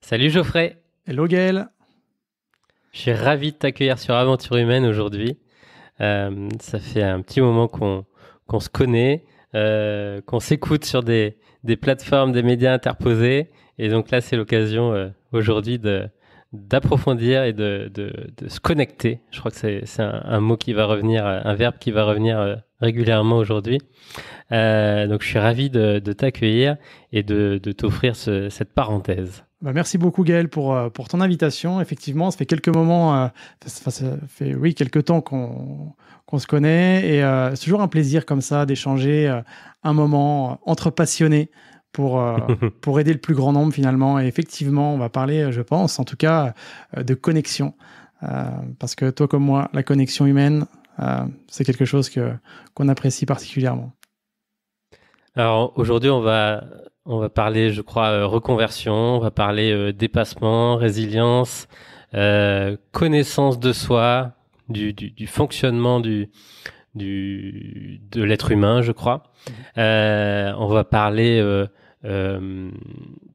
Salut Geoffrey, Hello Gaël. je suis ravi de t'accueillir sur Aventure Humaine aujourd'hui. Ça fait un petit moment qu'on se connaît, qu'on s'écoute sur des plateformes, des médias interposés. Et donc là, c'est l'occasion aujourd'hui d'approfondir et de se connecter. Je crois que c'est un mot qui va revenir, un verbe qui va revenir régulièrement aujourd'hui. Donc je suis ravi de t'accueillir et de t'offrir cette parenthèse. Merci beaucoup Gaël pour ton invitation. Effectivement, ça fait quelques moments, ça fait oui, quelques temps qu'on se connaît et c'est toujours un plaisir comme ça d'échanger un moment entre passionnés pour aider le plus grand nombre finalement. Et effectivement, on va parler, je pense, en tout cas, de connexion. Parce que toi comme moi, la connexion humaine, c'est quelque chose qu'on apprécie particulièrement. Alors aujourd'hui, on va parler, je crois, reconversion, on va parler dépassement, résilience, connaissance de soi, du fonctionnement de l'être humain, je crois. On va parler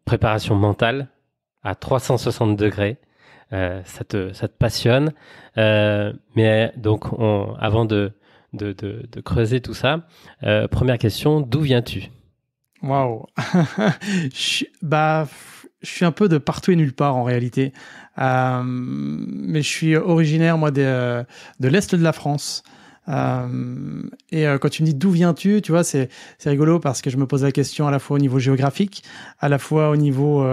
préparation mentale à 360 degrés. Ça te passionne. Mais donc, avant de creuser tout ça, première question, d'où viens-tu? Waouh. Je suis un peu de partout et nulle part en réalité. Mais je suis originaire, moi, de l'Est de la France. Quand tu me dis d'où viens-tu, tu vois, c'est rigolo parce que je me pose la question à la fois au niveau géographique, à la fois au niveau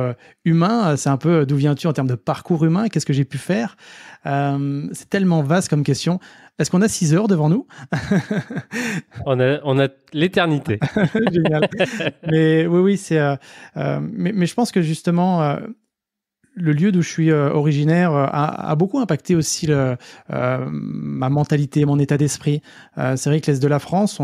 humain. C'est un peu d'où viens-tu en termes de parcours humain, qu'est-ce que j'ai pu faire. C'est tellement vaste comme question. Est-ce qu'on a 6 heures devant nous? On a l'éternité. Génial. Mais oui, oui, mais je pense que justement, le lieu d'où je suis originaire a beaucoup impacté aussi ma mentalité, mon état d'esprit. C'est vrai que l'Est de la France,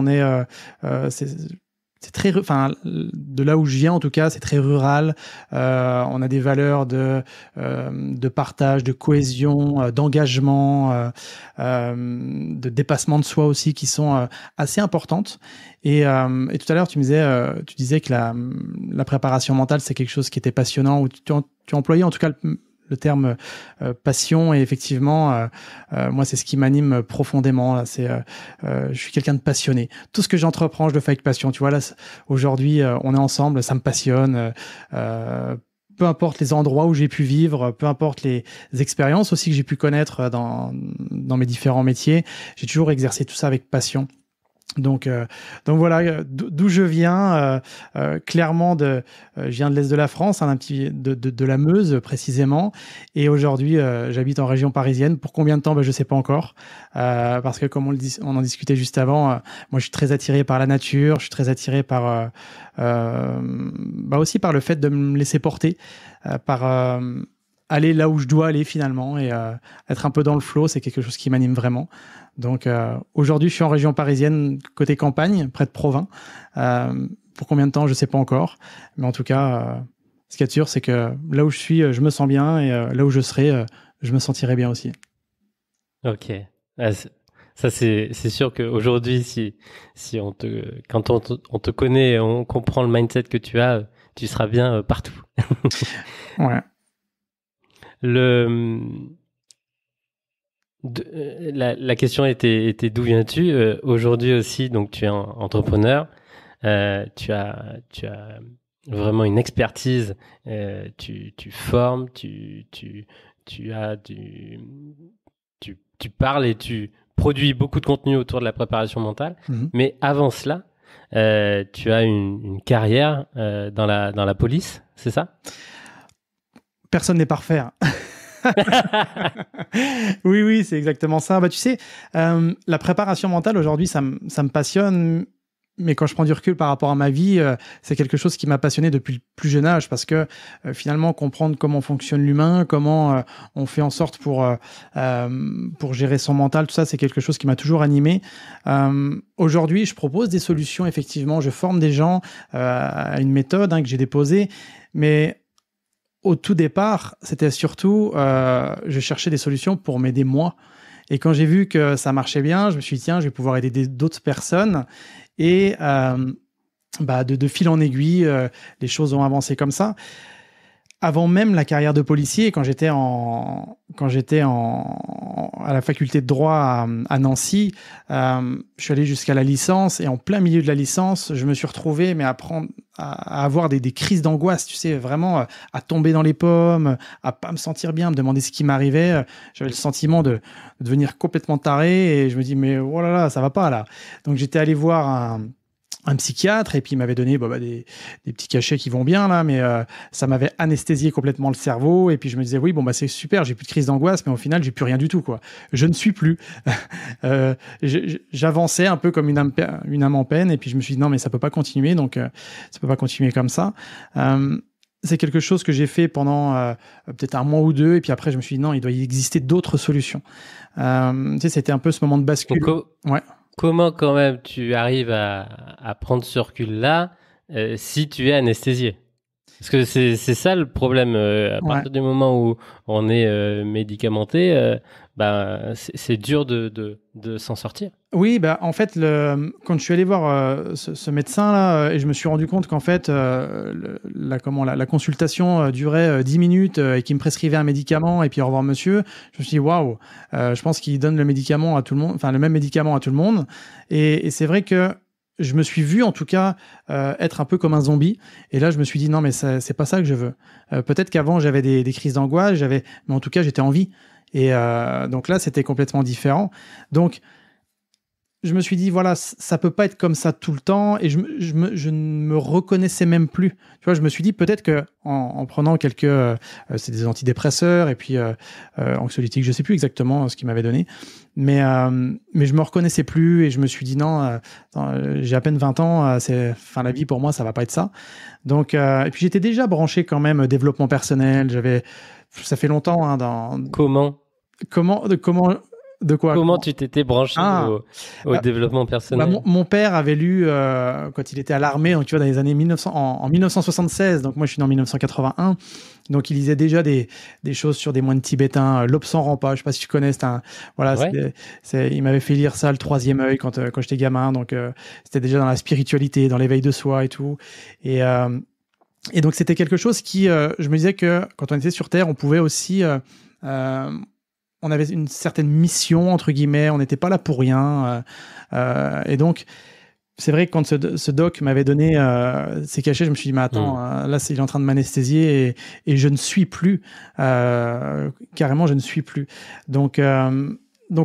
c'est très, enfin, de là où je viens en tout cas, c'est très rural. On a des valeurs de partage, de cohésion, d'engagement, de dépassement de soi aussi qui sont assez importantes. Et tout à l'heure, tu disais que la préparation mentale, c'est quelque chose qui était passionnant, ou tu employais en tout cas le terme passion, et effectivement, moi, c'est ce qui m'anime profondément. Là, je suis quelqu'un de passionné. Tout ce que j'entreprends, je le fais avec passion. Tu vois, là, aujourd'hui, on est ensemble, ça me passionne. Peu importe les endroits où j'ai pu vivre, peu importe les expériences aussi que j'ai pu connaître dans mes différents métiers, j'ai toujours exercé tout ça avec passion. Donc voilà, d'où je viens, clairement je viens de l'Est de la France, hein, de la Meuse précisément, et aujourd'hui j'habite en région parisienne. Pour combien de temps, je sais pas encore, parce que comme on en discutait juste avant, moi je suis très attiré par la nature, je suis très attiré par aussi par le fait de me laisser porter, par aller là où je dois aller finalement, et être un peu dans le flow, c'est quelque chose qui m'anime vraiment. Donc aujourd'hui, je suis en région parisienne, côté campagne, près de Provins. Pour combien de temps, je ne sais pas encore. Mais en tout cas, ce qui est sûr, c'est que là où je suis, je me sens bien, et là où je serai, je me sentirai bien aussi. Ok. Ah, ça, c'est sûr qu'aujourd'hui, quand on te connaît et on comprend le mindset que tu as, tu seras bien partout. Ouais. La question était d'où viens-tu? Aujourd'hui aussi, donc tu es entrepreneur, tu as vraiment une expertise, tu formes, tu parles et tu produis beaucoup de contenu autour de la préparation mentale. Mhm. Mais avant cela, tu as une carrière dans la police, c'est ça? Personne n'est parfait, hein. Oui, oui, c'est exactement ça. Tu sais, la préparation mentale aujourd'hui, ça me passionne. Mais quand je prends du recul par rapport à ma vie, c'est quelque chose qui m'a passionné depuis le plus jeune âge, parce que finalement, comprendre comment fonctionne l'humain, comment on fait en sorte pour gérer son mental, tout ça, c'est quelque chose qui m'a toujours animé. Aujourd'hui, je propose des solutions, effectivement, je forme des gens à une méthode, hein, que j'ai déposée, mais au tout départ, c'était surtout, je cherchais des solutions pour m'aider moi. Et quand j'ai vu que ça marchait bien, je me suis dit, tiens, je vais pouvoir aider d'autres personnes. Et de fil en aiguille, les choses ont avancé comme ça. avant même la carrière de policier, quand j'étais à la faculté de droit à Nancy, je suis allé jusqu'à la licence et en plein milieu de la licence, je me suis retrouvé à avoir des crises d'angoisse, tu sais, vraiment à tomber dans les pommes, à pas me sentir bien, à me demander ce qui m'arrivait. J'avais le sentiment de devenir complètement taré et je me dis mais oh là là, ça va pas là. Donc j'étais allé voir un psychiatre et puis il m'avait donné des petits cachets qui vont bien là, mais ça m'avait anesthésié complètement le cerveau et puis je me disais oui c'est super, j'ai plus de crise d'angoisse, mais au final j'ai plus rien du tout quoi. Je ne suis plus. J'avançais un peu comme une âme en peine et puis je me suis dit non mais ça peut pas continuer, donc ça peut pas continuer comme ça. C'est quelque chose que j'ai fait pendant peut-être un mois ou deux et puis après je me suis dit non, il doit y exister d'autres solutions. Tu sais, c'était un peu ce moment de bascule. Ouais. Comment quand même tu arrives à prendre ce recul-là si tu es anesthésié? Parce que c'est ça le problème. À partir du moment où on est médicamenté, c'est dur de s'en sortir. Oui, en fait, quand je suis allé voir ce médecin-là, et je me suis rendu compte qu'en fait, la consultation durait 10 minutes et qu'il me prescrivait un médicament et puis au revoir monsieur, je me suis dit waouh, je pense qu'il donne le médicament à tout le monde, enfin le même médicament à tout le monde. Et c'est vrai que je me suis vu en tout cas être un peu comme un zombie. Et là, je me suis dit non, mais c'est pas ça que je veux. Peut-être qu'avant, j'avais des crises d'angoisse, mais en tout cas, j'étais en vie. Et donc là, c'était complètement différent. Donc, je me suis dit, voilà, ça peut pas être comme ça tout le temps. Et je ne me reconnaissais même plus. Tu vois, je me suis dit, peut-être qu'en prenant c'est des antidépresseurs et puis anxiolytiques, je sais plus exactement ce qu'ils m'avaient donné. Mais je me reconnaissais plus et je me suis dit, non, j'ai à peine 20 ans, la vie pour moi, ça va pas être ça. Donc, et puis j'étais déjà branché quand même développement personnel. Ça fait longtemps. De quoi? Comment tu t'étais branché au développement personnel? Mon père avait lu quand il était à l'armée, donc tu vois, dans les années 1976, donc moi je suis né en 1981, donc il lisait déjà des choses sur des moines tibétains, Lobsang Rampa, je sais pas si tu connais, il m'avait fait lire ça, le troisième œil, quand j'étais gamin, donc c'était déjà dans la spiritualité, dans l'éveil de soi et tout, et donc c'était quelque chose qui, je me disais que quand on était sur Terre, on pouvait aussi... on avait une certaine mission, entre guillemets, on n'était pas là pour rien. Et donc, c'est vrai que quand ce doc m'avait donné ces cachets, je me suis dit, mais attends, là, il est en train de m'anesthésier et je ne suis plus. Carrément, je ne suis plus. Donc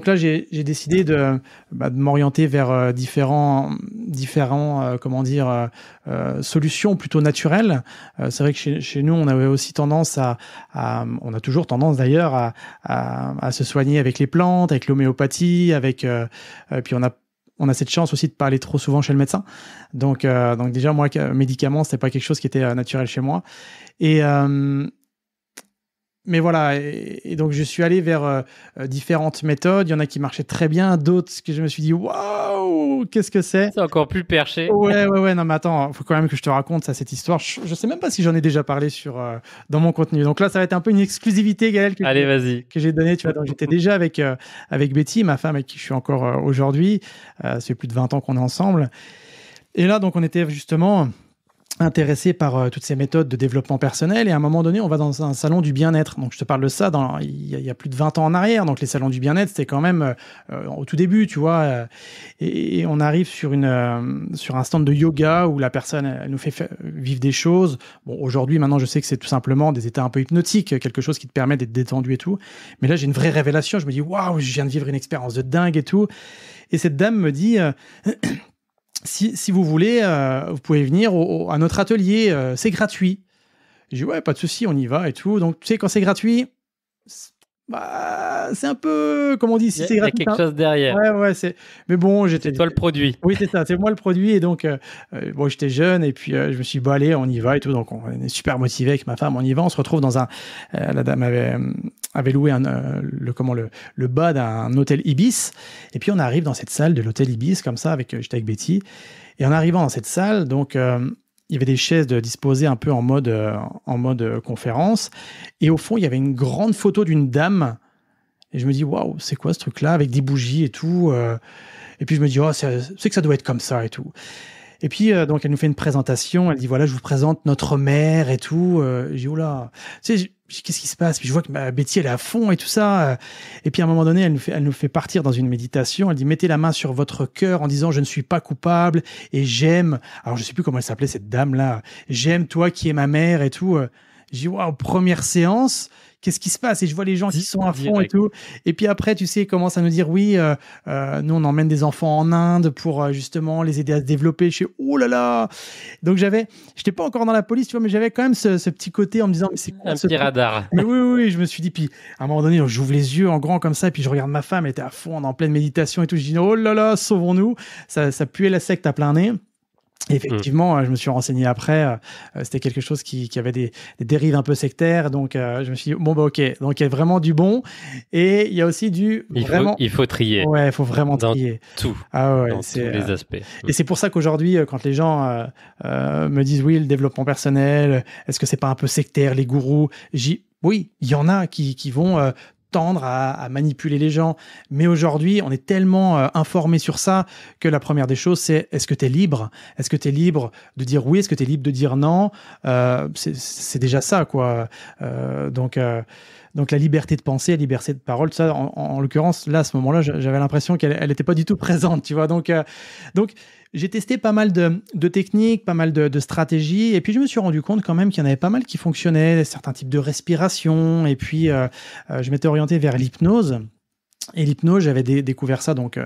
là, j'ai décidé de m'orienter vers différents solutions plutôt naturelles. C'est vrai que chez nous, on avait aussi tendance on a toujours tendance d'ailleurs à se soigner avec les plantes, avec l'homéopathie, puis on a cette chance aussi de pas aller trop souvent chez le médecin. Donc déjà, moi, médicaments, c'était pas quelque chose qui était naturel chez moi. Mais voilà, et donc je suis allé vers différentes méthodes. Il y en a qui marchaient très bien, d'autres que je me suis dit waouh, qu'est-ce que c'est? C'est encore plus perché. Ouais, non mais attends, faut quand même que je te raconte cette histoire. Je sais même pas si j'en ai déjà parlé dans mon contenu. Donc là, ça va être un peu une exclusivité, Gaël, que j'ai donnée. Tu vois, donc j'étais déjà avec Betty, ma femme avec qui je suis encore aujourd'hui. Ça fait plus de 20 ans qu'on est ensemble. Et là, donc on était justement intéressé par toutes ces méthodes de développement personnel, et à un moment donné, on va dans un salon du bien-être. Donc, je te parle de ça il y a plus de 20 ans en arrière. Donc, les salons du bien-être, c'était quand même au tout début, tu vois. Et on arrive sur un stand de yoga où la personne, elle nous fait vivre des choses. Bon, aujourd'hui, maintenant, je sais que c'est tout simplement des états un peu hypnotiques, quelque chose qui te permet d'être détendu et tout. Mais là, j'ai une vraie révélation. Je me dis, waouh, je viens de vivre une expérience de dingue et tout. Et cette dame me dit... Si vous voulez, vous pouvez venir à notre atelier, c'est gratuit. J'ai dit, ouais, pas de souci, on y va et tout. Donc, tu sais, quand c'est gratuit, c'est un peu, comme on dit, si c'est gratuit. Il y a quelque chose derrière. Ouais, mais bon, c'est toi le produit. Oui, c'est ça, c'est moi le produit. Et donc, j'étais jeune et puis je me suis dit, allez, on y va et tout. Donc, on est super motivés avec ma femme, on y va. On se retrouve dans la dame avait loué le bas d'un hôtel Ibis. Et puis, on arrive dans cette salle de l'hôtel Ibis, comme ça, j'étais avec Betty. Et en arrivant dans cette salle, donc, il y avait des chaises disposées un peu en mode conférence. Et au fond, il y avait une grande photo d'une dame. Et je me dis, waouh, c'est quoi ce truc-là, avec des bougies et tout. Et puis je me dis, c'est que ça doit être comme ça et tout. Et puis, donc, elle nous fait une présentation. Elle dit, voilà, je vous présente notre mère et tout. Je dis, oula, tu sais, qu'est-ce qui se passe? Puis je vois que Betty, elle est à fond et tout ça. Et puis, à un moment donné, elle nous fait partir dans une méditation. Elle dit, mettez la main sur votre cœur en disant, je ne suis pas coupable et j'aime. Alors, je sais plus comment elle s'appelait, cette dame-là. J'aime toi qui es ma mère et tout. Je dis, waouh, première séance. Qu'est-ce qui se passe? Et je vois les gens qui sont à fond et tout. Et puis après, tu sais, ils commencent à nous dire, oui, nous, on emmène des enfants en Inde pour justement les aider à se développer. Je suis, oh là là! Donc j'étais pas encore dans la police, tu vois, mais j'avais quand même ce petit côté en me disant, mais c'est quoi un petit radar? Mais oui, je me suis dit, puis à un moment donné, j'ouvre les yeux en grand comme ça, et puis je regarde ma femme, elle était à fond, on est en pleine méditation et tout. Je dis, oh là là, sauvons-nous. Ça puait la secte à plein nez. Et effectivement, je me suis renseigné après, c'était quelque chose qui avait des dérives un peu sectaires, donc je me suis dit, bon, bah ok, donc il y a vraiment du bon, et il y a aussi du vraiment... Il faut trier. Ouais, il faut vraiment trier. Tout. Ah ouais, dans tous les aspects. Et c'est pour ça qu'aujourd'hui, quand les gens me disent, oui, le développement personnel, est-ce que c'est pas un peu sectaire, les gourous? Oui, il y en a qui vont... tendre à manipuler les gens. Mais aujourd'hui, on est tellement informé sur ça que la première des choses, c'est est-ce que tu es libre? Est-ce que tu es libre de dire oui? Est-ce que tu es libre de dire non? C'est déjà ça, quoi. Donc la liberté de penser, la liberté de parole, ça, en l'occurrence, là, à ce moment-là, j'avais l'impression qu'elle n'était pas du tout présente, tu vois. Donc j'ai testé pas mal de techniques, pas mal de stratégies, et puis je me suis rendu compte quand même qu'il y en avait pas mal qui fonctionnaient, certains types de respiration, et puis je m'étais orienté vers l'hypnose. Et l'hypnose, j'avais découvert ça donc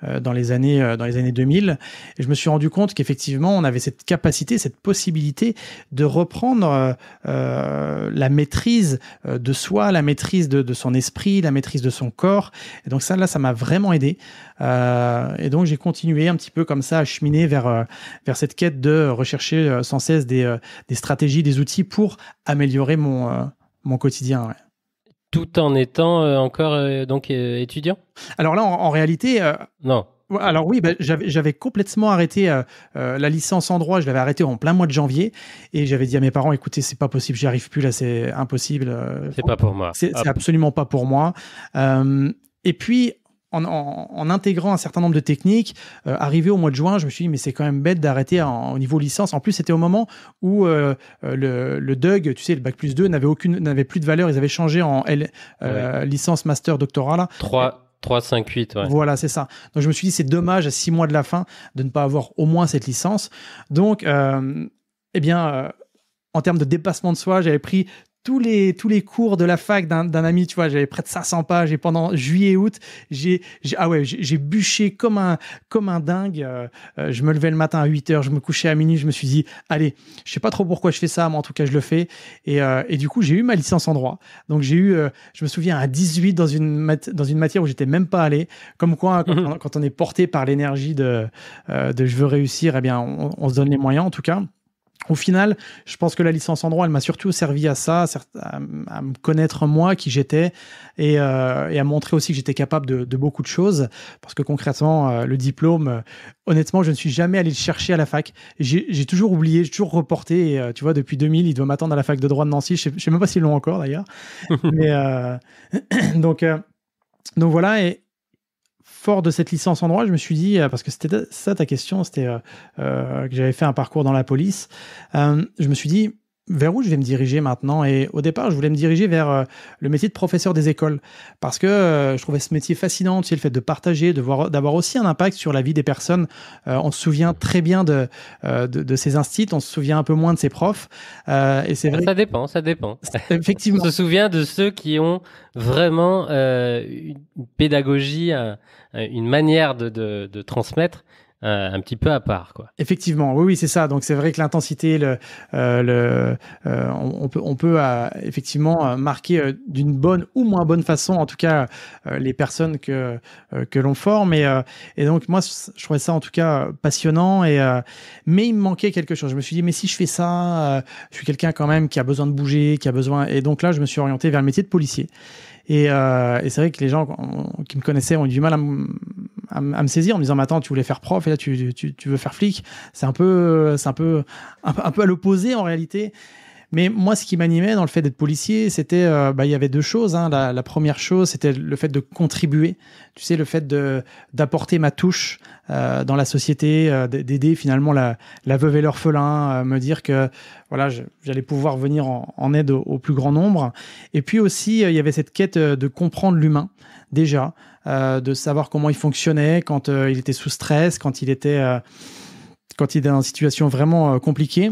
dans les années 2000, et je me suis rendu compte qu'effectivement on avait cette capacité, cette possibilité de reprendre la maîtrise de soi, la maîtrise de son esprit, la maîtrise de son corps. Et donc ça m'a vraiment aidé. Et donc j'ai continué un petit peu comme ça à cheminer vers cette quête de rechercher sans cesse des stratégies, des outils pour améliorer mon quotidien. Ouais. Tout en étant encore étudiant? Alors là, en réalité... Non. Alors oui, j'avais complètement arrêté la licence en droit, je l'avais arrêté en plein mois de janvier, et j'avais dit à mes parents, écoutez, c'est pas possible, j'y arrive plus là, c'est impossible. C'est pas pour moi. C'est absolument pas pour moi. Et puis, en intégrant un certain nombre de techniques, arrivé au mois de juin, je me suis dit, mais c'est quand même bête d'arrêter au niveau licence. En plus, c'était au moment où le DUG, tu sais, le Bac+2, n'avait plus de valeur. Ils avaient changé en licence, master, doctorat. Là. 3, 5, 8, ouais. Voilà, c'est ça. Donc, je me suis dit, c'est dommage, à 6 mois de la fin, de ne pas avoir au moins cette licence. Donc, en termes de dépassement de soi, j'avais pris tous les cours de la fac d'un ami, tu vois, j'avais près de 500 pages, et pendant juillet et août, j'ai bûché comme un dingue. Je me levais le matin à 8h, je me couchais à minuit, je me suis dit, allez, je sais pas trop pourquoi je fais ça, mais en tout cas, je le fais. Et du coup, j'ai eu ma licence en droit. Donc, j'ai eu, je me souviens, à 18 dans une matière où j'étais même pas allé. Comme quoi, quand on est porté par l'énergie de je veux réussir, eh bien, on se donne les moyens, en tout cas. Au final, je pense que la licence en droit, elle m'a surtout servi à ça, à me connaître moi, qui j'étais, et à montrer aussi que j'étais capable de beaucoup de choses. Parce que concrètement, le diplôme, honnêtement, je ne suis jamais allé le chercher à la fac. J'ai toujours oublié, j'ai toujours reporté. Et, tu vois, depuis 2000, ils doivent m'attendre à la fac de droit de Nancy. Je sais même pas s'ils l'ont encore d'ailleurs. Mais donc voilà. Et fort de cette licence en droit, je me suis dit, parce que c'était ça ta question, c'était que j'avais fait un parcours dans la police, je me suis dit, vers où je vais me diriger maintenant? Et au départ, je voulais me diriger vers le métier de professeur des écoles, parce que je trouvais ce métier fascinant, tu sais, le fait de partager, d'avoir aussi un impact sur la vie des personnes. On se souvient très bien de ces instits, on se souvient un peu moins de ses profs. Et c'est vrai. Ça dépend. Effectivement. On se souvient de ceux qui ont vraiment une pédagogie, une manière de transmettre un petit peu à part, quoi. Effectivement, oui, c'est ça. Donc c'est vrai que l'intensité, on peut effectivement marquer d'une bonne ou moins bonne façon, en tout cas les personnes que l'on forme. Et donc moi, je trouvais ça en tout cas passionnant. Mais il me manquait quelque chose. Je me suis dit, mais si je fais ça, je suis quelqu'un quand même qui a besoin de bouger, qui a besoin. Et donc là, je me suis orienté vers le métier de policier. Et c'est vrai que les gens qui me connaissaient ont eu du mal à me saisir en me disant, mais attends, tu voulais faire prof et là tu veux faire flic. C'est un peu à l'opposé en réalité. Mais moi, ce qui m'animait dans le fait d'être policier, c'était, il y avait deux choses. Hein. La première chose, c'était le fait de contribuer. Tu sais, le fait d'apporter ma touche dans la société, d'aider finalement la veuve et l'orphelin, me dire que voilà, j'allais pouvoir venir en aide au plus grand nombre. Et puis aussi, il y avait cette quête de comprendre l'humain, déjà, de savoir comment il fonctionnait quand il était sous stress, quand il était dans une situation vraiment compliquée.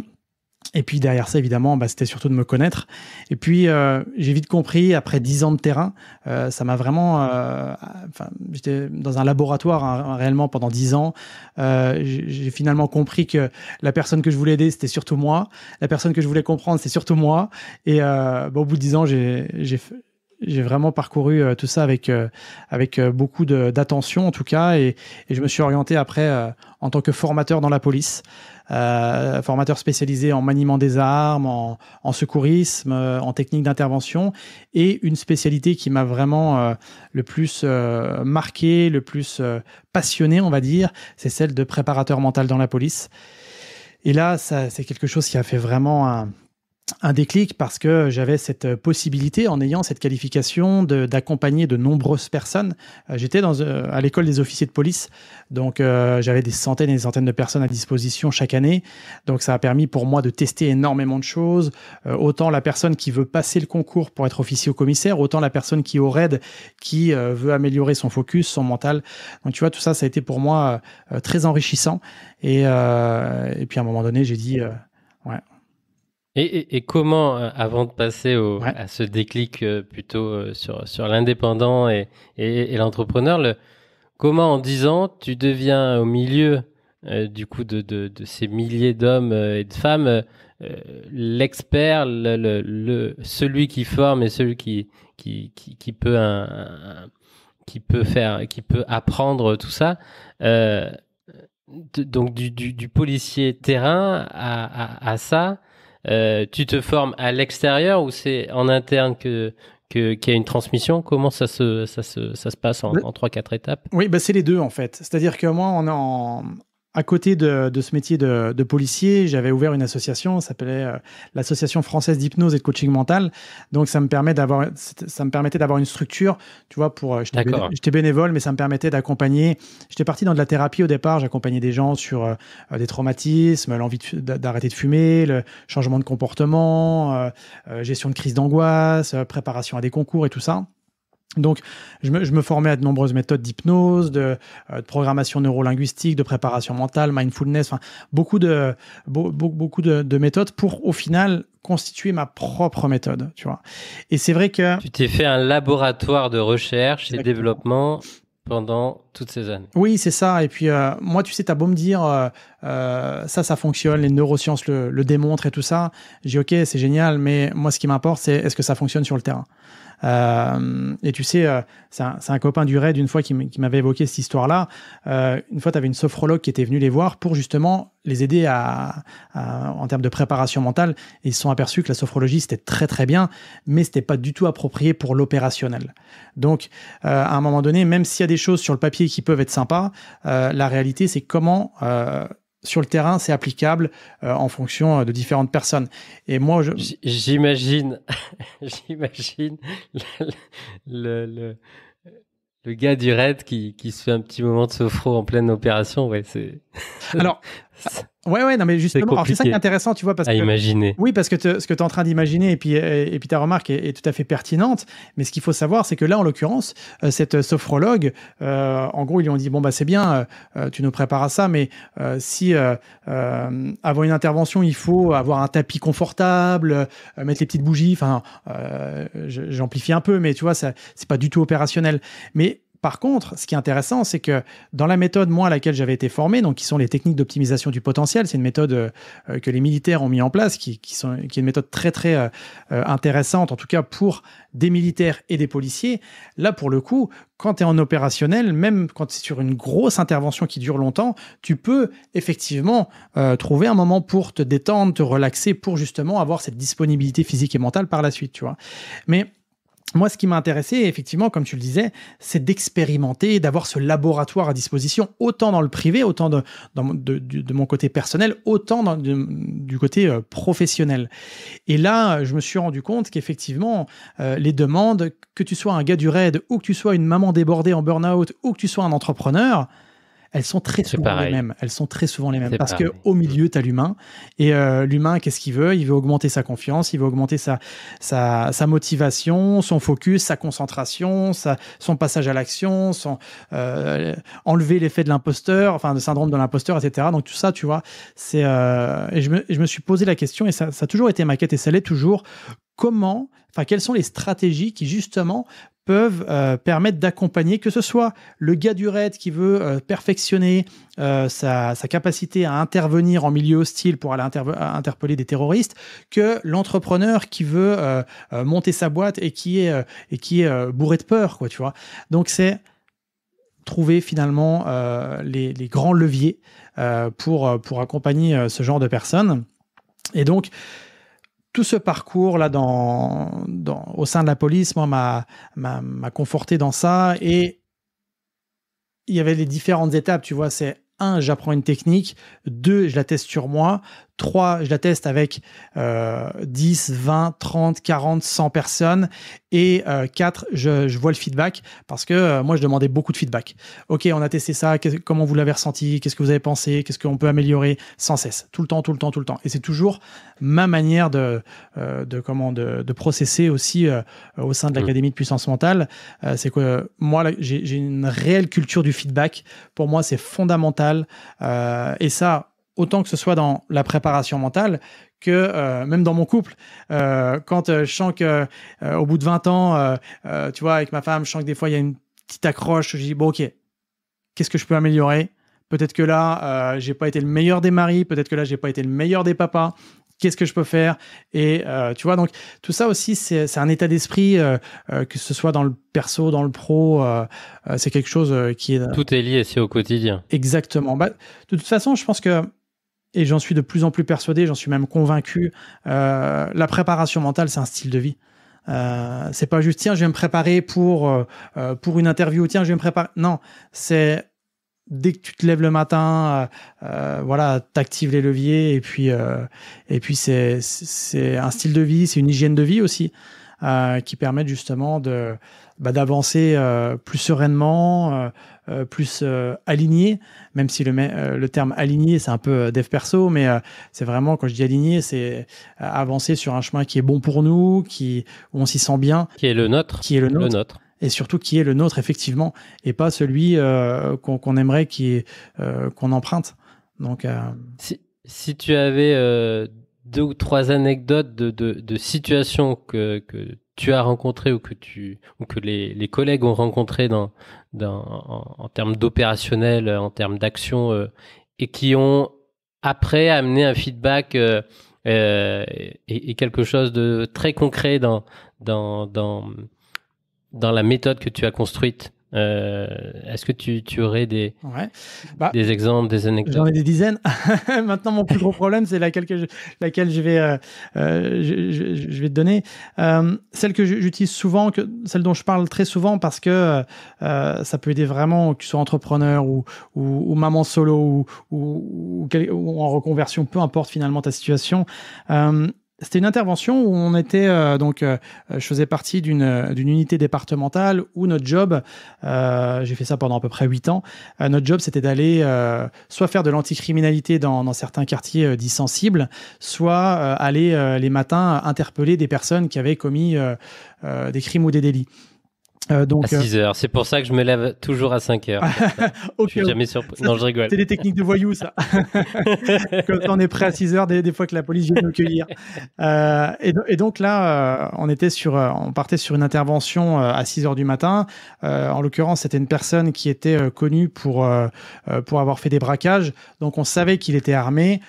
Et puis derrière ça, évidemment, c'était surtout de me connaître. Et puis, j'ai vite compris, après 10 ans de terrain, ça m'a vraiment... j'étais dans un laboratoire réellement pendant 10 ans. J'ai finalement compris que la personne que je voulais aider, c'était surtout moi. La personne que je voulais comprendre, c'est surtout moi. Et au bout de 10 ans, j'ai vraiment parcouru tout ça avec beaucoup d'attention, en tout cas. Et je me suis orienté après en tant que formateur dans la police. Formateur spécialisé en maniement des armes, en secourisme, en technique d'intervention, et une spécialité qui m'a vraiment le plus marqué, le plus passionné, on va dire, c'est celle de préparateur mental dans la police. Et là, c'est quelque chose qui a fait vraiment un déclic, parce que j'avais cette possibilité, en ayant cette qualification, d'accompagner de nombreuses personnes. J'étais à l'école des officiers de police, donc j'avais des centaines et des centaines de personnes à disposition chaque année. Donc ça a permis pour moi de tester énormément de choses. Autant la personne qui veut passer le concours pour être officier ou commissaire, autant la personne qui est au raid, qui veut améliorer son focus, son mental. Donc tu vois, tout ça, ça a été pour moi très enrichissant. Et puis à un moment donné, j'ai dit... ouais. Et comment, avant de passer à ce déclic plutôt sur l'indépendant et l'entrepreneur, comment en 10 ans tu deviens au milieu du coup de ces milliers d'hommes et de femmes l'expert, celui qui forme et celui qui peut qui peut apprendre tout ça. Donc du policier terrain à ça. Tu te formes à l'extérieur ou c'est en interne qu'il y a une transmission? Comment ça se passe en 3-4 étapes? Oui, c'est les deux en fait. C'est-à-dire que moi, à côté de ce métier de policier, j'avais ouvert une association, ça s'appelait l'Association française d'hypnose et de coaching mental. Donc ça me permettait d'avoir une structure, tu vois, j'étais bénévole, mais ça me permettait d'accompagner. J'étais parti dans de la thérapie au départ, j'accompagnais des gens sur des traumatismes, l'envie d'arrêter de fumer, le changement de comportement, gestion de crise d'angoisse, préparation à des concours et tout ça. Donc, je me formais à de nombreuses méthodes d'hypnose, de programmation neurolinguistique, de préparation mentale, mindfulness, beaucoup de méthodes pour, au final, constituer ma propre méthode, tu vois. Et c'est vrai que... Tu t'es fait un laboratoire de recherche et développement pendant toutes ces années. Oui, c'est ça. Et puis, moi, tu sais, t'as beau me dire, ça fonctionne, les neurosciences le démontrent et tout ça. J'ai dit, OK, c'est génial, mais moi, ce qui m'importe, c'est est-ce que ça fonctionne sur le terrain? Et tu sais, c'est un copain du raid une fois qui m'avait évoqué cette histoire-là. Une fois, tu avais une sophrologue qui était venue les voir pour justement les aider en termes de préparation mentale. Et ils se sont aperçus que la sophrologie, c'était très très bien, mais c'était pas du tout approprié pour l'opérationnel. Donc, à un moment donné, même s'il y a des choses sur le papier qui peuvent être sympas, la réalité, c'est comment... sur le terrain, c'est applicable en fonction de différentes personnes. Et moi, j'imagine le gars du raid qui se fait un petit moment de sophro en pleine opération. Ouais, c'est... Alors... Ouais, non, mais justement, c'est ça qui est intéressant, tu vois, parce que imaginer. Oui, parce que ce que tu es en train d'imaginer, et puis ta remarque est tout à fait pertinente. Mais ce qu'il faut savoir, c'est que là, en l'occurrence, cette sophrologue, en gros, ils lui ont dit c'est bien, tu nous prépares à ça, mais si avant une intervention, il faut avoir un tapis confortable, mettre les petites bougies. Enfin, j'amplifie un peu, mais tu vois, c'est pas du tout opérationnel. Mais par contre, ce qui est intéressant, c'est que dans la méthode, moi, à laquelle j'avais été formé, donc qui sont les techniques d'optimisation du potentiel, c'est une méthode que les militaires ont mis en place, qui est une méthode très, très intéressante, en tout cas pour des militaires et des policiers. Là, pour le coup, quand tu es en opérationnel, même quand c'est sur une grosse intervention qui dure longtemps, tu peux effectivement trouver un moment pour te détendre, te relaxer, pour justement avoir cette disponibilité physique et mentale par la suite, tu vois. Mais moi, ce qui m'a intéressé, effectivement, comme tu le disais, c'est d'expérimenter, d'avoir ce laboratoire à disposition, autant dans le privé, autant de mon côté personnel, autant du côté professionnel. Et là, je me suis rendu compte qu'effectivement, les demandes, que tu sois un gars du raid, ou que tu sois une maman débordée en burn-out, ou que tu sois un entrepreneur, elles sont très souvent les mêmes. Elles sont très souvent les mêmes. Parce qu'au milieu, tu as l'humain. Et l'humain, qu'est-ce qu'il veut ? Il veut augmenter sa confiance, il veut augmenter sa motivation, son focus, sa concentration, son passage à l'action, enlever l'effet de l'imposteur, enfin, le syndrome de l'imposteur, etc. Donc tout ça, tu vois, et je me suis posé la question, et ça a toujours été ma quête, et ça l'est toujours, quelles sont les stratégies qui, justement, peuvent permettre d'accompagner, que ce soit le gars du raid qui veut perfectionner sa capacité à intervenir en milieu hostile pour aller interpeller des terroristes, que l'entrepreneur qui veut monter sa boîte et qui est bourré de peur, quoi, tu vois. Donc c'est trouver finalement les grands leviers pour accompagner ce genre de personnes. Et donc tout ce parcours-là au sein de la police, moi, m'a conforté dans ça. Et il y avait les différentes étapes, tu vois. C'est 1, j'apprends une technique. 2, je la teste sur moi. 3, je la teste avec 10, 20, 30, 40, 100 personnes. Et 4, je vois le feedback, parce que moi, je demandais beaucoup de feedback. OK, on a testé ça. Comment vous l'avez ressenti ? Qu'est-ce que vous avez pensé ? Qu'est-ce qu'on peut améliorer ? Sans cesse. Tout le temps. Et c'est toujours ma manière de processer aussi au sein de l'Académie de puissance mentale. C'est que moi, là, j'ai une réelle culture du feedback. Pour moi, c'est fondamental. Et ça, autant que ce soit dans la préparation mentale que même dans mon couple. Quand je sens qu'au bout de 20 ans, tu vois, avec ma femme, je sens que des fois, il y a une petite accroche. Je dis, bon, OK, qu'est-ce que je peux améliorer ? Peut-être que là, j'ai pas été le meilleur des maris. Peut-être que là, j'ai pas été le meilleur des papas. Qu'est-ce que je peux faire ? Et tu vois, donc tout ça aussi, c'est un état d'esprit, que ce soit dans le perso, dans le pro, c'est quelque chose qui est... Tout est lié, c'est au quotidien. Exactement. Bah, de toute façon, je pense que, et j'en suis de plus en plus persuadé, j'en suis même convaincu, la préparation mentale, c'est un style de vie. C'est pas juste, tiens, je vais me préparer pour une interview, tiens, je vais me préparer. Non, c'est dès que tu te lèves le matin, voilà, t'actives les leviers, et puis c'est un style de vie, c'est une hygiène de vie aussi, qui permettent justement d'avancer plus sereinement, plus aligné, même si le terme aligné, c'est un peu dev perso, mais c'est vraiment, quand je dis aligné, c'est avancer sur un chemin qui est bon pour nous, où on s'y sent bien. Qui est le nôtre. Le nôtre. Et surtout qui est le nôtre, effectivement, et pas celui qu'on aimerait qu'on emprunte. Donc, si tu avais 2 ou 3 anecdotes de situations que tu as rencontrées ou que les collègues ont rencontrées en termes d'opérationnel, en termes d'action, et qui ont après amené un feedback et quelque chose de très concret dans la méthode que tu as construite. Est-ce que tu aurais des exemples, des anecdotes ? J'en ai des dizaines. Maintenant, mon plus gros problème, c'est laquelle je vais te donner. Celle que j'utilise souvent, celle dont je parle très souvent, parce que ça peut aider vraiment, que tu sois entrepreneur ou maman solo ou en reconversion, peu importe finalement ta situation. C'était une intervention où on était je faisais partie d'une unité départementale où notre job, j'ai fait ça pendant à peu près 8 ans, notre job c'était d'aller soit faire de l'anticriminalité dans certains quartiers dits sensibles, soit aller les matins interpeller des personnes qui avaient commis des crimes ou des délits. Donc, à 6 heures. C'est pour ça que je me lève toujours à 5 heures. Je suis jamais surpris. Non, je rigole. C'est des techniques de voyous, ça. Quand on est prêt à 6 heures, des fois que la police vient nous cueillir. Et donc là, on partait sur une intervention à 6 heures du matin. En l'occurrence, c'était une personne qui était connue pour avoir fait des braquages. Donc, on savait qu'il était armé.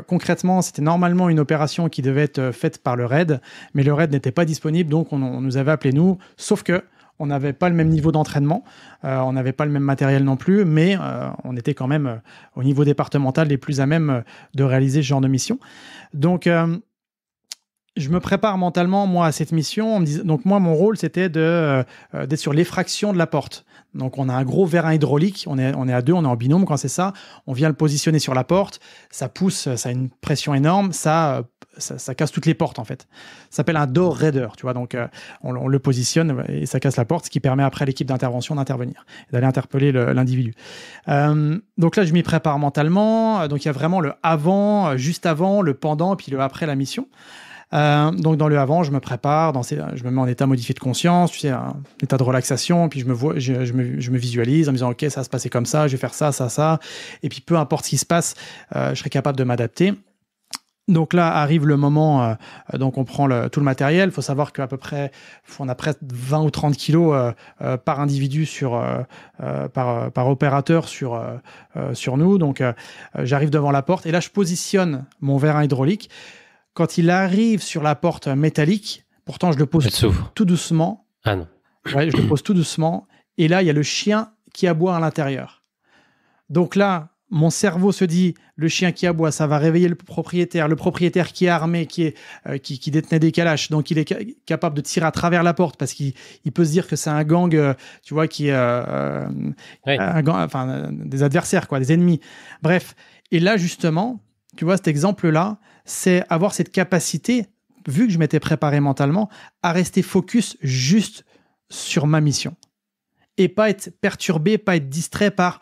Concrètement, c'était normalement une opération qui devait être faite par le RAID, mais le RAID n'était pas disponible, donc on nous avait appelé nous. Sauf que on n'avait pas le même niveau d'entraînement, on n'avait pas le même matériel non plus, mais on était quand même au niveau départemental les plus à même de réaliser ce genre de mission. Donc, Je me prépare mentalement, moi, à cette mission. Donc, moi, mon rôle, c'était d'être sur l'effraction de la porte. Donc, on a un gros vérin hydraulique. On est à deux, on est en binôme quand c'est ça. On vient le positionner sur la porte. Ça pousse, ça a une pression énorme. Ça casse toutes les portes, en fait. Ça s'appelle un door raider, tu vois. Donc, on le positionne et ça casse la porte, ce qui permet après à l'équipe d'intervention d'intervenir et d'aller interpeller l'individu. Donc là, je m'y prépare mentalement. Donc, il y a vraiment le avant, juste avant, le pendant, puis le après la mission. Donc dans le avant, je me prépare, je me mets en état modifié de conscience, tu sais, un état de relaxation, puis je me visualise en me disant ok, ça va se passer comme ça, je vais faire ça, et puis peu importe ce qui se passe, je serai capable de m'adapter. Donc là arrive le moment, donc on prend tout le matériel. Il faut savoir qu'à peu près, on a presque 20 ou 30 kilos par individu par opérateur sur nous. Donc j'arrive devant la porte et là je positionne mon vérin hydraulique. Quand il arrive sur la porte métallique, pourtant je le pose tout doucement. Ah non. Ouais, je le pose tout doucement. Et là, il y a le chien qui aboie à l'intérieur. Donc là, mon cerveau se dit, le chien qui aboie, ça va réveiller le propriétaire. Le propriétaire qui est armé, qui détenait des calaches. Donc il est capable de tirer à travers la porte parce qu'il peut se dire que c'est un gang, tu vois, qui est un gang, enfin, des adversaires, quoi, des ennemis. Bref. Et là, justement, tu vois, cet exemple-là, c'est avoir cette capacité, vu que je m'étais préparé mentalement, à rester focus juste sur ma mission. Et pas être perturbé, pas être distrait par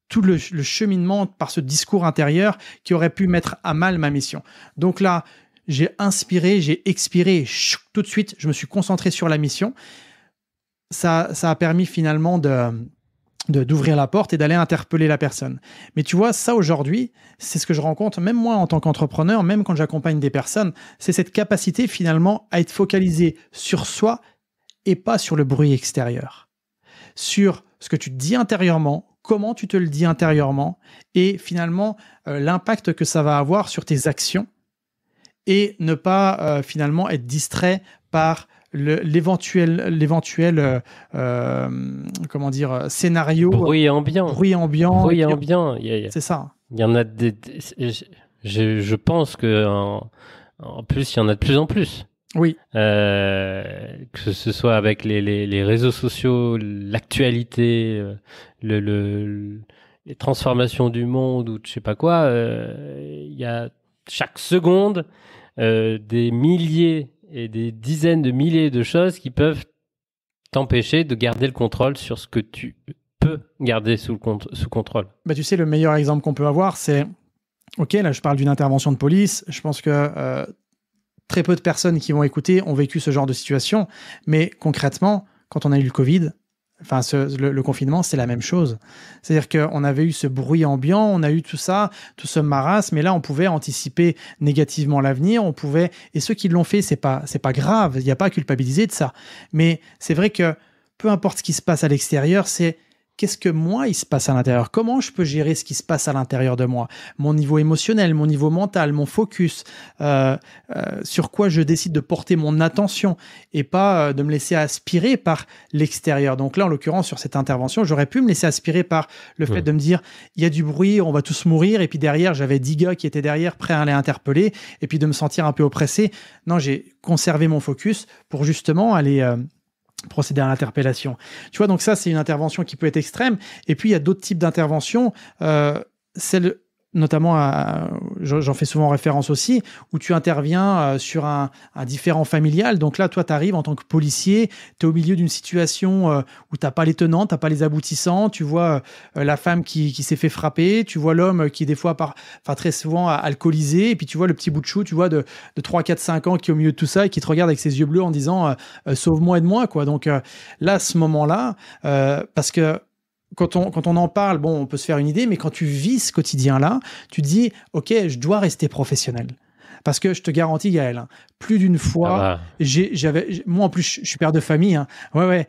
tout le cheminement, par ce discours intérieur qui aurait pu mettre à mal ma mission. Donc là, j'ai inspiré, j'ai expiré, tout de suite, je me suis concentré sur la mission. Ça a permis finalement d'ouvrir la porte et d'aller interpeller la personne. Mais tu vois, ça aujourd'hui, c'est ce que je rencontre, même moi en tant qu'entrepreneur, même quand j'accompagne des personnes, c'est cette capacité finalement à être focalisé sur soi et pas sur le bruit extérieur. Sur ce que tu te dis intérieurement, comment tu te le dis intérieurement et finalement l'impact que ça va avoir sur tes actions et ne pas finalement être distrait par l'éventuel comment dire, scénario. Bruit ambiant. C'est ça. Il y en a je pense que en plus, il y en a de plus en plus. Oui. Que ce soit avec les réseaux sociaux, l'actualité, les transformations du monde ou je sais pas quoi, il y a chaque seconde des milliers et des dizaines de milliers de choses qui peuvent t'empêcher de garder le contrôle sur ce que tu peux garder sous contrôle. Bah, tu sais, le meilleur exemple qu'on peut avoir, c'est, ok, là je parle d'une intervention de police, je pense que très peu de personnes qui vont écouter ont vécu ce genre de situation, mais concrètement, quand on a eu le Covid, enfin le confinement, c'est la même chose. C'est-à-dire qu'on avait eu ce bruit ambiant, on a eu tout ça, tout ce marasme, mais là on pouvait anticiper négativement l'avenir, et ceux qui l'ont fait, c'est pas grave, il n'y a pas à culpabiliser de ça. Mais c'est vrai que peu importe ce qui se passe à l'extérieur, c'est qu'est-ce que moi, il se passe à l'intérieur? Comment je peux gérer ce qui se passe à l'intérieur de moi? Mon niveau émotionnel, mon niveau mental, mon focus, sur quoi je décide de porter mon attention et pas de me laisser aspirer par l'extérieur. Donc là, en l'occurrence, sur cette intervention, j'aurais pu me laisser aspirer par le fait de me dire, il y a du bruit, on va tous mourir. Et puis derrière, j'avais 10 gars qui étaient derrière, prêts à aller interpeller. Et puis de me sentir un peu oppressé. Non, j'ai conservé mon focus pour justement aller procéder à l'interpellation. Tu vois, donc ça, c'est une intervention qui peut être extrême. Et puis, il y a d'autres types d'interventions, celle notamment, j'en fais souvent référence aussi, où tu interviens sur un différend familial. Donc là, toi, tu arrives en tant que policier, tu es au milieu d'une situation où tu n'as pas les tenants, tu n'as pas les aboutissants, tu vois la femme qui s'est fait frapper, tu vois l'homme qui, des fois, très souvent alcoolisé, et puis tu vois le petit bout de chou, tu vois, de 3, 4, 5 ans qui est au milieu de tout ça et qui te regarde avec ses yeux bleus en disant sauve-moi, aide-moi, quoi. Donc là, à ce moment-là, parce que quand on en parle, bon, on peut se faire une idée, mais quand tu vis ce quotidien-là, tu te dis, OK, je dois rester professionnel. Parce que je te garantis, Gaël, plus d'une fois, moi en plus, je suis père de famille. Hein. Ouais,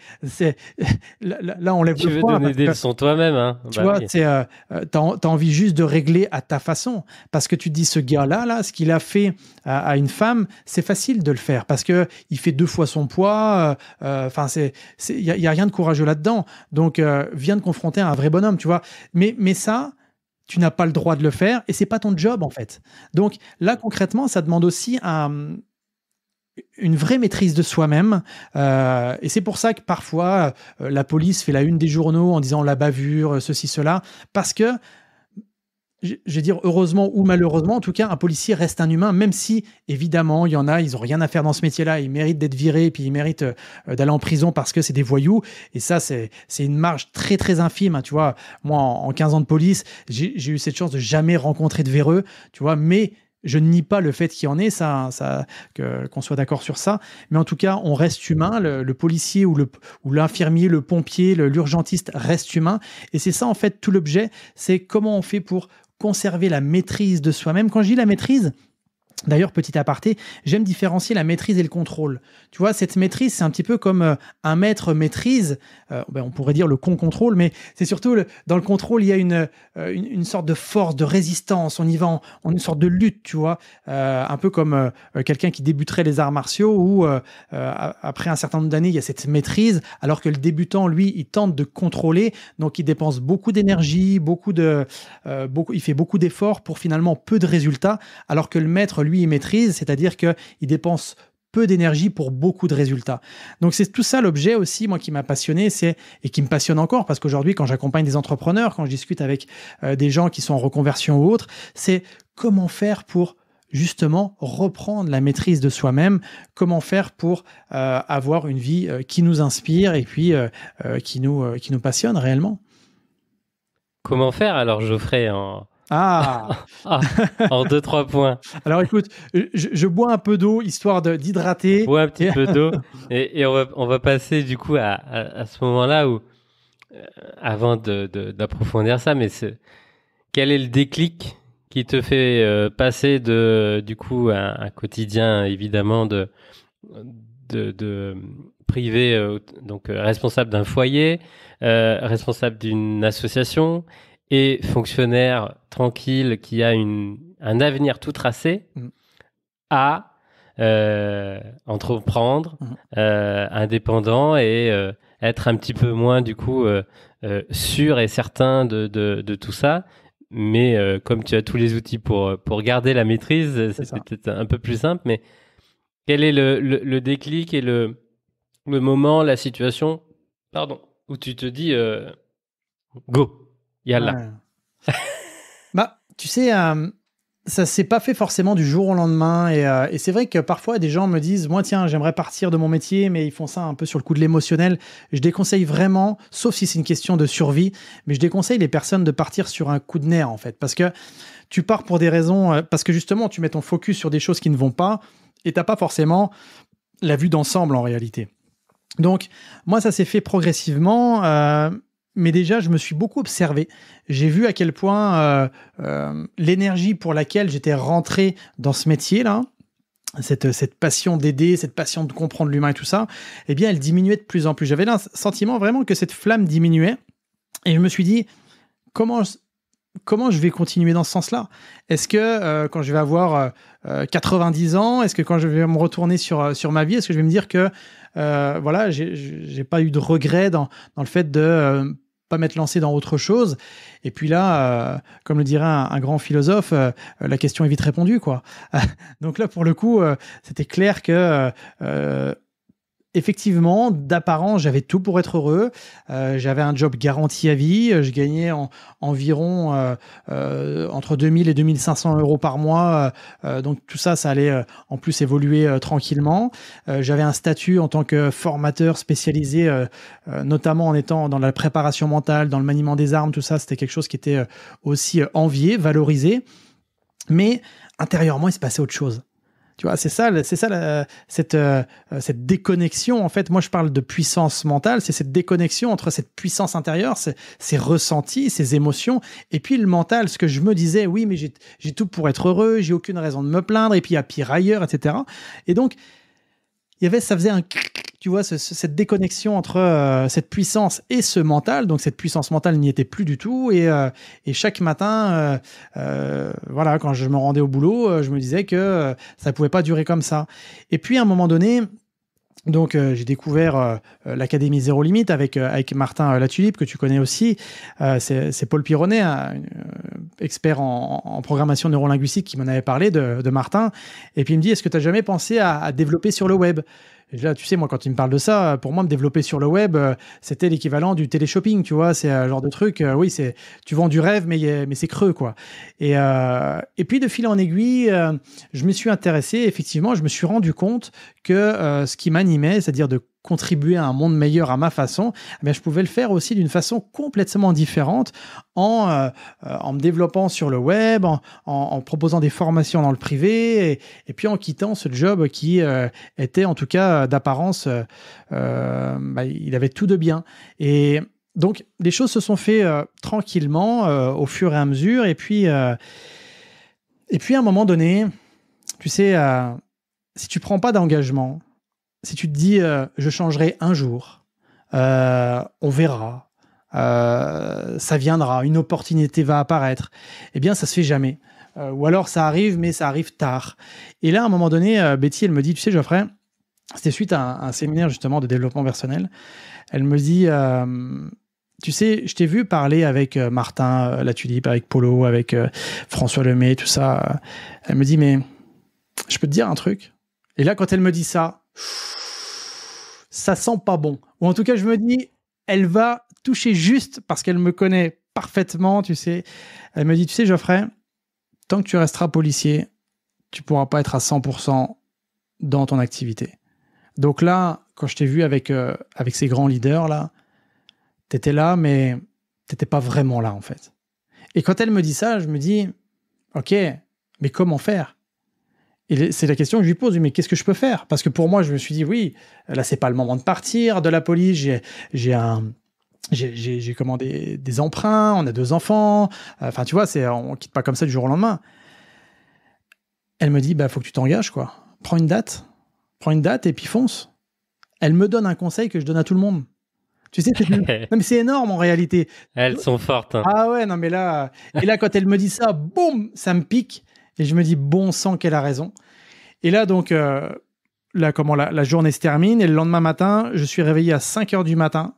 là, on lève le point. Tu veux donner des leçons toi-même. Hein. Tu vois, t'as envie juste de régler à ta façon. Parce que tu te dis, ce gars-là, ce qu'il a fait à une femme, c'est facile de le faire. Parce qu'il fait 2 fois son poids. Enfin, il n'y a rien de courageux là-dedans. Donc, viens de confronter un vrai bonhomme, tu vois. Mais ça... tu n'as pas le droit de le faire et c'est pas ton job en fait. Donc là concrètement, ça demande aussi une vraie maîtrise de soi-même. Et c'est pour ça que parfois, la police fait la une des journaux en disant la bavure, ceci, cela, parce que je vais dire heureusement ou malheureusement, en tout cas, un policier reste un humain, même si, évidemment, il y en a, ils n'ont rien à faire dans ce métier-là, ils méritent d'être virés, et puis ils méritent d'aller en prison parce que c'est des voyous. Et ça, c'est une marge très, très infime. Hein, tu vois, moi, en 15 ans de police, j'ai eu cette chance de jamais rencontrer de véreux, tu vois, mais je ne nie pas le fait qu'il y en ait, qu'on soit d'accord sur ça. Mais en tout cas, on reste humain. Le policier ou l'infirmier, le pompier, l'urgentiste reste humain. Et c'est ça, en fait, tout l'objet. C'est comment on fait pour conserver la maîtrise de soi-même. Quand je dis la maîtrise, d'ailleurs, petit aparté, j'aime différencier la maîtrise et le contrôle. Tu vois, cette maîtrise, c'est un petit peu comme un maître maîtrise. On pourrait dire le contrôle, mais c'est surtout dans le contrôle, il y a une sorte de force, de résistance. On y va en une sorte de lutte, tu vois. Un peu comme quelqu'un qui débuterait les arts martiaux où, après un certain nombre d'années, il y a cette maîtrise, alors que le débutant, lui, il tente de contrôler. Donc, il dépense beaucoup d'énergie, il fait beaucoup d'efforts pour finalement peu de résultats, alors que le maître, lui, il maîtrise, c'est-à-dire qu'il dépense peu d'énergie pour beaucoup de résultats. Donc c'est tout ça l'objet aussi, moi, qui m'a passionné, et qui me passionne encore, parce qu'aujourd'hui, quand j'accompagne des entrepreneurs, quand je discute avec des gens qui sont en reconversion ou autres, c'est comment faire pour justement reprendre la maîtrise de soi-même, comment faire pour avoir une vie qui nous inspire et puis qui nous passionne réellement. Comment faire alors, Geoffrey, en 2-3 points? Alors écoute, je bois un peu d'eau histoire d'hydrater. Bois un petit peu d'eau et on va passer du coup à ce moment-là où, avant d'approfondir ça, mais quel est le déclic qui te fait passer du coup un quotidien évidemment de privé, donc responsable d'un foyer, responsable d'une association et fonctionnaire tranquille qui a un avenir tout tracé, à entreprendre, indépendant et être un petit peu moins du coup sûr et certain de tout ça. Mais comme tu as tous les outils pour garder la maîtrise, c'est peut-être un peu plus simple. Mais quel est le déclic et le moment, la situation, où tu te dis go, yallah. Ouais. Bah, tu sais, ça s'est pas fait forcément du jour au lendemain. Et c'est vrai que parfois, des gens me disent, moi, tiens, j'aimerais partir de mon métier, mais ils font ça un peu sur le coup de l'émotionnel. Je déconseille vraiment, sauf si c'est une question de survie, mais je déconseille les personnes de partir sur un coup de nerf, en fait. Parce que tu pars pour des raisons, parce que justement, tu mets ton focus sur des choses qui ne vont pas et t'as pas forcément la vue d'ensemble en réalité. Donc, moi, ça s'est fait progressivement. Mais déjà, je me suis beaucoup observé. J'ai vu à quel point l'énergie pour laquelle j'étais rentré dans ce métier-là, cette passion d'aider, cette passion de comprendre l'humain et tout ça, eh bien, elle diminuait de plus en plus. J'avais le sentiment vraiment que cette flamme diminuait. Et je me suis dit, comment je vais continuer dans ce sens-là? Est-ce que quand je vais avoir 90 ans, est-ce que quand je vais me retourner sur ma vie, est-ce que je vais me dire que voilà, j'ai pas eu de regret dans le fait de pas m'être lancé dans autre chose? Et puis là, comme le dirait un grand philosophe, la question est vite répondue, quoi. Donc là, pour le coup, c'était clair que effectivement, d'apparence, j'avais tout pour être heureux. J'avais un job garanti à vie. Je gagnais environ entre 2000 et 2500 euros par mois. Donc tout ça, ça allait en plus évoluer tranquillement. J'avais un statut en tant que formateur spécialisé, notamment en étant dans la préparation mentale, dans le maniement des armes. Tout ça, c'était quelque chose qui était aussi envié, valorisé. Mais intérieurement, il se passait autre chose. Tu vois, c'est ça cette déconnexion. En fait, moi, je parle de puissance mentale. C'est cette déconnexion entre cette puissance intérieure, ces ressentis, ces émotions, et puis le mental. Ce que je me disais, oui, mais j'ai tout pour être heureux, j'ai aucune raison de me plaindre, et puis il y a pire ailleurs, etc. Et donc, ça faisait tu vois, cette déconnexion entre cette puissance et ce mental. Donc, cette puissance mentale n'y était plus du tout. Et chaque matin, voilà, quand je me rendais au boulot, je me disais que ça pouvait pas durer comme ça. Et puis, à un moment donné, Donc, j'ai découvert l'Académie Zéro Limite avec Martin Latulippe, que tu connais aussi. C'est Paul Pironnet, expert en programmation neurolinguistique, qui m'en avait parlé de Martin. Et puis, il me dit, est-ce que tu n'as jamais pensé à développer sur le web? Et là, tu sais, moi, quand il me parle de ça, pour moi, me développer sur le web, c'était l'équivalent du téléshopping, tu vois. C'est un genre de truc, oui, tu vends du rêve, mais c'est creux, quoi. Et puis, de fil en aiguille, je me suis intéressé, effectivement, je me suis rendu compte que ce qui m'animait, c'est-à-dire de contribuer à un monde meilleur à ma façon, eh bien, je pouvais le faire aussi d'une façon complètement différente en me développant sur le web, en proposant des formations dans le privé et puis en quittant ce job qui était en tout cas d'apparence, il avait tout de bien. Et donc, les choses se sont faites tranquillement au fur et à mesure. Et puis, à un moment donné, tu sais, si tu prends pas d'engagement, si tu te dis je changerai un jour, on verra, ça viendra, une opportunité va apparaître, eh bien ça se fait jamais. Ou alors ça arrive, mais ça arrive tard. Et là, à un moment donné, Betty, elle me dit, tu sais, Geoffrey, c'était suite à un séminaire justement de développement personnel, elle me dit, tu sais, je t'ai vu parler avec Martin Latulippe, avec Polo, avec François Lemay, tout ça. Elle me dit, mais je peux te dire un truc? Et là, quand elle me dit ça sent pas bon. Ou en tout cas, je me dis, elle va toucher juste parce qu'elle me connaît parfaitement, tu sais. Elle me dit, tu sais, Geoffrey, tant que tu resteras policier, tu pourras pas être à 100% dans ton activité. Donc là, quand je t'ai vu avec ces grands leaders, là, t'étais là, mais t'étais pas vraiment là, en fait. Et quand elle me dit ça, je me dis, ok, mais comment faire? Et c'est la question que je lui pose, mais qu'est-ce que je peux faire? Parce que pour moi, je me suis dit, oui, là, c'est pas le moment de partir de la police. J'ai commandé des emprunts, on a 2 enfants. Enfin, tu vois, on quitte pas comme ça du jour au lendemain. Elle me dit, bah, faut que tu t'engages, quoi. Prends une date et puis fonce. Elle me donne un conseil que je donne à tout le monde. Tu sais, non, mais c'est énorme en réalité. Elles sont fortes. Hein. Ah ouais, non, mais là, et là, quand elle me dit ça, boum, ça me pique. Et je me dis, bon sang qu'elle a raison. Et là, donc, la journée se termine. Et le lendemain matin, je suis réveillé à 5h du matin.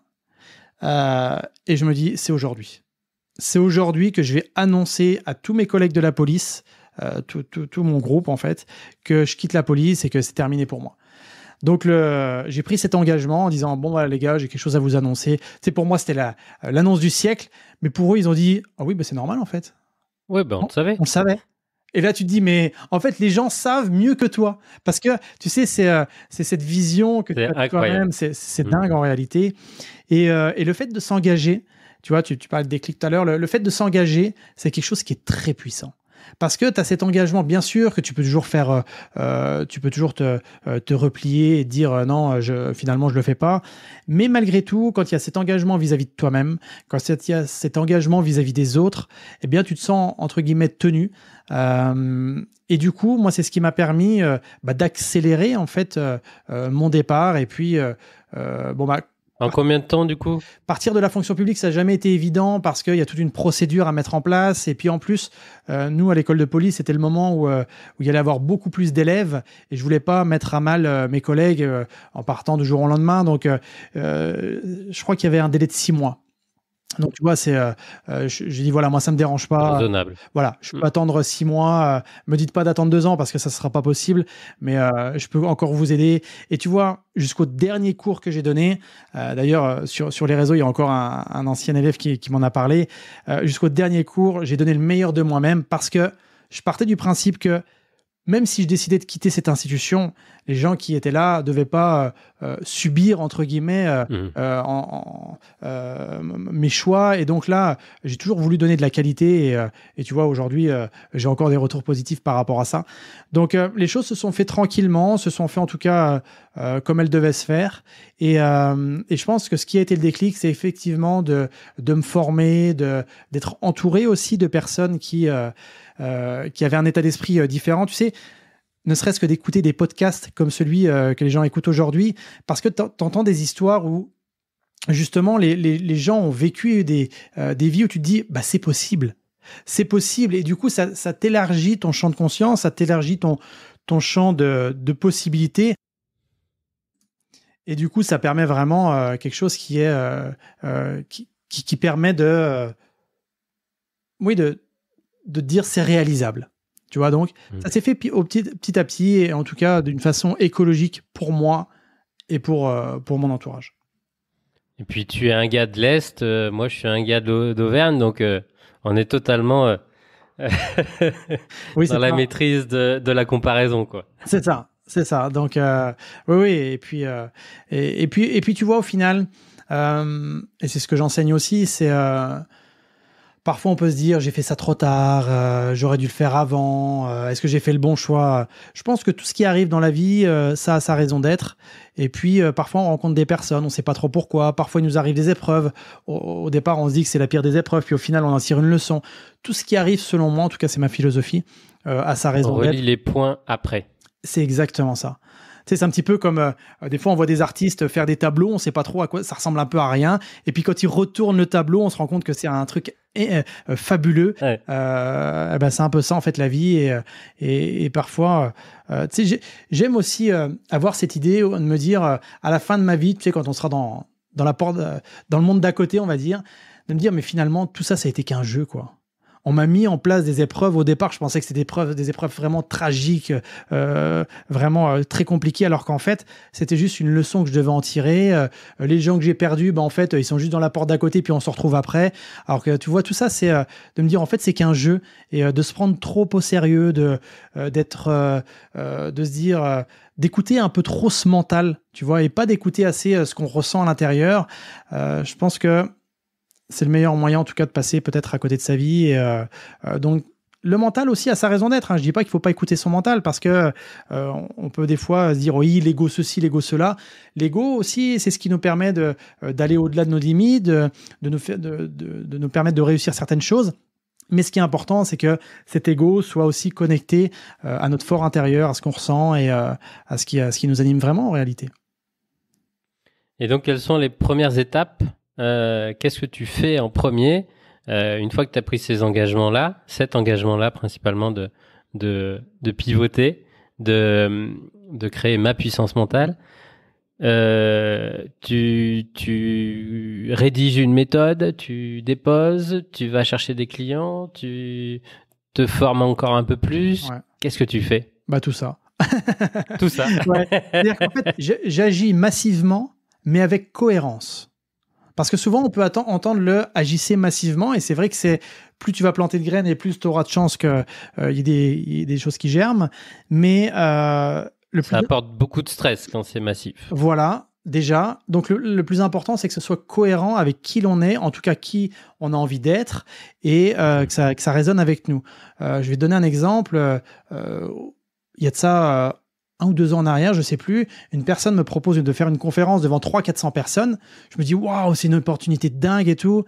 Et je me dis, c'est aujourd'hui. C'est aujourd'hui que je vais annoncer à tous mes collègues de la police, tout mon groupe, en fait, que je quitte la police et que c'est terminé pour moi. Donc, j'ai pris cet engagement en disant, bon, voilà, les gars, j'ai quelque chose à vous annoncer. Tu sais, pour moi, c'était l'annonce du siècle. Mais pour eux, ils ont dit, ah oui, bah, c'est normal, en fait. Oui, ben, on le savait. On le savait. Et là, tu te dis, mais en fait, les gens savent mieux que toi. Parce que, tu sais, c'est cette vision que tu as toi-même. C'est dingue en réalité. Et le fait de s'engager, tu vois, tu parlais de déclic tout à l'heure, le fait de s'engager, c'est quelque chose qui est très puissant. Parce que tu as cet engagement, bien sûr, que tu peux toujours faire, tu peux toujours te replier et dire non, finalement, je le fais pas. Mais malgré tout, quand il y a cet engagement vis-à-vis de toi-même, quand il y a cet engagement vis-à-vis des autres, eh bien, tu te sens, entre guillemets, tenu. Et du coup, moi, c'est ce qui m'a permis d'accélérer, en fait, mon départ. Et puis, en combien de temps, du coup? Partir de la fonction publique, ça n'a jamais été évident parce qu'il y a toute une procédure à mettre en place. Et puis en plus, nous, à l'école de police, c'était le moment où il y allait avoir beaucoup plus d'élèves. Et je voulais pas mettre à mal mes collègues en partant du jour au lendemain. Donc, je crois qu'il y avait un délai de 6 mois. Donc, tu vois, j'ai dit, voilà, moi, ça me dérange pas. Raisonnable. Voilà, je peux attendre 6 mois. Me dites pas d'attendre 2 ans parce que ça sera pas possible. Mais je peux encore vous aider. Et tu vois, jusqu'au dernier cours que j'ai donné, d'ailleurs, sur les réseaux, il y a encore un ancien élève qui m'en a parlé. Jusqu'au dernier cours, j'ai donné le meilleur de moi-même parce que je partais du principe que même si je décidais de quitter cette institution, les gens qui étaient là ne devaient pas subir, entre guillemets, mes choix. Et donc là, j'ai toujours voulu donner de la qualité. Et tu vois, aujourd'hui, j'ai encore des retours positifs par rapport à ça. Donc, les choses se sont faites tranquillement, se sont faites en tout cas comme elles devaient se faire. Et je pense que ce qui a été le déclic, c'est effectivement de me former, d'être entouré aussi de personnes qui avaient un état d'esprit différent. Tu sais, ne serait-ce que d'écouter des podcasts comme celui que les gens écoutent aujourd'hui, parce que tu entends des histoires où, justement, les gens ont vécu des vies où tu te dis, bah, c'est possible. C'est possible. Et du coup, ça t'élargit ton champ de conscience, ça t'élargit ton champ de possibilités. Et du coup, ça permet vraiment quelque chose qui est qui permet oui, de dire c'est réalisable. Tu vois, donc ça s'est fait petit à petit, et en tout cas d'une façon écologique pour moi et pour mon entourage. Et puis tu es un gars de l'Est, moi je suis un gars d'Auvergne, donc on est totalement Oui, dans la maîtrise de la comparaison, quoi. C'est ça, c'est ça. Donc oui, et puis et puis tu vois au final, et c'est ce que j'enseigne aussi, c'est parfois on peut se dire j'ai fait ça trop tard, j'aurais dû le faire avant, est-ce que j'ai fait le bon choix? Je pense que tout ce qui arrive dans la vie, ça a sa raison d'être. Et puis parfois on rencontre des personnes, on ne sait pas trop pourquoi, parfois il nous arrive des épreuves, au départ on se dit que c'est la pire des épreuves, puis au final on en tire une leçon. Tout ce qui arrive, selon moi, en tout cas c'est ma philosophie, a sa raison d'être. On relie les points après. C'est exactement ça. Tu sais, c'est un petit peu comme des fois on voit des artistes faire des tableaux, on sait pas trop à quoi, ça ressemble un peu à rien, et puis quand ils retournent le tableau, on se rend compte que c'est un truc fabuleux. Ouais. Ben c'est un peu ça en fait la vie, et parfois tu sais, j'aime aussi avoir cette idée de me dire à la fin de ma vie, tu sais, quand on sera dans la porte, dans le monde d'à côté, on va dire, de me dire mais finalement tout ça a été qu'un jeu, quoi. On m'a mis en place des épreuves. Au départ, je pensais que c'était des épreuves vraiment tragiques, vraiment très compliquées, alors qu'en fait, c'était juste une leçon que je devais en tirer. Les gens que j'ai perdus, ben, en fait, ils sont juste dans la porte d'à côté, puis on se retrouve après. Alors que tu vois, tout ça, c'est de me dire, en fait, c'est qu'un jeu, et de se prendre trop au sérieux, de se dire, d'écouter un peu trop ce mental, tu vois, et pas d'écouter assez ce qu'on ressent à l'intérieur. Je pense que c'est le meilleur moyen, en tout cas, de passer peut-être à côté de sa vie. Et donc, le mental aussi a sa raison d'être. Hein. Je dis pas qu'il faut pas écouter son mental, parce que on peut des fois se dire oui, l'ego ceci, l'ego cela. L'ego aussi, c'est ce qui nous permet d'aller au-delà de nos limites, de nous permettre de réussir certaines choses. Mais ce qui est important, c'est que cet ego soit aussi connecté à notre fort intérieur, à ce qu'on ressent, et à ce qui nous anime vraiment en réalité. Et donc, quelles sont les premières étapes? Qu'est-ce que tu fais en premier une fois que tu as pris cet engagement-là principalement de pivoter, de créer ma puissance mentale? Tu rédiges une méthode, tu déposes, tu vas chercher des clients, tu te formes encore un peu plus. Ouais. Qu'est-ce que tu fais? Bah, tout ça. Tout ça. Ouais. C'est-à-dire qu'en fait, j'agis massivement, mais avec cohérence. Parce que souvent, on peut entendre le « agissez massivement », et c'est vrai que c'est plus tu vas planter de graines et plus tu auras de chances qu'il y ait des choses qui germent. Mais ça apporte beaucoup de stress quand c'est massif. Voilà, déjà. Donc le plus important, c'est que ce soit cohérent avec qui l'on est, en tout cas qui on a envie d'être, et que ça résonne avec nous. Je vais donner un exemple. Il y a de ça... 1 ou 2 ans en arrière, je sais plus, une personne me propose de faire une conférence devant 300-400 personnes. Je me dis, waouh, c'est une opportunité de dingue et tout.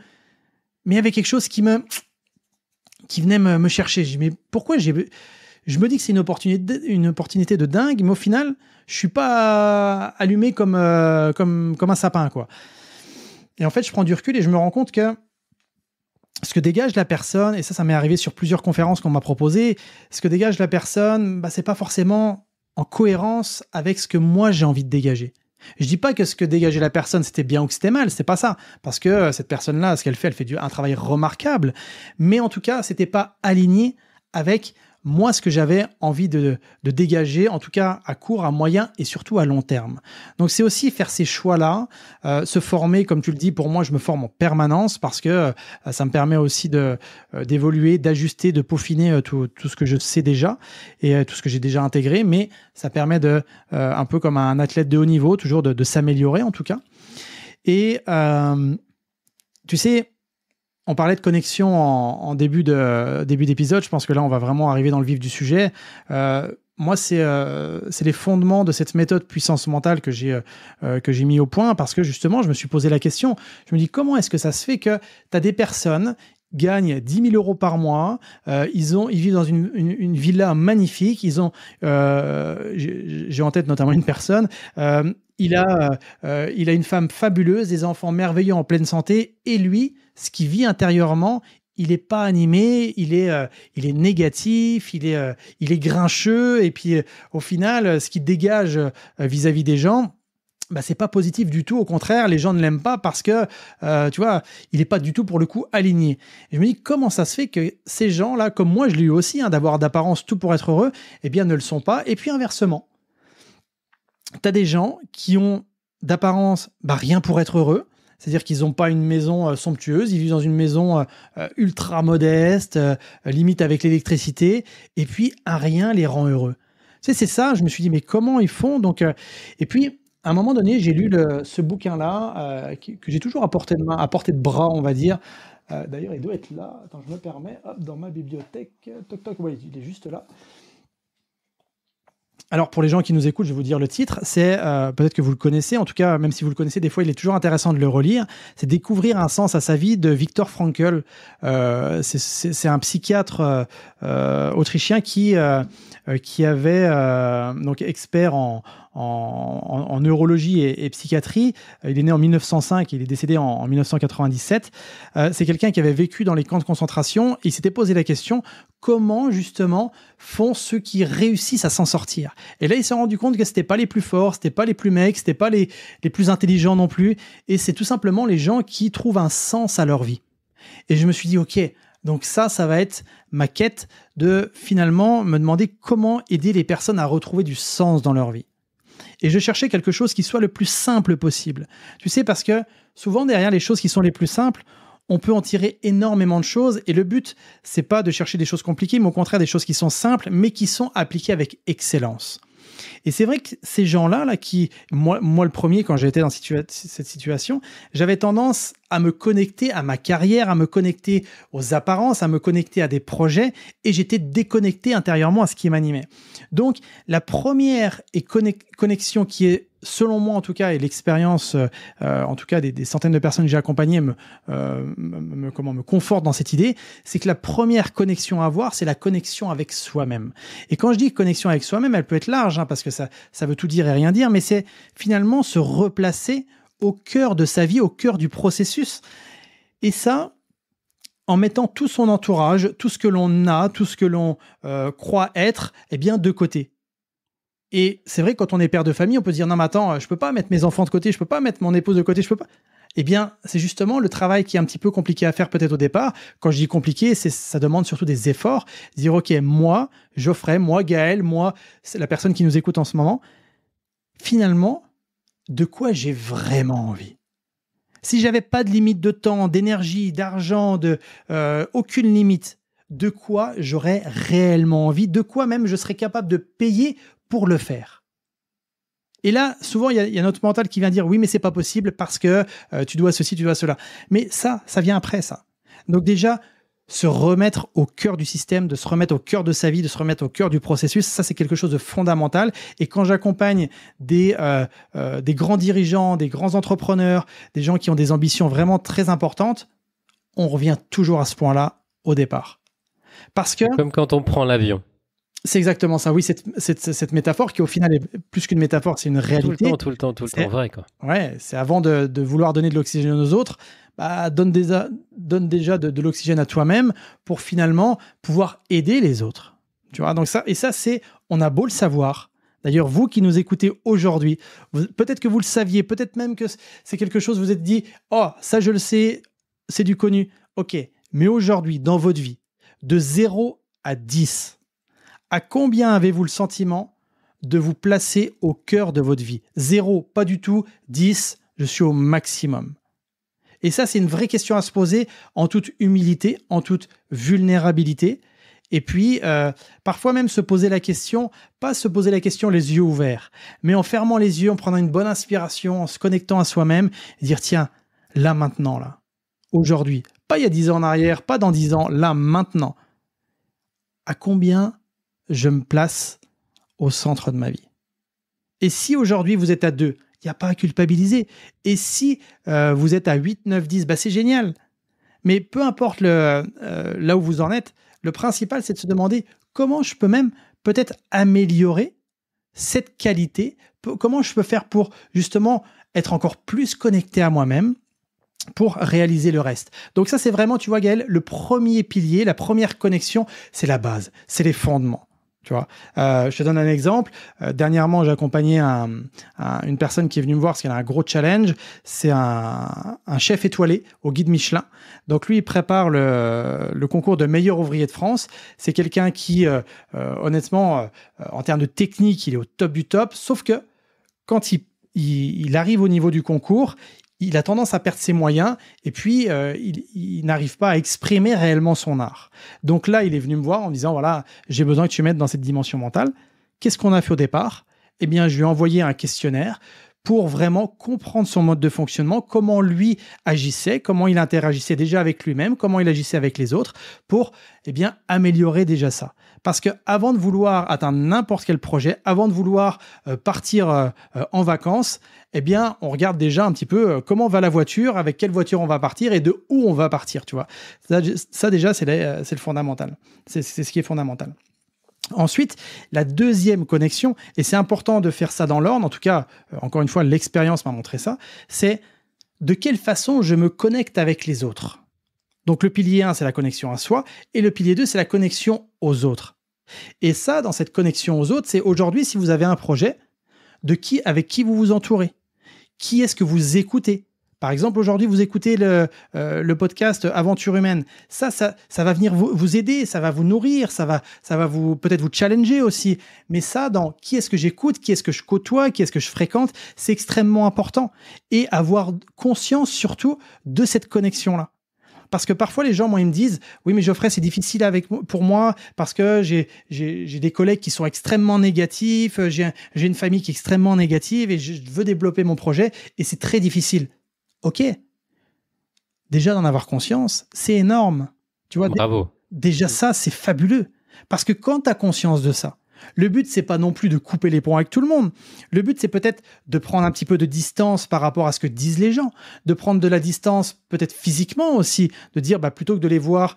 Mais il y avait quelque chose qui venait me chercher. Je dis, mais pourquoi je me dis que c'est une opportunité de dingue, mais au final, je suis pas allumé comme un sapin, quoi. Et en fait, je prends du recul et je me rends compte que ce que dégage la personne, et ça m'est arrivé sur plusieurs conférences qu'on m'a proposées, ce que dégage la personne, bah, c'est pas forcément en cohérence avec ce que moi j'ai envie de dégager. Je dis pas que ce que dégageait la personne c'était bien ou que c'était mal, c'est pas ça, parce que cette personne-là, ce qu'elle fait, un travail remarquable, mais en tout cas, c'était pas aligné avec moi ce que j'avais envie de dégager, en tout cas à court, à moyen et surtout à long terme. Donc c'est aussi faire ces choix-là, se former, comme tu le dis, pour moi je me forme en permanence parce que ça me permet aussi d'évoluer, d'ajuster, de peaufiner tout ce que je sais déjà et tout ce que j'ai déjà intégré, mais ça permet un peu comme un athlète de haut niveau, toujours de s'améliorer en tout cas. Et tu sais, on parlait de connexion en début d'épisode. Je pense que là, on va vraiment arriver dans le vif du sujet. Moi, c'est les fondements de cette méthode puissance mentale que j'ai mis au point parce que justement, je me suis posé la question. Je me dis, comment est-ce que ça se fait que tu as des personnes gagnent 10 000 euros par mois, ils vivent dans une villa magnifique, j'ai en tête notamment une personne, il a une femme fabuleuse, des enfants merveilleux en pleine santé, et lui, ce qu'il vit intérieurement, il n'est pas animé, il est négatif, il est grincheux, et puis au final, ce qu'il dégage vis-à-vis des gens, c'est pas positif du tout. Au contraire, les gens ne l'aiment pas parce que, tu vois, il est pas du tout pour le coup aligné. Et je me dis, comment ça se fait que ces gens-là, comme moi, je l'ai eu aussi, d'avoir d'apparence tout pour être heureux, eh bien, ne le sont pas. Et puis inversement, tu as des gens qui ont d'apparence rien pour être heureux. C'est-à-dire qu'ils n'ont pas une maison somptueuse, ils vivent dans une maison ultra modeste, limite avec l'électricité, et puis un rien les rend heureux. Tu sais, c'est ça, je me suis dit, mais comment ils font donc, et puis, à un moment donné, j'ai lu ce bouquin-là, que j'ai toujours à portée de main, à portée de bras, on va dire. D'ailleurs, il doit être là. Attends, je me permets, hop, dans ma bibliothèque. Toc, toc, oui, il est juste là. Alors, pour les gens qui nous écoutent, je vais vous dire le titre. C'est, peut-être que vous le connaissez, en tout cas, même si vous le connaissez, des fois, il est toujours intéressant de le relire. C'est Découvrir un sens à sa vie de Viktor Frankl. C'est un psychiatre autrichien qui avait, donc expert en neurologie et psychiatrie. Il est né en 1905, il est décédé en 1997. C'est quelqu'un qui avait vécu dans les camps de concentration. Il s'était posé la question, comment justement font ceux qui réussissent à s'en sortir? Et là, il s'est rendu compte que c'était pas les plus forts, c'était pas les plus mecs, c'était pas les plus intelligents non plus. Et c'est tout simplement les gens qui trouvent un sens à leur vie. Et je me suis dit, ok, donc ça va être ma quête de finalement me demander comment aider les personnes à retrouver du sens dans leur vie. Et je cherchais quelque chose qui soit le plus simple possible. Tu sais, parce que souvent derrière les choses qui sont les plus simples, on peut en tirer énormément de choses. Et le but, c'est pas de chercher des choses compliquées, mais au contraire des choses qui sont simples, mais qui sont appliquées avec excellence. Et c'est vrai que ces gens-là, moi le premier, quand j'étais dans cette situation, j'avais tendance à me connecter à ma carrière, à me connecter aux apparences, à me connecter à des projets, et j'étais déconnecté intérieurement à ce qui m'animait. Donc, la première connexion qui est, selon moi en tout cas, et l'expérience, en tout cas des centaines de personnes que j'ai accompagnées me conforte dans cette idée, c'est que la première connexion à avoir, c'est la connexion avec soi-même. Et quand je dis connexion avec soi-même, elle peut être large, parce que ça veut tout dire et rien dire, mais c'est finalement se replacer au cœur de sa vie, au cœur du processus. Et ça, en mettant tout son entourage, tout ce que l'on a, tout ce que l'on croit être, de côté. Et c'est vrai que quand on est père de famille, on peut se dire « Non, mais attends, je peux pas mettre mes enfants de côté, je peux pas mettre mon épouse de côté, je peux pas... » c'est justement le travail qui est un petit peu compliqué à faire peut-être au départ. Quand je dis compliqué, ça demande surtout des efforts. Dire « Ok, moi, Geoffrey, moi, Gaël, moi, c'est la personne qui nous écoute en ce moment. Finalement, de quoi j'ai vraiment envie ? Si j'avais pas de limite de temps, d'énergie, d'argent, aucune limite, de quoi j'aurais réellement envie ? De quoi même je serais capable de payer pour le faire ? Et là, souvent, il y a notre mental qui vient dire « Oui, mais c'est pas possible parce que tu dois ceci, tu dois cela. » Mais ça vient après, ça. Donc déjà, se remettre au cœur du système, de se remettre au cœur de sa vie, de se remettre au cœur du processus, ça, c'est quelque chose de fondamental. Et quand j'accompagne des grands dirigeants, des grands entrepreneurs, des gens qui ont des ambitions vraiment très importantes, on revient toujours à ce point-là au départ. Parce que... Comme quand on prend l'avion. C'est exactement ça. Oui, cette métaphore qui, au final, est plus qu'une métaphore, c'est une réalité. Tout le temps, vrai, quoi. Ouais, c'est avant de vouloir donner de l'oxygène aux autres, donne déjà de l'oxygène à toi-même pour finalement pouvoir aider les autres. Tu vois, donc ça, c'est, on a beau le savoir. D'ailleurs, vous qui nous écoutez aujourd'hui, peut-être que vous le saviez, peut-être même que c'est quelque chose, vous vous êtes dit, oh, ça je le sais, c'est du connu. Ok, mais aujourd'hui, dans votre vie, de 0 à 10, à combien avez-vous le sentiment de vous placer au cœur de votre vie ? 0, pas du tout. 10, je suis au maximum. Et ça, c'est une vraie question à se poser en toute humilité, en toute vulnérabilité. Et puis, parfois même se poser la question, pas se poser la question les yeux ouverts, mais en fermant les yeux, en prenant une bonne inspiration, en se connectant à soi-même, et dire, tiens, là, maintenant, là, aujourd'hui, pas il y a 10 ans en arrière, pas dans 10 ans, là, maintenant, à combien je me place au centre de ma vie. Et si aujourd'hui vous êtes à 2, il n'y a pas à culpabiliser. Et si vous êtes à 8, 9, 10, c'est génial. Mais peu importe là où vous en êtes, le principal, c'est de se demander comment je peux même peut-être améliorer cette qualité, comment je peux faire pour justement être encore plus connecté à moi-même pour réaliser le reste. Donc ça, c'est vraiment, tu vois Gaël, le premier pilier, la première connexion, c'est la base, c'est les fondements. Tu vois, je te donne un exemple. Dernièrement, j'ai accompagné une personne qui est venue me voir parce qu'elle a un gros challenge. C'est un chef étoilé au guide Michelin. Donc lui, il prépare le concours de meilleur ouvrier de France. C'est quelqu'un qui, honnêtement, en termes de technique, il est au top du top. Sauf que quand il arrive au niveau du concours, il a tendance à perdre ses moyens et puis il n'arrive pas à exprimer réellement son art. Donc là, il est venu me voir en me disant, voilà, j'ai besoin que tu m'aides dans cette dimension mentale. Qu'est-ce qu'on a fait au départ? Eh bien, je lui ai envoyé un questionnaire pour vraiment comprendre son mode de fonctionnement, comment lui agissait, comment il interagissait déjà avec lui-même, comment il agissait avec les autres, pour améliorer déjà ça. Parce que avant de vouloir atteindre n'importe quel projet, avant de vouloir partir en vacances, on regarde déjà un petit peu comment va la voiture, avec quelle voiture on va partir et de où on va partir, tu vois. Ça déjà, c'est le fondamental. C'est ce qui est fondamental. Ensuite, la deuxième connexion, et c'est important de faire ça dans l'ordre, en tout cas, encore une fois, l'expérience m'a montré ça, c'est de quelle façon je me connecte avec les autres. Donc le pilier 1, c'est la connexion à soi, et le pilier 2, c'est la connexion aux autres. Et ça, dans cette connexion aux autres, c'est aujourd'hui, si vous avez un projet, avec qui vous vous entourez. Qui est-ce que vous écoutez? Par exemple, aujourd'hui, vous écoutez le podcast Aventure Humaine. Ça va venir vous aider, ça va vous nourrir, ça va peut-être vous challenger aussi. Mais ça, dans qui est-ce que j'écoute, qui est-ce que je côtoie, qui est-ce que je fréquente, c'est extrêmement important. Et avoir conscience surtout de cette connexion-là. Parce que parfois, les gens, moi, ils me disent « Oui, mais Geoffrey, c'est difficile pour moi parce que j'ai des collègues qui sont extrêmement négatifs, j'ai une famille qui est extrêmement négative et je veux développer mon projet et c'est très difficile. » Ok. Déjà, d'en avoir conscience, c'est énorme. Tu vois, bravo. Déjà, ça, c'est fabuleux. Parce que quand tu as conscience de ça, le but, c'est pas non plus de couper les ponts avec tout le monde. Le but, c'est peut-être de prendre un petit peu de distance par rapport à ce que disent les gens, de prendre de la distance peut-être physiquement aussi, de dire plutôt que de les voir,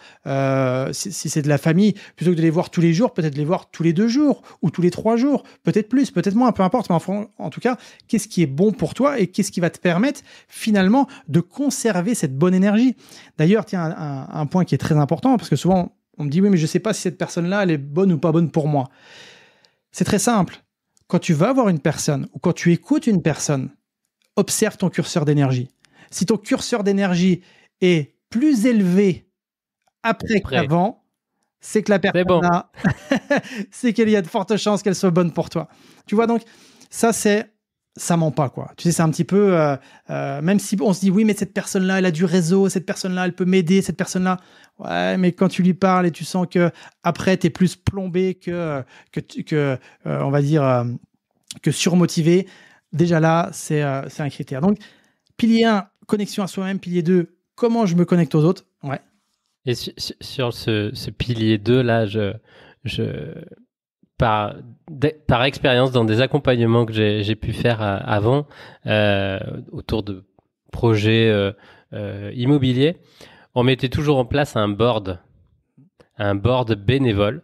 si c'est de la famille, plutôt que de les voir tous les jours, peut-être de les voir tous les 2 jours ou tous les 3 jours, peut-être plus, peut-être moins, peu importe. Mais en tout cas, qu'est-ce qui est bon pour toi et qu'est-ce qui va te permettre finalement de conserver cette bonne énergie. D'ailleurs, tiens, un point qui est très important, parce que souvent, on me dit « Oui, mais je ne sais pas si cette personne-là, elle est bonne ou pas bonne pour moi. » C'est très simple. Quand tu vas voir une personne ou quand tu écoutes une personne, observe ton curseur d'énergie. Si ton curseur d'énergie est plus élevé après qu'avant, c'est que la personne-là, c'est qu'il y a de fortes chances qu'elle soit bonne pour toi. Tu vois, donc, ça ment pas, quoi. Tu sais, c'est un petit peu, même si on se dit, oui, mais cette personne-là, elle a du réseau, cette personne-là, elle peut m'aider, cette personne-là. Ouais, mais quand tu lui parles et tu sens que après, t'es plus plombé on va dire, que surmotivé, déjà là, c'est un critère. Donc, pilier 1, connexion à soi-même. Pilier 2, comment je me connecte aux autres. Ouais. Et sur ce pilier 2, là, par expérience, dans des accompagnements que j'ai pu faire avant, autour de projets immobiliers, on mettait toujours en place un board bénévole,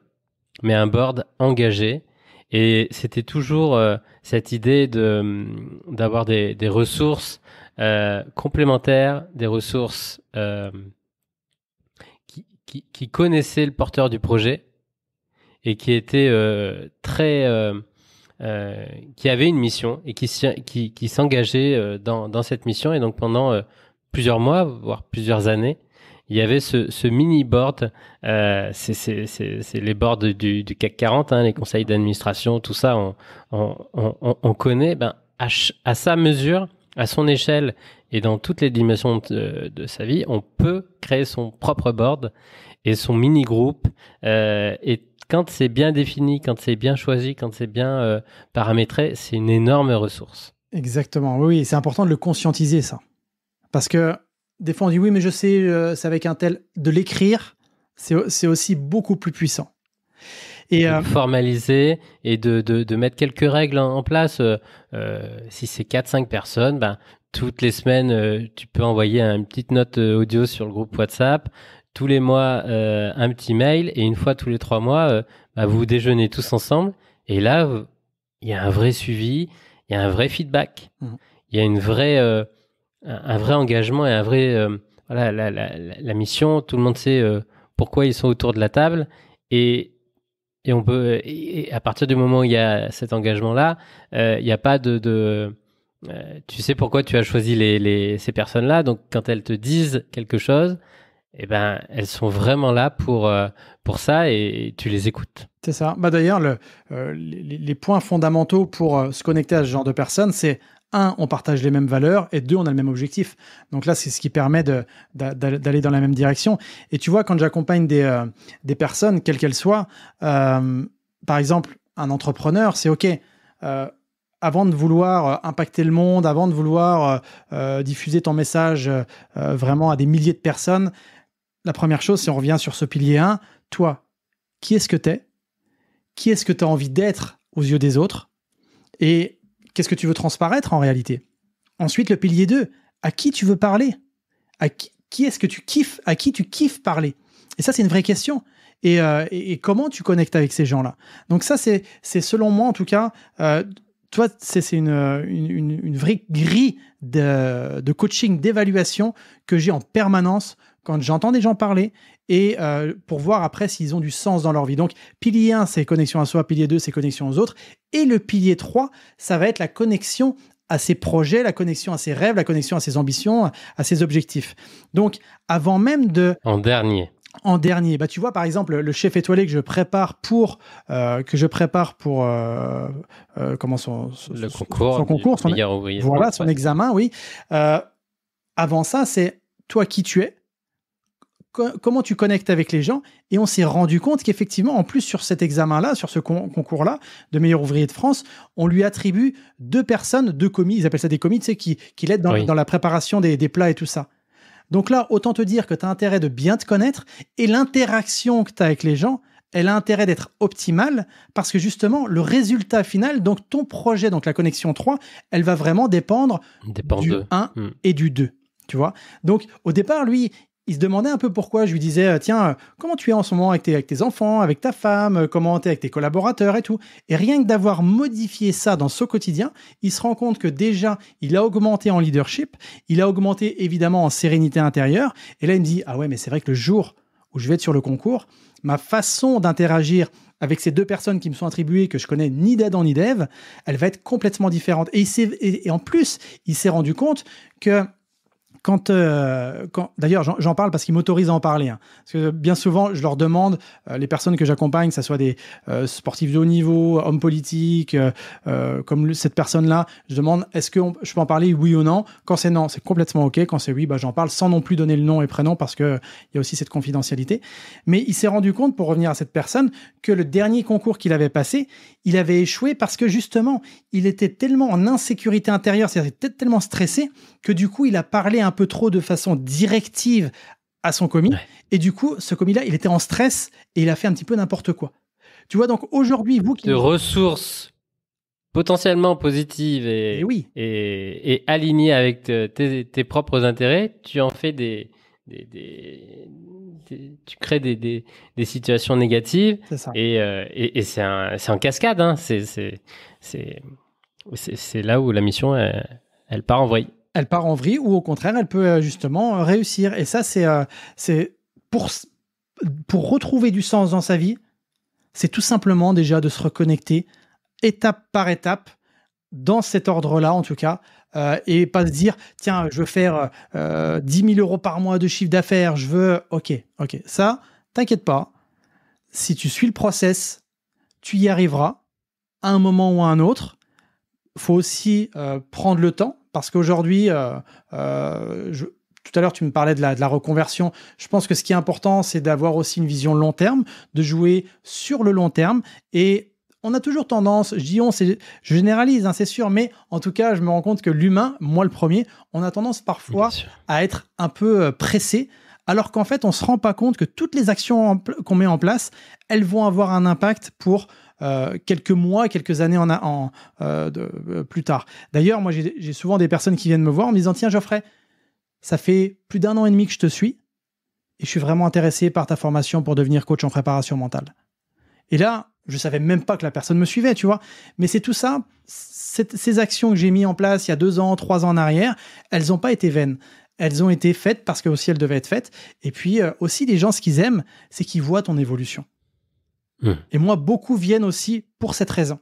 mais un board engagé. Et c'était toujours cette idée d'avoir des ressources complémentaires, des ressources qui connaissaient le porteur du projet et qui étaient qui avaient une mission et qui s'engageaient dans cette mission. Et donc pendant plusieurs mois, voire plusieurs années, il y avait ce mini board, c'est les boards du CAC 40, hein, les conseils d'administration, tout ça, on connaît. À sa mesure, à son échelle et dans toutes les dimensions de sa vie, on peut créer son propre board et son mini groupe. Et quand c'est bien défini, quand c'est bien choisi, quand c'est bien paramétré, c'est une énorme ressource. Exactement. Oui, c'est important de le conscientiser, ça, parce que des fois, on dit oui, mais je sais, c'est avec un tel. De l'écrire, c'est aussi beaucoup plus puissant. Et formaliser et de mettre quelques règles en place. Si c'est 4-5 personnes, toutes les semaines, tu peux envoyer une petite note audio sur le groupe WhatsApp. Tous les mois, un petit mail. Et une fois tous les 3 mois, vous déjeunez tous ensemble. Et là, il y a un vrai suivi, il y a un vrai feedback. Il y a un vrai engagement et un vrai la mission, tout le monde sait pourquoi ils sont autour de la table et Et on peut, et à partir du moment où il y a cet engagement-là, il n'y a pas tu sais pourquoi tu as choisi ces personnes-là. Donc, quand elles te disent quelque chose, eh ben, elles sont vraiment là pour ça et tu les écoutes. C'est ça. Bah d'ailleurs, les points fondamentaux pour se connecter à ce genre de personnes, c'est un, on partage les mêmes valeurs, et deux, on a le même objectif. Donc là, c'est ce qui permet d'aller dans la même direction. Et tu vois, quand j'accompagne des personnes, quelles qu'elles soient, par exemple, un entrepreneur, c'est OK. Avant de vouloir impacter le monde, avant de vouloir diffuser ton message vraiment à des milliers de personnes, la première chose, si on revient sur ce pilier 1, toi, qui est-ce que tu es? Qui est-ce que tu as envie d'être aux yeux des autres? Et qu'est-ce que tu veux transparaître en réalité? Ensuite, le pilier 2, à qui tu veux parler? À qui est-ce que tu kiffes? À qui tu kiffes parler? Et ça, c'est une vraie question. Et comment tu connectes avec ces gens-là? Donc ça, c'est selon moi, en tout cas, toi, c'est une vraie grille de coaching, d'évaluation que j'ai en permanence quand j'entends des gens parler et pour voir après s'ils ont du sens dans leur vie. Donc, pilier 1, c'est connexion à soi, pilier 2, c'est connexion aux autres. Et le pilier 3, ça va être la connexion à ses projets, la connexion à ses rêves, la connexion à ses ambitions, à ses objectifs. Donc, avant même de... En dernier, bah, tu vois, par exemple, le chef étoilé que je prépare pour comment le concours, son concours, son examen, oui. Avant ça, c'est toi qui tu es, comment tu connectes avec les gens, et on s'est rendu compte qu'effectivement, en plus sur cet examen-là, sur ce concours-là de meilleur ouvrier de France, on lui attribue 2 personnes, 2 commis, ils appellent ça des commis, tu sais, qui l'aident dans la préparation des plats et tout ça. Donc là, autant te dire que tu as intérêt de bien te connaître, et l'interaction que tu as avec les gens, elle a intérêt d'être optimale, parce que justement, le résultat final, donc ton projet, donc la connexion 3, elle va vraiment dépendre du 1 et du 2. Tu vois? Donc, au départ, lui, il se demandait un peu pourquoi. Je lui disais, tiens, comment tu es en ce moment avec tes enfants, avec ta femme, comment tu es avec tes collaborateurs et tout. Et rien que d'avoir modifié ça dans son quotidien, il se rend compte que déjà, il a augmenté en leadership, il a augmenté évidemment en sérénité intérieure. Et là, il me dit, ah ouais, mais c'est vrai que le jour où je vais être sur le concours, ma façon d'interagir avec ces 2 personnes qui me sont attribuées, que je connais ni d'Adam ni d'Ève, elle va être complètement différente. Et en plus, il s'est rendu compte que quand d'ailleurs, j'en parle parce qu'ils m'autorisent à en parler. Hein. Parce que bien souvent, je leur demande, les personnes que j'accompagne, que ce soit des sportifs de haut niveau, hommes politiques, comme cette personne-là, je demande, est-ce que je peux en parler, oui ou non? Quand c'est non, c'est complètement OK. Quand c'est oui, bah, j'en parle sans non plus donner le nom et prénom parce qu'il y a aussi cette confidentialité. Mais il s'est rendu compte, pour revenir à cette personne, que le dernier concours qu'il avait passé, il avait échoué parce que justement, il était tellement en insécurité intérieure, c'est-à-dire tellement stressé, que du coup, il a parlé un peu trop de façon directive à son commis. Ouais. Et du coup, ce commis-là, il était en stress et il a fait un petit peu n'importe quoi. Tu vois, donc aujourd'hui, vous qui... De ressources potentiellement positives et alignées avec tes propres intérêts, tu en fais tu crées des situations négatives. C'est ça. Et c'est en cascade. Hein. C'est là où la mission, elle part en vrille. Elle part en vrille ou au contraire, elle peut justement réussir. Et ça, c'est pour retrouver du sens dans sa vie, c'est tout simplement déjà de se reconnecter étape par étape, dans cet ordre-là en tout cas, et pas se dire, tiens, je veux faire 10 000 € par mois de chiffre d'affaires, je veux... Ok, ça, t'inquiète pas. Si tu suis le process, tu y arriveras à un moment ou à un autre. Il faut aussi prendre le temps. Parce qu'aujourd'hui, tout à l'heure, tu me parlais de la reconversion. Je pense que ce qui est important, c'est d'avoir aussi une vision long terme, de jouer sur le long terme. Et on a toujours tendance, je généralise, hein, c'est sûr, mais en tout cas, je me rends compte que l'humain, moi le premier, on a tendance parfois à être un peu pressé, alors qu'en fait, on ne se rend pas compte que toutes les actions qu'on met en place, elles vont avoir un impact pour... quelques mois, quelques années plus tard. D'ailleurs, moi, j'ai souvent des personnes qui viennent me voir en me disant, tiens, Geoffrey, ça fait plus d'1 an et demi que je te suis et je suis vraiment intéressé par ta formation pour devenir coach en préparation mentale. Et là, je savais même pas que la personne me suivait, tu vois. Mais c'est tout ça, ces actions que j'ai mis en place il y a 2 ans, 3 ans en arrière, elles n'ont pas été vaines. Elles ont été faites parce que aussi elles devaient être faites. Et puis aussi, les gens, ce qu'ils aiment, c'est qu'ils voient ton évolution. Et moi, beaucoup viennent aussi pour cette raison.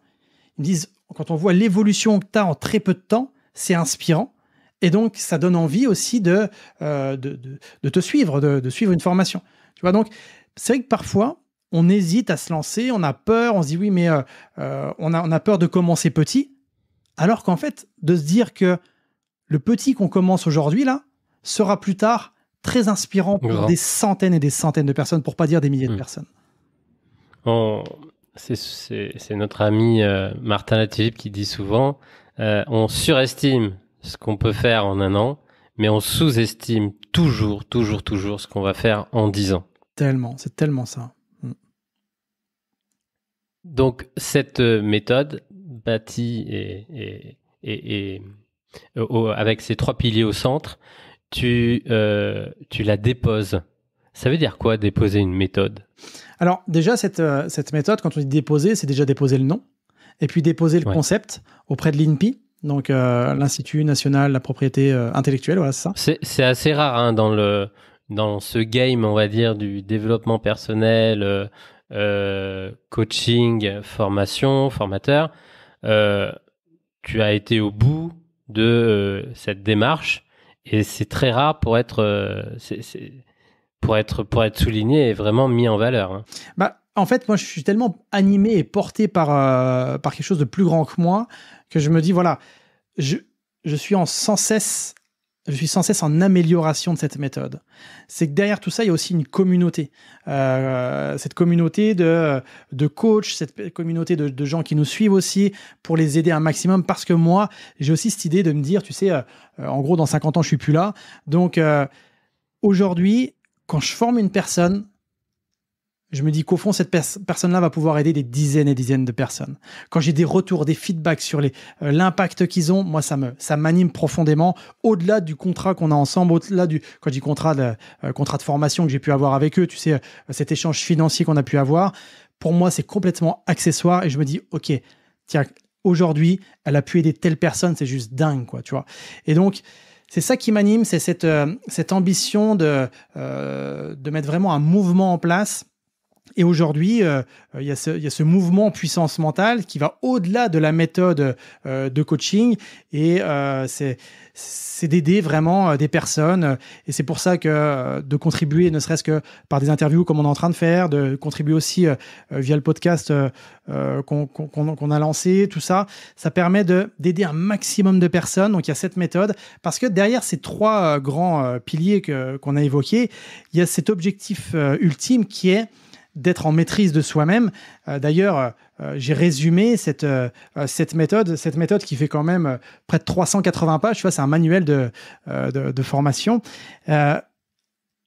Ils me disent, quand on voit l'évolution que tu as en très peu de temps, c'est inspirant. Et donc, ça donne envie aussi de te suivre, de suivre une formation. Tu vois, donc, c'est vrai que parfois, on hésite à se lancer, on a peur, on se dit oui, mais on a peur de commencer petit. Alors qu'en fait, de se dire que le petit qu'on commence aujourd'hui, là, sera plus tard très inspirant pour des centaines et des centaines de personnes, pour pas dire des milliers de personnes. C'est notre ami Martin Lativippe qui dit souvent on surestime ce qu'on peut faire en 1 an, mais on sous-estime toujours ce qu'on va faire en 10 ans. C'est tellement ça. Donc, cette méthode bâtie avec ces 3 piliers au centre, tu la déposes. Ça veut dire quoi, déposer une méthode ? Alors, déjà, cette méthode, quand on dit déposer, c'est déjà déposer le nom, et puis déposer le concept auprès de l'INPI, donc l'Institut National de la Propriété Intellectuelle, voilà, c'est ça. C'est assez rare hein, dans ce game, on va dire, du développement personnel, coaching, formation, formateur. Tu as été au bout de cette démarche et c'est très rare pour être souligné et vraiment mis en valeur. Hein. Bah, en fait, moi, je suis tellement animé et porté par quelque chose de plus grand que moi que je me dis, voilà, je suis sans cesse en amélioration de cette méthode. C'est que derrière tout ça, il y a aussi une communauté. Cette communauté de coachs, cette communauté de gens qui nous suivent aussi pour les aider un maximum. Parce que moi, j'ai aussi cette idée de me dire, tu sais, en gros, dans 50 ans, je suis plus là. Donc, aujourd'hui, quand je forme une personne, je me dis qu'au fond, cette personne-là va pouvoir aider des dizaines et dizaines de personnes. Quand j'ai des retours, des feedbacks sur l'impact qu'ils ont, moi, ça m'anime profondément. Au-delà du contrat qu'on a ensemble, au-delà quand je dis contrat de formation que j'ai pu avoir avec eux, tu sais, cet échange financier qu'on a pu avoir, pour moi, c'est complètement accessoire. Et je me dis, OK, tiens, aujourd'hui, elle a pu aider telle personne, c'est juste dingue, quoi, tu vois. Et donc, c'est ça qui m'anime, c'est cette ambition de mettre vraiment un mouvement en place. Et aujourd'hui, il y a ce mouvement puissance mentale qui va au-delà de la méthode de coaching et c'est d'aider vraiment des personnes. Et c'est pour ça que de contribuer, ne serait-ce que par des interviews comme on est en train de faire, de contribuer aussi via le podcast qu'on a lancé, tout ça, ça permet d'aider un maximum de personnes. Donc il y a cette méthode, parce que derrière ces 3 grands piliers qu'on a évoqués, il y a cet objectif ultime qui est d'être en maîtrise de soi-même. D'ailleurs, j'ai résumé cette méthode qui fait quand même près de 380 pages. Tu vois, c'est un manuel de formation. Quand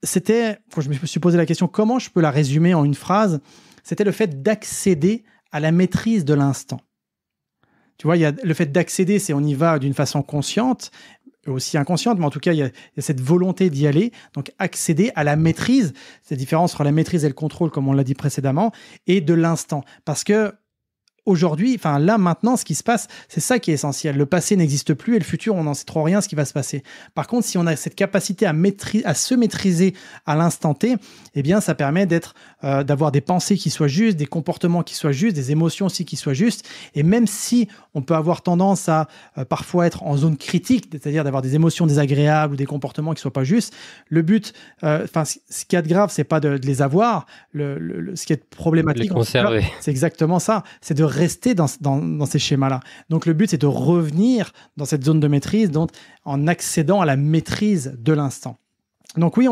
je me suis posé la question, comment je peux la résumer en une phrase ? C'était le fait d'accéder à la maîtrise de l'instant. Tu vois, il y a le fait d'accéder, c'est on y va d'une façon consciente, aussi inconsciente, mais en tout cas, il y a cette volonté d'y aller. Donc, accéder à la maîtrise, c'est la différence entre la maîtrise et le contrôle, comme on l'a dit précédemment, et de l'instant. Parce que aujourd'hui, enfin là, maintenant, ce qui se passe, c'est ça qui est essentiel. Le passé n'existe plus et le futur, on n'en sait trop rien ce qui va se passer. Par contre, si on a cette capacité à se maîtriser à l'instant T, eh bien, ça permet d'avoir des pensées qui soient justes, des comportements qui soient justes, des émotions aussi qui soient justes. Et même si on peut avoir tendance à parfois être en zone critique, c'est-à-dire d'avoir des émotions désagréables ou des comportements qui soient pas justes, le but, ce qui est grave, c'est pas de les avoir. Ce qui est problématique, les conserver. C'est exactement ça. C'est de rester dans ces schémas-là. Donc, le but, c'est de revenir dans cette zone de maîtrise, donc en accédant à la maîtrise de l'instant. Donc oui,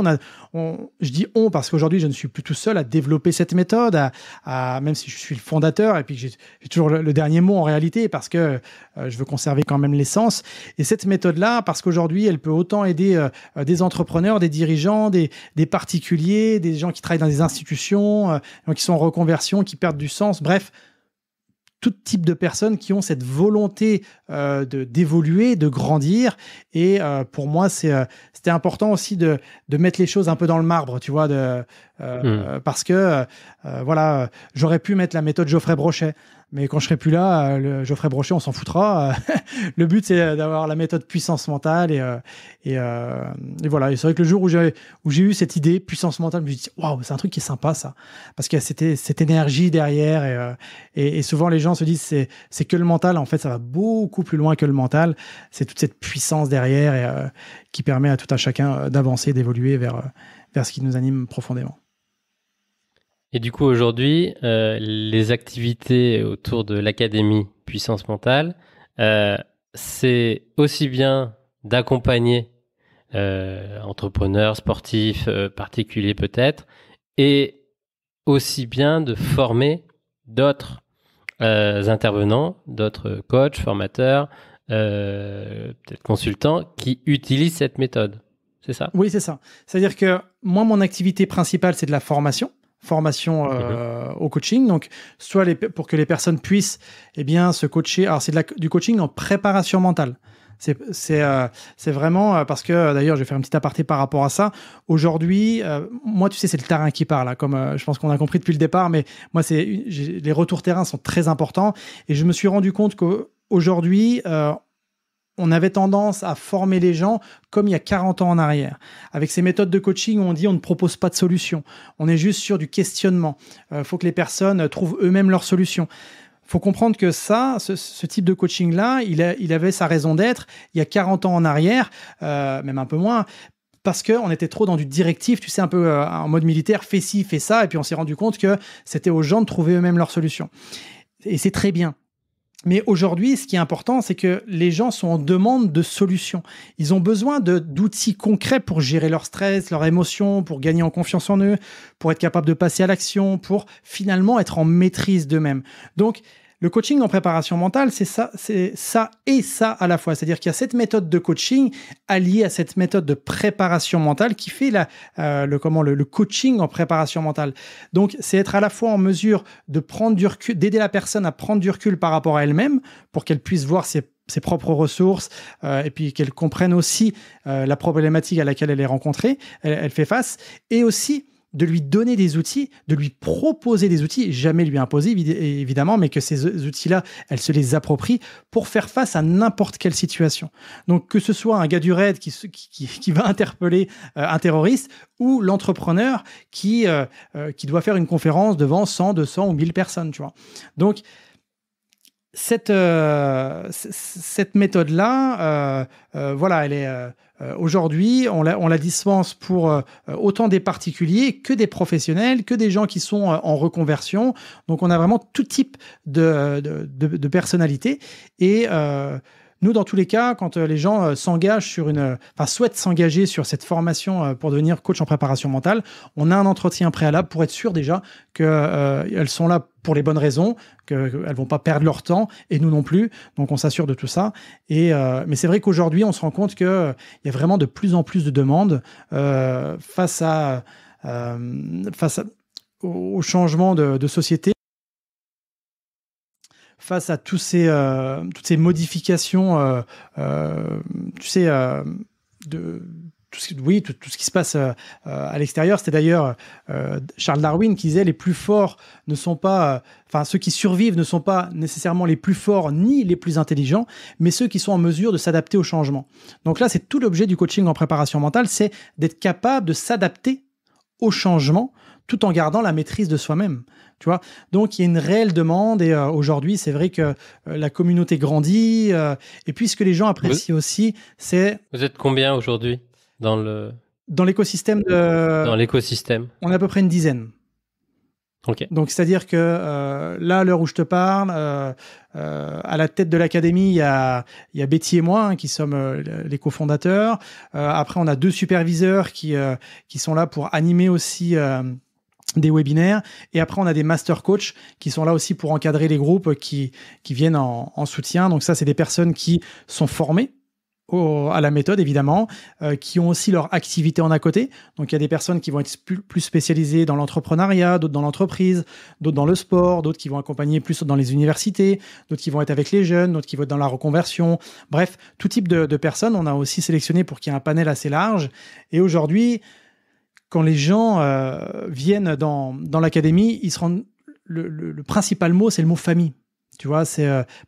je dis on parce qu'aujourd'hui, je ne suis plus tout seul à développer cette méthode, même si je suis le fondateur et puis que j'ai toujours le dernier mot en réalité parce que je veux conserver quand même l'essence. Et cette méthode-là, parce qu'aujourd'hui, elle peut autant aider des entrepreneurs, des dirigeants, des particuliers, des gens qui travaillent dans des institutions, qui sont en reconversion, qui perdent du sens, bref, tout type de personnes qui ont cette volonté d'évoluer, de grandir. Et pour moi, c'était important aussi de mettre les choses un peu dans le marbre, tu vois, parce que voilà, j'aurais pu mettre la méthode Geoffrey Brochet. Mais quand je serai plus là, Geoffrey Brochet, on s'en foutra. Le but, c'est d'avoir la méthode puissance mentale. Et voilà. Et c'est vrai que le jour où j'ai eu cette idée, puissance mentale, je me suis dit, waouh, c'est un truc qui est sympa, ça. Parce qu'il y a cette énergie derrière. Et souvent, les gens se disent, c'est que le mental. En fait, ça va beaucoup plus loin que le mental. C'est toute cette puissance derrière qui permet à tout un chacun d'avancer, d'évoluer vers ce qui nous anime profondément. Et du coup, aujourd'hui, les activités autour de l'académie Puissance Mentale, c'est aussi bien d'accompagner entrepreneurs, sportifs, particuliers peut-être, et aussi bien de former d'autres intervenants, d'autres coachs, formateurs, peut-être consultants qui utilisent cette méthode. C'est ça? Oui, c'est ça. C'est-à-dire que moi, mon activité principale, c'est de la formation au coaching. Donc, soit pour que les personnes puissent se coacher. Alors, c'est du coaching en préparation mentale. C'est vraiment parce que, d'ailleurs, je vais faire un petit aparté par rapport à ça. Aujourd'hui, moi, tu sais, c'est le terrain qui parle, comme je pense qu'on a compris depuis le départ, mais moi, les retours terrain sont très importants. Et je me suis rendu compte qu'aujourd'hui, on avait tendance à former les gens comme il y a 40 ans en arrière. Avec ces méthodes de coaching où on dit on ne propose pas de solution. On est juste sur du questionnement. Faut que les personnes trouvent eux-mêmes leurs solutions. Faut comprendre que ce type de coaching-là, il avait sa raison d'être il y a 40 ans en arrière, même un peu moins, parce qu'on était trop dans du directif, tu sais, un peu en mode militaire, fais ci, fais ça, et puis on s'est rendu compte que c'était aux gens de trouver eux-mêmes leurs solutions. Et c'est très bien. Mais aujourd'hui, ce qui est important, c'est que les gens sont en demande de solutions. Ils ont besoin d'outils concrets pour gérer leur stress, leurs émotions, pour gagner en confiance en eux, pour être capable de passer à l'action, pour finalement être en maîtrise d'eux-mêmes. Donc, le coaching en préparation mentale, c'est ça et ça à la fois. C'est-à-dire qu'il y a cette méthode de coaching alliée à cette méthode de préparation mentale qui fait le coaching en préparation mentale. Donc, c'est être à la fois en mesure de prendre du recul, d'aider la personne à prendre du recul par rapport à elle-même pour qu'elle puisse voir ses propres ressources et puis qu'elle comprenne aussi la problématique à laquelle elle est rencontrée, elle fait face, et aussi de lui donner des outils, de lui proposer des outils, jamais lui imposer évidemment, mais que ces outils-là, elle se les approprie pour faire face à n'importe quelle situation. Donc que ce soit un gars du raid qui va interpeller un terroriste ou l'entrepreneur qui doit faire une conférence devant 100, 200 ou 1000 personnes, tu vois. Donc cette méthode-là, voilà, elle est aujourd'hui, on la dispense pour autant des particuliers que des professionnels, que des gens qui sont en reconversion. Donc, on a vraiment tout type de personnalités. Et nous, dans tous les cas, quand les gens s'engagent souhaitent s'engager sur cette formation pour devenir coach en préparation mentale, on a un entretien préalable pour être sûr déjà qu'elles sont là pour les bonnes raisons, qu'elles ne vont pas perdre leur temps, et nous non plus. Donc, on s'assure de tout ça. Mais c'est vrai qu'aujourd'hui, on se rend compte qu'il y a vraiment de plus en plus de demandes face au changement de société, face à toutes ces modifications, tu sais, tout ce qui se passe à l'extérieur. C'était d'ailleurs Charles Darwin qui disait les plus forts ne sont pas, ceux qui survivent ne sont pas nécessairement les plus forts ni les plus intelligents, mais ceux qui sont en mesure de s'adapter au changement. Donc là, c'est tout l'objet du coaching en préparation mentale, c'est d'être capable de s'adapter au changement tout en gardant la maîtrise de soi-même. Tu vois, donc il y a une réelle demande et aujourd'hui c'est vrai que la communauté grandit et puis ce que les gens apprécient aussi, c'est... Vous êtes combien aujourd'hui dans l'écosystème Dans l'écosystème. On est à peu près une dizaine. Ok. Donc c'est-à-dire que là, à l'heure où je te parle, à la tête de l'académie, il y a Betty et moi qui sommes les cofondateurs. Après, on a 2 superviseurs qui sont là pour animer aussi des webinaires, et après on a des master coachs qui sont là aussi pour encadrer les groupes qui viennent en soutien. Donc ça, c'est des personnes qui sont formées à la méthode évidemment, qui ont aussi leur activité en à côté. Donc il y a des personnes qui vont être plus spécialisées dans l'entrepreneuriat, d'autres dans l'entreprise, d'autres dans le sport, d'autres qui vont accompagner plus dans les universités, d'autres qui vont être avec les jeunes, d'autres qui vont être dans la reconversion. Bref, tout type de personnes. On a aussi sélectionné pour qu'il y ait un panel assez large. Et aujourd'hui, quand les gens viennent dans l'académie, ils se rendent, le principal mot, c'est le mot famille. Tu vois,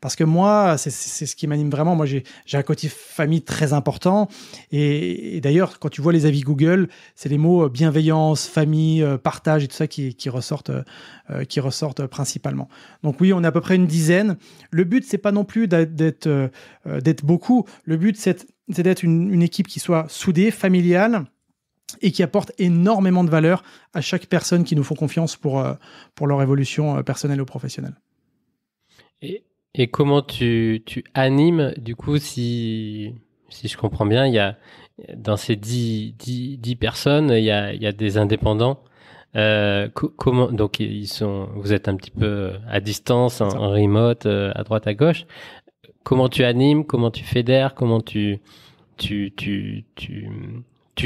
parce que moi, c'est ce qui m'anime vraiment. Moi, j'ai un côté famille très important. Et d'ailleurs, quand tu vois les avis Google, c'est les mots bienveillance, famille, partage et tout ça qui ressortent principalement. Donc oui, on est à peu près une dizaine. Le but, c'est pas non plus d'être beaucoup. Le but, c'est d'être une équipe qui soit soudée, familiale, et qui apporte énormément de valeur à chaque personne qui nous font confiance pour leur évolution personnelle ou professionnelle. Et comment tu animes, du coup, si je comprends bien, il y a, dans ces 10 personnes, il y a des indépendants. Comment, donc vous êtes un petit peu à distance, en remote, à droite, à gauche. Comment tu animes, comment tu fédères, comment tu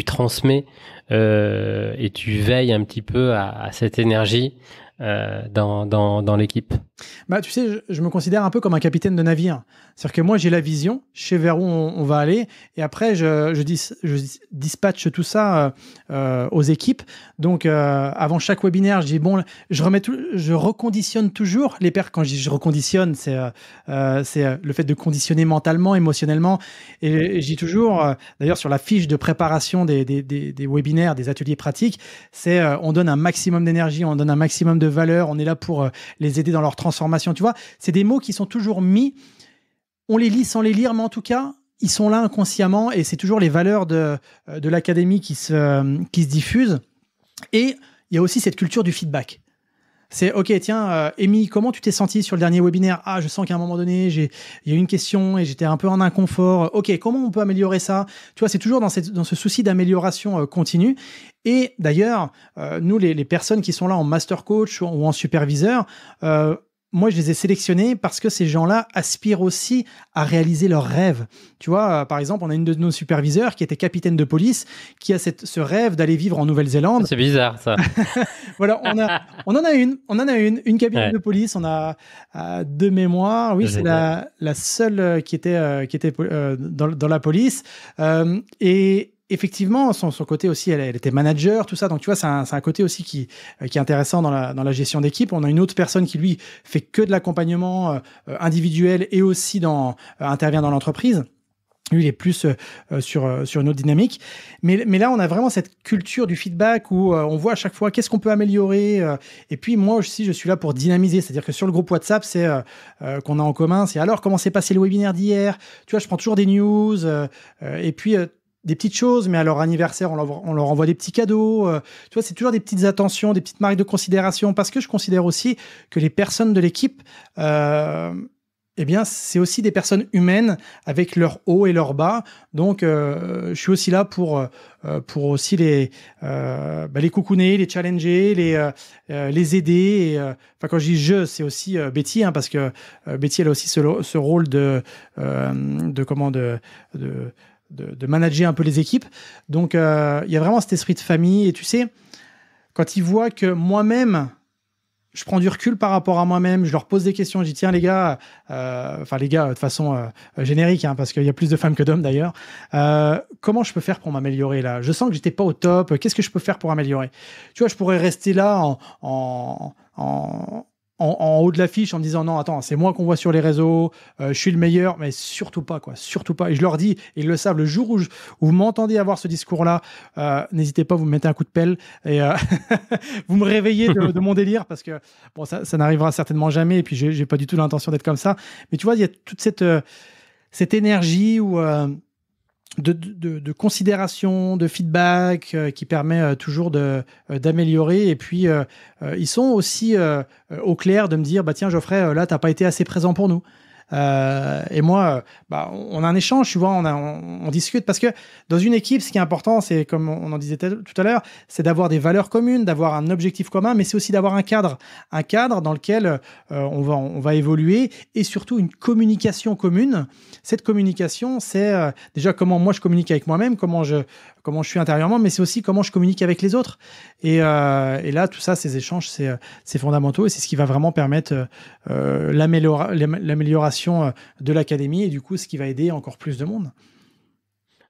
transmets et tu veilles un petit peu à cette énergie dans l'équipe. Bah, tu sais, je me considère un peu comme un capitaine de navire. C'est-à-dire que moi, j'ai la vision, je sais vers où on va aller, et après, je dispatche tout ça aux équipes. Donc, avant chaque webinaire, je dis, bon, je reconditionne toujours les pairs. Quand je reconditionne, c'est le fait de conditionner mentalement, émotionnellement. Et je dis toujours, d'ailleurs, sur la fiche de préparation des webinaires, des ateliers pratiques, c'est on donne un maximum d'énergie, on donne un maximum de valeur, on est là pour les aider dans leur transformation. Tu vois, c'est des mots qui sont toujours mis. On les lit sans les lire, mais en tout cas, ils sont là inconsciemment et c'est toujours les valeurs de l'académie qui se diffusent. Et il y a aussi cette culture du feedback. C'est OK, tiens, Amy, comment tu t'es senti sur le dernier webinaire? Ah, je sens qu'à un moment donné, il y a eu une question et j'étais un peu en inconfort. OK, comment on peut améliorer ça? Tu vois, c'est toujours dans ce souci d'amélioration continue. Et d'ailleurs, nous, les personnes qui sont là en master coach ou en superviseur, moi, je les ai sélectionnés parce que ces gens-là aspirent aussi à réaliser leurs rêves. Tu vois, par exemple, on a une de nos superviseurs qui était capitaine de police, qui a ce rêve d'aller vivre en Nouvelle-Zélande. C'est bizarre, ça. Voilà, on en a une capitaine de police. On a de mémoire. Oui, c'est la seule qui était dans la police. Et effectivement, son côté aussi, elle était manager, tout ça. Donc, tu vois, c'est un côté aussi qui est intéressant dans la gestion d'équipe. On a une autre personne qui, lui, fait que de l'accompagnement individuel et aussi intervient dans l'entreprise. Lui, il est plus sur une autre dynamique. Mais là, on a vraiment cette culture du feedback où on voit à chaque fois qu'est-ce qu'on peut améliorer. Et puis, moi aussi, je suis là pour dynamiser. C'est-à-dire que sur le groupe WhatsApp, c'est qu'on a en commun, c'est alors, comment s'est passé le webinaire d'hier? Tu vois, je prends toujours des news. Et puis, des petites choses, mais à leur anniversaire, on leur envoie des petits cadeaux. Tu vois, c'est toujours des petites attentions, des petites marques de considération, parce que je considère aussi que les personnes de l'équipe, eh bien, c'est aussi des personnes humaines avec leurs hauts et leurs bas. Donc, je suis aussi là pour aussi les coucouner, les challenger, les aider. Enfin, quand je dis je, c'est aussi Betty, hein, parce que Betty, elle a aussi ce rôle de manager un peu les équipes. Donc, il y a vraiment cet esprit de famille. Et tu sais, quand ils voient que moi-même, je prends du recul par rapport à moi-même, je leur pose des questions, je dis tiens les gars, de façon générique, hein, parce qu'il y a plus de femmes que d'hommes d'ailleurs, comment je peux faire pour m'améliorer là? Je sens que j'étais pas au top, qu'est-ce que je peux faire pour améliorer? Tu vois, je pourrais rester là en haut de l'affiche en me disant non, attends, c'est moi qu'on voit sur les réseaux, je suis le meilleur, mais surtout pas, quoi, surtout pas. Et je leur dis, et ils le savent, le jour où vous m'entendez avoir ce discours-là, n'hésitez pas, vous me mettez un coup de pelle et vous me réveillez de mon délire parce que bon, ça n'arrivera certainement jamais. Et puis, j'ai pas du tout l'intention d'être comme ça. Mais tu vois, il y a toute cette énergie où de considération, de feedback qui permet toujours d'améliorer. Et puis, ils sont aussi au clair de me dire, bah tiens, Geoffrey, là, t'as pas été assez présent pour nous. Et moi, on a un échange, tu vois, on discute parce que dans une équipe, ce qui est important, c'est comme on en disait tout à l'heure, c'est d'avoir des valeurs communes, d'avoir un objectif commun, mais c'est aussi d'avoir un cadre dans lequel on va évoluer et surtout une communication commune. Cette communication, c'est déjà comment moi je communique avec moi-même, comment je suis intérieurement, mais c'est aussi comment je communique avec les autres. Et là, tout ça, ces échanges, c'est fondamentaux et c'est ce qui va vraiment permettre l'amélioration de l'académie et du coup, ce qui va aider encore plus de monde.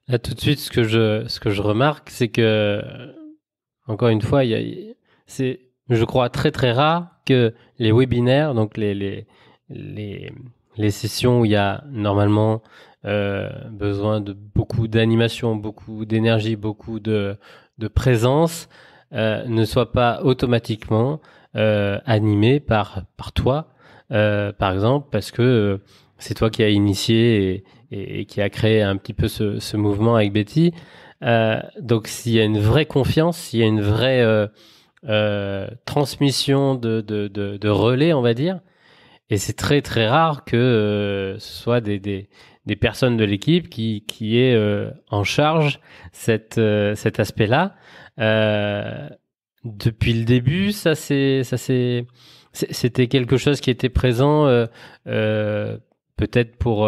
Là, tout de suite, ce que je remarque, c'est que, encore une fois, c'est, je crois, très très rare que les webinaires, donc les les sessions où il y a normalement besoin de beaucoup d'animation, beaucoup d'énergie, beaucoup de présence, ne soient pas automatiquement animées par toi, par exemple, parce que c'est toi qui as initié et qui a créé un petit peu ce mouvement avec Betty. Donc s'il y a une vraie confiance, s'il y a une vraie transmission de relais, on va dire, et c'est très très rare que ce soit des personnes de l'équipe qui aient en charge cet aspect-là. Depuis le début, c'était quelque chose qui était présent, peut-être pour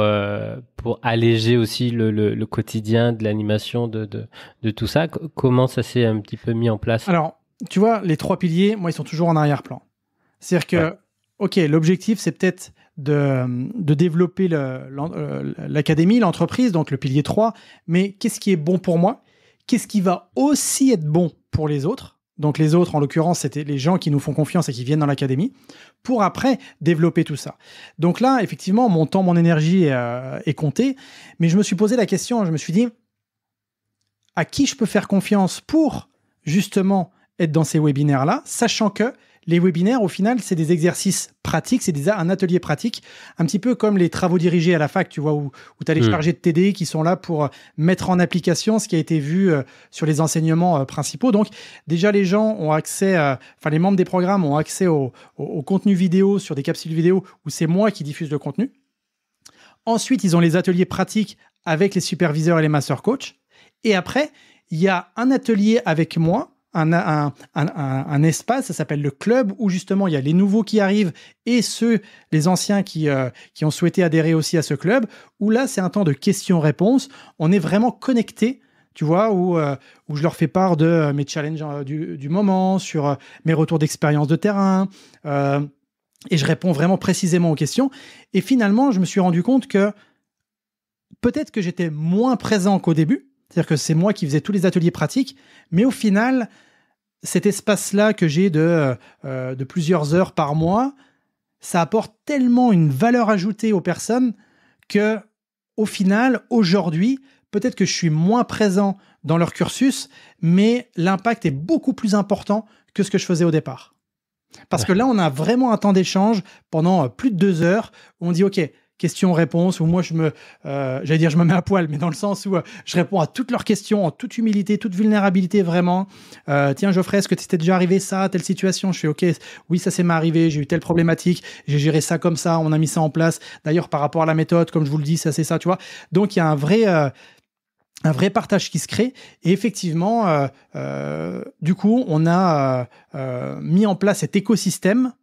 alléger aussi le quotidien de l'animation de tout ça. Comment ça s'est un petit peu mis en place? Alors, tu vois, les 3 piliers, moi, ils sont toujours en arrière-plan. C'est-à-dire que, Ouais. OK, l'objectif, c'est peut-être de développer l'académie, l'entreprise, donc le pilier 3, mais qu'est-ce qui est bon pour moi? Qu'est-ce qui va aussi être bon pour les autres? Donc les autres, en l'occurrence, c'était les gens qui nous font confiance et qui viennent dans l'académie, pour après développer tout ça. Donc là, effectivement, mon temps, mon énergie est compté, mais je me suis posé la question, je me suis dit, à qui je peux faire confiance pour justement être dans ces webinaires-là, sachant que les webinaires, au final, c'est des exercices pratiques, c'est un atelier pratique, un petit peu comme les travaux dirigés à la fac, tu vois, où tu as les chargés de TD qui sont là pour mettre en application ce qui a été vu sur les enseignements principaux. Donc, déjà, les gens ont accès, enfin, les membres des programmes ont accès au contenu vidéo sur des capsules vidéo où c'est moi qui diffuse le contenu. Ensuite, ils ont les ateliers pratiques avec les superviseurs et les master coachs. Et après, il y a un atelier avec moi, un espace, ça s'appelle le club, où justement il y a les nouveaux qui arrivent et les anciens qui ont souhaité adhérer aussi à ce club, où là c'est un temps de questions-réponses, on est vraiment connectés, tu vois, où je leur fais part de mes challenges du moment, sur mes retours d'expérience de terrain, et je réponds vraiment précisément aux questions. Et finalement, je me suis rendu compte que peut-être que j'étais moins présent qu'au début, c'est-à-dire que c'est moi qui faisais tous les ateliers pratiques, mais au final, cet espace-là que j'ai de plusieurs heures par mois, ça apporte tellement une valeur ajoutée aux personnes que, au final, aujourd'hui, peut-être que je suis moins présent dans leur cursus, mais l'impact est beaucoup plus important que ce que je faisais au départ. Parce que là, on a vraiment un temps d'échange pendant plus de 2 heures où on dit « Ok, questions-réponses », où moi, je me mets à poil, mais dans le sens où je réponds à toutes leurs questions en toute humilité, toute vulnérabilité, vraiment. Tiens, Geoffrey, est-ce que t'es déjà arrivé ça, telle situation? Je fais OK, oui, ça m'est arrivé, j'ai eu telle problématique, j'ai géré ça comme ça, on a mis ça en place. D'ailleurs, par rapport à la méthode, comme je vous le dis, ça, c'est ça, tu vois. Donc, il y a un vrai partage qui se crée. Et effectivement, du coup, on a mis en place cet écosystème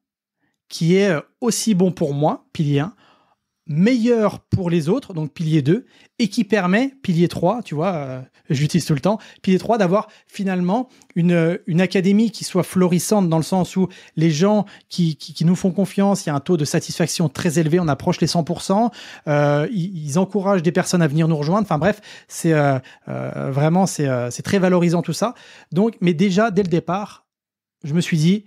qui est aussi bon pour moi, pilier 1, meilleur pour les autres, donc pilier 2, et qui permet, pilier 3, tu vois, j'utilise tout le temps, pilier 3, d'avoir finalement une académie qui soit florissante dans le sens où les gens qui nous font confiance, il y a un taux de satisfaction très élevé, on approche les 100%, ils encouragent des personnes à venir nous rejoindre, enfin bref, c'est vraiment, c'est très valorisant tout ça. Donc, mais déjà, dès le départ, je me suis dit,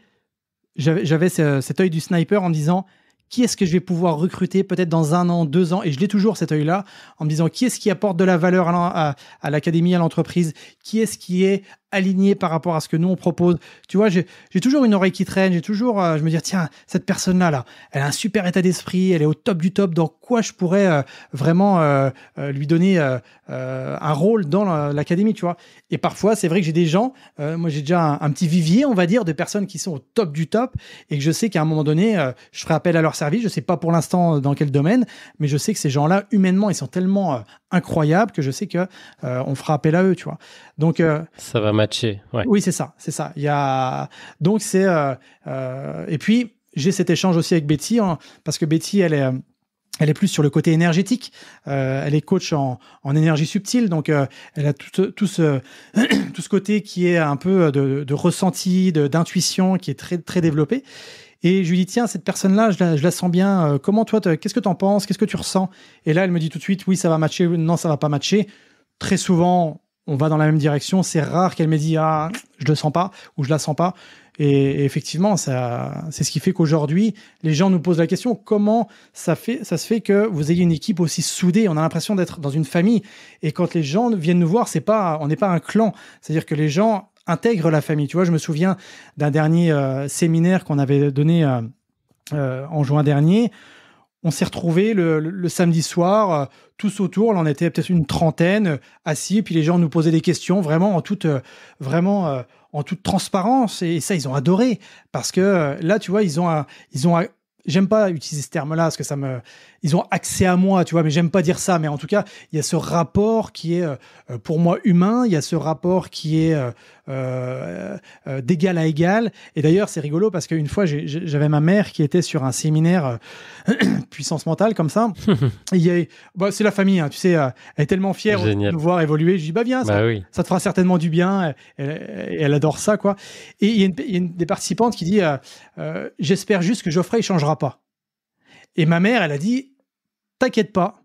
j'avais cet œil du sniper en me disant, qui est-ce que je vais pouvoir recruter peut-être dans 1 an, 2 ans, et je l'ai toujours cet œil-là, en me disant qui est-ce qui apporte de la valeur à l'académie, à l'entreprise, qui est-ce qui est aligné par rapport à ce que nous on propose. Tu vois, j'ai toujours une oreille qui traîne, j'ai toujours, je me dis tiens, cette personne-là, elle a un super état d'esprit, elle est au top du top, dans quoi je pourrais vraiment lui donner un rôle dans l'académie, tu vois. Et parfois, c'est vrai que j'ai des gens, moi j'ai déjà un petit vivier, on va dire, de personnes qui sont au top du top, et que je sais qu'à un moment donné, je ferai appel à leur service, je sais pas pour l'instant dans quel domaine, mais je sais que ces gens-là, humainement, ils sont tellement incroyables que je sais que on fera appel à eux, tu vois. Donc ça va matcher, ouais. Oui, c'est ça. Il y a donc c'est et puis j'ai cet échange aussi avec Betty, hein, parce que Betty, elle est plus sur le côté énergétique. Elle est coach en énergie subtile, donc elle a tout ce côté qui est un peu de ressenti, d'intuition, qui est très très développé. Et je lui dis, tiens, cette personne-là, je la sens bien. Comment toi, qu'est-ce que tu en penses? Qu'est-ce que tu ressens? Et là, elle me dit tout de suite, oui, ça va matcher. Non, ça va pas matcher. Très souvent, on va dans la même direction. C'est rare qu'elle m'ait dit ah je le sens pas ou je la sens pas. Et effectivement, c'est ce qui fait qu'aujourd'hui, les gens nous posent la question comment ça se fait que vous ayez une équipe aussi soudée. On a l'impression d'être dans une famille. Et quand les gens viennent nous voir, on n'est pas un clan. C'est-à-dire que les gens intègrent la famille. Tu vois, je me souviens d'un dernier séminaire qu'on avait donné en juin dernier. On s'est retrouvés le samedi soir, tous autour. Là, on était peut-être une trentaine assis. Et puis les gens nous posaient des questions vraiment en toute transparence, et ça, ils ont adoré, parce que là, tu vois, j'aime pas utiliser ce terme-là, parce que ils ont accès à moi, tu vois, mais j'aime pas dire ça, mais en tout cas, il y a ce rapport qui est, pour moi, humain, il y a ce rapport qui est d'égal à égal, et d'ailleurs, c'est rigolo, parce qu'une fois, j'avais ma mère qui était sur un séminaire puissance mentale, comme ça, et c'est la famille, hein, tu sais, elle est tellement fière de nous voir évoluer, je dis, viens, ça te fera certainement du bien, et elle adore ça, quoi. Et il y a une des participantes qui dit, j'espère juste que Geoffrey, il changera pas. Et ma mère, elle a dit, t'inquiète pas,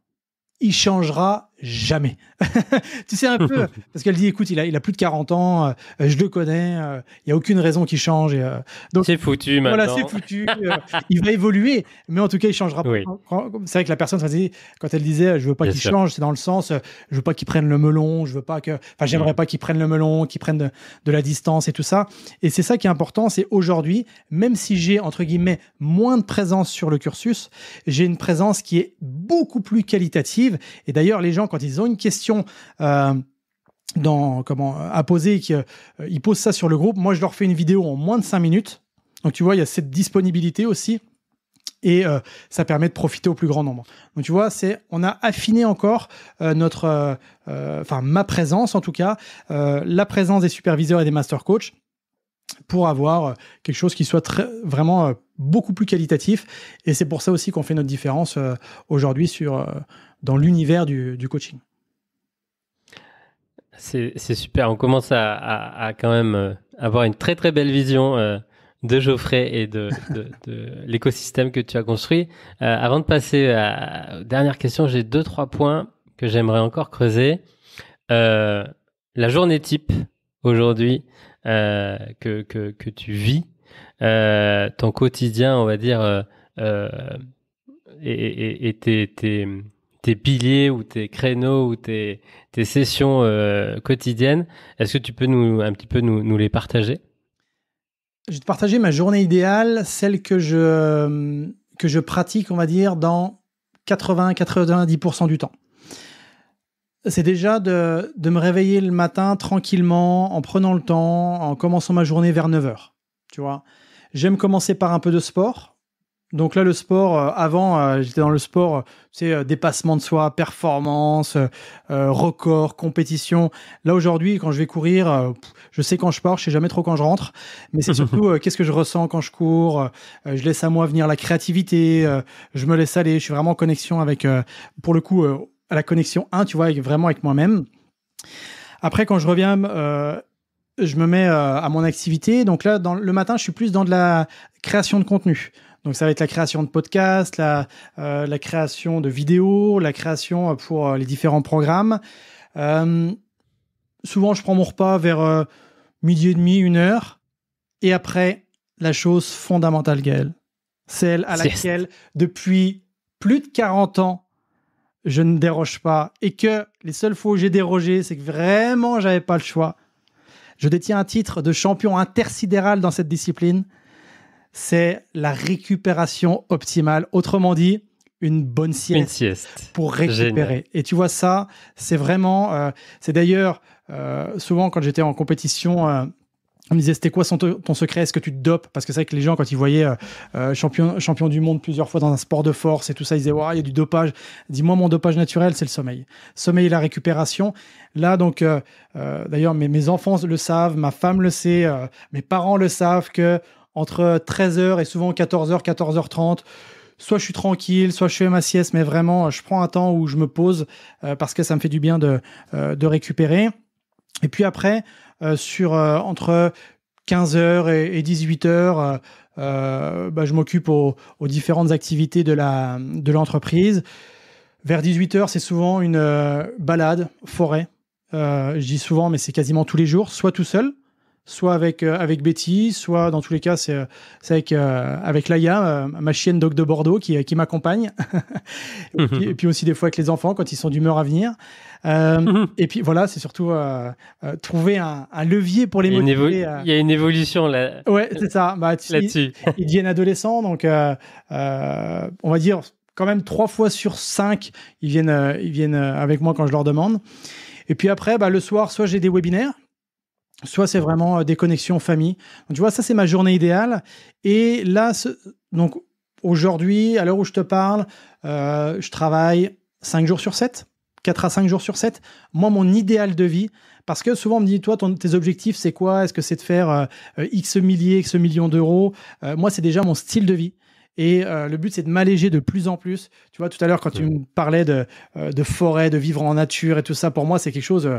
il changera jamais. Tu sais, un peu, parce qu'elle dit, écoute, il a plus de 40 ans, je le connais, il n'y a aucune raison qu'il change. Donc, c'est foutu maintenant. Voilà, c'est foutu. Il va évoluer, mais en tout cas, il changera pas. C'est vrai que la personne, quand elle disait, je veux pas qu'il change, c'est dans le sens, je veux pas qu'il prenne le melon, j'aimerais pas qu'il prenne le melon, qu'il prenne de la distance et tout ça. Et c'est ça qui est important, c'est aujourd'hui, même si j'ai, entre guillemets, moins de présence sur le cursus, j'ai une présence qui est beaucoup plus qualitative. Et d'ailleurs, les gens, quand ils ont une question à poser, ils posent ça sur le groupe. Moi, je leur fais une vidéo en moins de 5 minutes. Donc, tu vois, il y a cette disponibilité aussi. Et ça permet de profiter au plus grand nombre. Donc, tu vois, on a affiné encore ma présence, en tout cas, la présence des superviseurs et des master coachs, pour avoir quelque chose qui soit vraiment beaucoup plus qualitatif. Et c'est pour ça aussi qu'on fait notre différence aujourd'hui dans l'univers du coaching. C'est super. On commence à quand même avoir une très très belle vision de Geoffrey et de l'écosystème que tu as construit. Avant de passer à la dernière question, j'ai 2-3 points que j'aimerais encore creuser. La journée type aujourd'hui que tu vis, ton quotidien, on va dire, et tes piliers ou tes créneaux ou tes sessions quotidiennes, est-ce que tu peux un petit peu nous les partager ? Je vais te partager ma journée idéale, celle que je pratique, on va dire, dans 80-90% du temps. C'est déjà de me réveiller le matin tranquillement, en prenant le temps, en commençant ma journée vers 9h. Tu vois, j'aime commencer par un peu de sport. Donc là, le sport, avant, j'étais dans le sport, dépassement de soi, performance, record, compétition. Là, aujourd'hui, quand je vais courir, je sais quand je pars, je sais jamais trop quand je rentre. Mais c'est surtout qu'est-ce que je ressens quand je cours. Je laisse à moi venir la créativité. Je me laisse aller. Je suis vraiment en connexion avec, pour le coup, à la connexion 1, tu vois, vraiment avec moi-même. Après, quand je reviens, je me mets à mon activité. Donc là, le matin, je suis plus dans de la création de contenu. Donc ça va être la création de podcasts, la création de vidéos, la création pour les différents programmes. Souvent, je prends mon repas vers 12h30, 1h. Et après, la chose fondamentale, Gaël, celle à laquelle, depuis plus de 40 ans, je ne déroge pas. Et que les seules fois où j'ai dérogé, c'est que vraiment, j'avais pas le choix. Je détiens un titre de champion intersidéral dans cette discipline. C'est la récupération optimale. Autrement dit, une bonne sieste pour récupérer. Génial. Et tu vois, ça, c'est vraiment... c'est d'ailleurs, souvent, quand j'étais en compétition, on me disait, c'était quoi ton secret ? Est-ce que tu te dopes ? Parce que c'est vrai que les gens, quand ils voyaient champion du monde plusieurs fois dans un sport de force et tout ça, ils disaient, il y a du dopage. Dis-moi, mon dopage naturel, c'est le sommeil. Sommeil et la récupération. Là, donc, d'ailleurs, mes enfants le savent, ma femme le sait, mes parents le savent que entre 13h et souvent 14h, 14h30, soit je suis tranquille, soit je fais ma sieste, mais vraiment, je prends un temps où je me pose parce que ça me fait du bien de récupérer. Et puis après, entre 15h et 18h, je m'occupe aux différentes activités de l'entreprise. Vers 18h, c'est souvent une balade, forêt. Je dis souvent, mais c'est quasiment tous les jours, soit tout seul, soit avec Betty, soit dans tous les cas, c'est avec Laïa, ma chienne Dogue de Bordeaux, qui m'accompagne. Et puis aussi des fois avec les enfants quand ils sont d'humeur à venir. Et puis voilà, c'est surtout trouver un levier pour les motiver. Il y a une évolution là. Ouais, c'est ça. Bah, Là-dessus. Ils deviennent adolescents, donc on va dire quand même 3 fois sur 5, ils viennent avec moi quand je leur demande. Et puis après, le soir, soit j'ai des webinaires, soit c'est vraiment des connexions famille. Donc, tu vois, ça, c'est ma journée idéale. Et là, donc aujourd'hui, à l'heure où je te parle, je travaille 5 jours sur 7, 4 à 5 jours sur 7. Moi, mon idéal de vie, parce que souvent on me dit, toi, tes objectifs, c'est quoi? Est-ce que c'est de faire X milliers, X millions d'euros? Moi, c'est déjà mon style de vie. Et le but, c'est de m'alléger de plus en plus. Tu vois, tout à l'heure, quand tu me parlais de forêt, de vivre en nature et tout ça, pour moi, c'est quelque chose,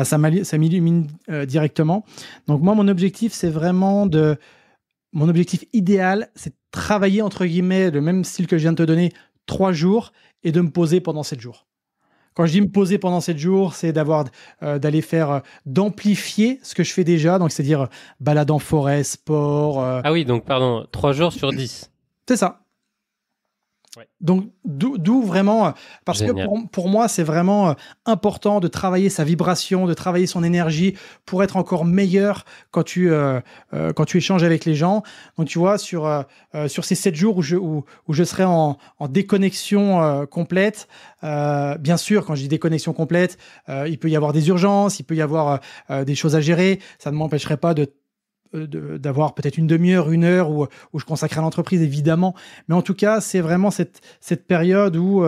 ça m'illumine directement. Donc moi, mon objectif, c'est vraiment mon objectif idéal, c'est de travailler, entre guillemets, le même style que je viens de te donner, 3 jours et de me poser pendant 7 jours. Quand je dis me poser pendant 7 jours, c'est d'aller faire, d'amplifier ce que je fais déjà, donc c'est-à-dire balade en forêt, sport. Ah oui, donc pardon, 3 jours sur 10. C'est ça. Ouais. Donc, d'où vraiment, parce Génial. que pour moi, c'est vraiment important de travailler sa vibration, de travailler son énergie pour être encore meilleur quand tu échanges avec les gens. Donc, tu vois, sur ces 7 jours où je serai en déconnexion complète, bien sûr, quand je dis déconnexion complète, il peut y avoir des urgences, il peut y avoir des choses à gérer. Ça ne m'empêcherait pas d'avoir peut-être une demi-heure, 1 heure où je consacre à l'entreprise, évidemment. Mais en tout cas, c'est vraiment cette période où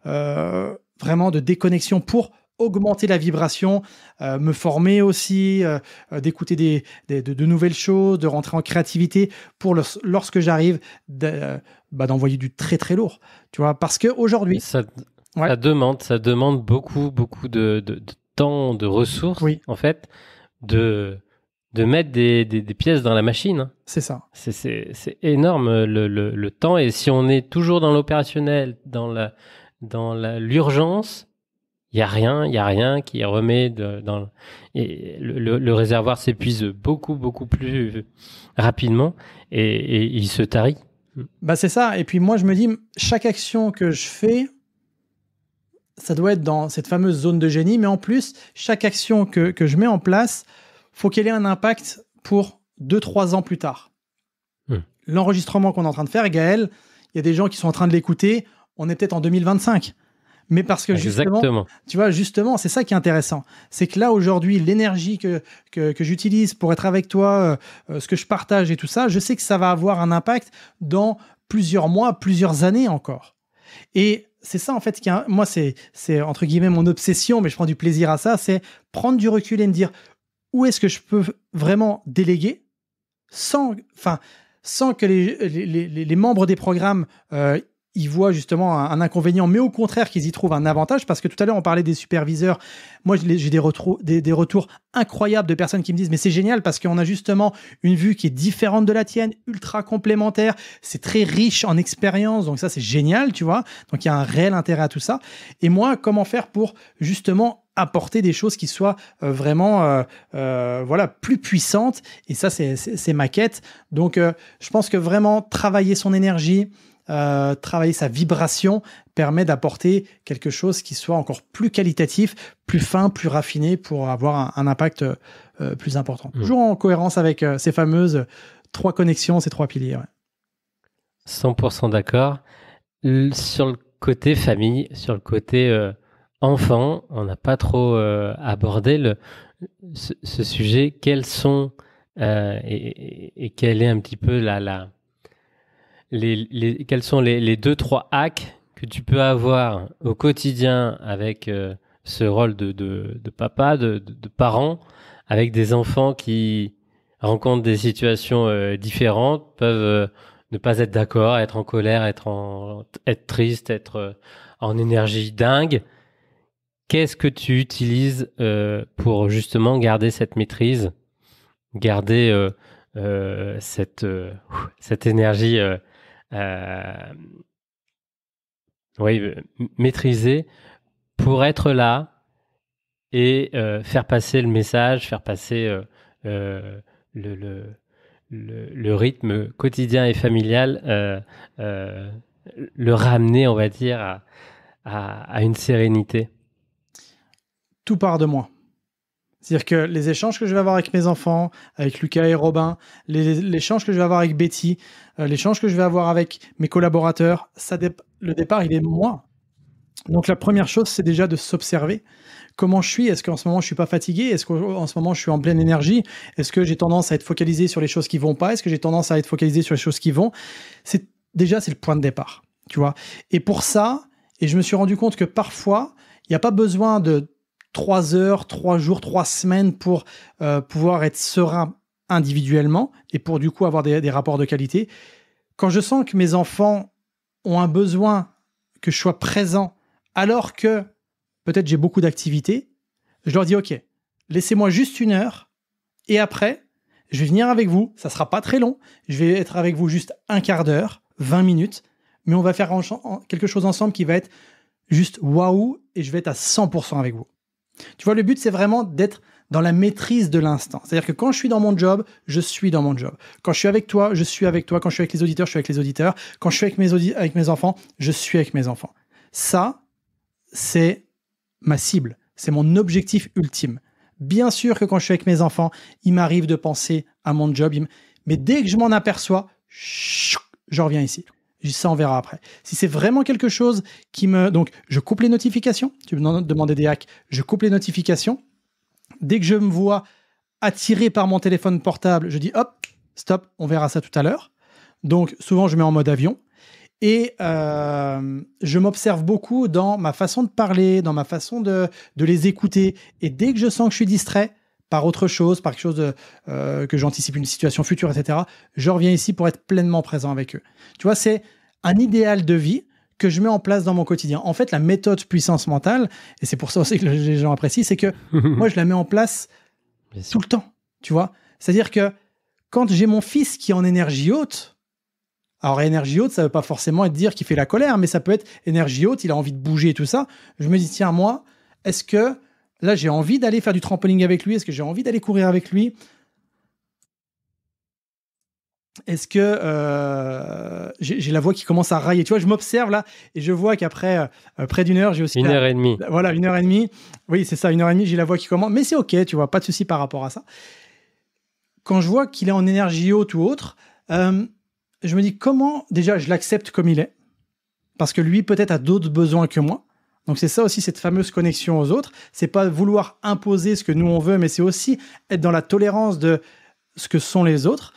vraiment de déconnexion pour augmenter la vibration, me former aussi, d'écouter de nouvelles choses, de rentrer en créativité pour lorsque j'arrive d'envoyer du très très lourd. Tu vois, parce qu'aujourd'hui... Ça demande beaucoup de temps, de ressources, oui, en fait, de mettre des pièces dans la machine. C'est ça. C'est énorme le temps. Et si on est toujours dans l'opérationnel, dans l'urgence, il y a rien qui remet et le réservoir s'épuise beaucoup plus rapidement et il se tarit. C'est ça. Et puis moi, je me dis, chaque action que je fais, ça doit être dans cette fameuse zone de génie. Mais en plus, chaque action que je mets en place, faut qu'elle ait un impact pour 2-3 ans plus tard. L'enregistrement qu'on est en train de faire, Gaël, il y a des gens qui sont en train de l'écouter, on est peut-être en 2025. Mais parce que justement, tu vois, justement, c'est ça qui est intéressant. C'est que là, aujourd'hui, l'énergie que j'utilise pour être avec toi, ce que je partage et tout ça, je sais que ça va avoir un impact dans plusieurs mois, plusieurs années encore. Et c'est ça, en fait, moi, c'est entre guillemets mon obsession, mais je prends du plaisir à ça, c'est prendre du recul et me dire où est-ce que je peux vraiment déléguer sans que les membres des programmes y voient justement un inconvénient, mais au contraire qu'ils y trouvent un avantage, parce que tout à l'heure on parlait des superviseurs. Moi j'ai des retours incroyables de personnes qui me disent mais c'est génial parce qu'on a justement une vue qui est différente de la tienne, ultra complémentaire, c'est très riche en expérience, donc ça c'est génial, tu vois, donc il y a un réel intérêt à tout ça. Et moi, comment faire pour justement apporter des choses qui soient vraiment plus puissantes, et ça c'est ma quête. Donc je pense que vraiment travailler son énergie, travailler sa vibration permet d'apporter quelque chose qui soit encore plus qualitatif, plus fin, plus raffiné pour avoir un impact plus important. Toujours en cohérence avec ces fameuses 3 connexions, ces 3 piliers. Ouais. 100% d'accord. Sur le côté famille, sur le côté enfant, on n'a pas trop abordé ce sujet. Quels sont et quelle est un petit peu quels sont les 2-3 hacks que tu peux avoir au quotidien avec ce rôle de papa, de parent, avec des enfants qui rencontrent des situations différentes, peuvent ne pas être d'accord, être en colère, être triste, être en énergie dingue. Qu'est-ce que tu utilises pour justement garder cette maîtrise, garder cette énergie maîtrisée pour être là et faire passer le message, faire passer le, le, le rythme quotidien et familial, le ramener, on va dire, à une sérénité. Tout part de moi. C'est-à-dire que les échanges que je vais avoir avec mes enfants, avec Lucas et Robin, l'échange que je vais avoir avec Betty, l'échange que je vais avoir avec mes collaborateurs, le départ, il est moi. Donc la première chose, c'est déjà de s'observer. Comment je suis? Est-ce qu'en ce moment, je suis pas fatigué? Est-ce qu'en ce moment, je suis en pleine énergie? Est-ce que j'ai tendance à être focalisé sur les choses qui vont pas? Est-ce que j'ai tendance à être focalisé sur les choses qui vont? C'est le point de départ, tu vois. Et pour ça, et je me suis rendu compte que parfois, il n'y a pas besoin de 3 heures, 3 jours, 3 semaines pour pouvoir être serein individuellement et pour du coup avoir des rapports de qualité. Quand je sens que mes enfants ont un besoin que je sois présent alors que peut-être j'ai beaucoup d'activités, je leur dis ok, laissez-moi juste 1 heure et après, je vais venir avec vous, ça sera pas très long, je vais être avec vous juste 1/4 d'heure, 20 minutes, mais on va faire quelque chose ensemble qui va être juste waouh et je vais être à 100% avec vous. Tu vois, le but, c'est vraiment d'être dans la maîtrise de l'instant. C'est-à-dire que quand je suis dans mon job, je suis dans mon job. Quand je suis avec toi, je suis avec toi. Quand je suis avec les auditeurs, je suis avec les auditeurs. Quand je suis avec mes enfants, je suis avec mes enfants. Ça, c'est ma cible. C'est mon objectif ultime. Bien sûr que quand je suis avec mes enfants, il m'arrive de penser à mon job. Mais dès que je m'en aperçois, je reviens ici. Je dis ça, on verra après. Si c'est vraiment quelque chose qui me... Donc, je coupe les notifications. Tu me demandais des hacks. Je coupe les notifications. Dès que je me vois attiré par mon téléphone portable, je dis hop, stop, on verra ça tout à l'heure. Donc, souvent, je mets en mode avion. Et je m'observe beaucoup dans ma façon de parler, dans ma façon de les écouter. Et dès que je sens que je suis distrait par autre chose, par quelque chose que j'anticipe une situation future, etc., je reviens ici pour être pleinement présent avec eux. Tu vois, c'est un idéal de vie que je mets en place dans mon quotidien. En fait, la méthode puissance mentale, et c'est pour ça aussi que les gens apprécient, c'est que moi, je la mets en place tout le temps, tu vois. C'est-à-dire que quand j'ai mon fils qui est en énergie haute, alors énergie haute, ça ne veut pas forcément être dire qu'il fait la colère, mais ça peut être énergie haute, il a envie de bouger et tout ça. Je me dis, tiens, moi, est-ce que là, j'ai envie d'aller faire du trampoline avec lui? Est-ce que j'ai envie d'aller courir avec lui? Est-ce que j'ai la voix qui commence à railler? Tu vois, je m'observe là et je vois qu'après près d'1 heure, j'ai aussi... 1h30. Voilà, 1h30. Oui, c'est ça, 1h30, j'ai la voix qui commence. Mais c'est OK, tu vois, pas de souci par rapport à ça. Quand je vois qu'il est en énergie haute ou autre, je me dis comment, déjà, je l'accepte comme il est. Parce que lui, peut-être, a d'autres besoins que moi. Donc, c'est ça aussi, cette fameuse connexion aux autres. C'est pas vouloir imposer ce que nous, on veut, mais c'est aussi être dans la tolérance de ce que sont les autres.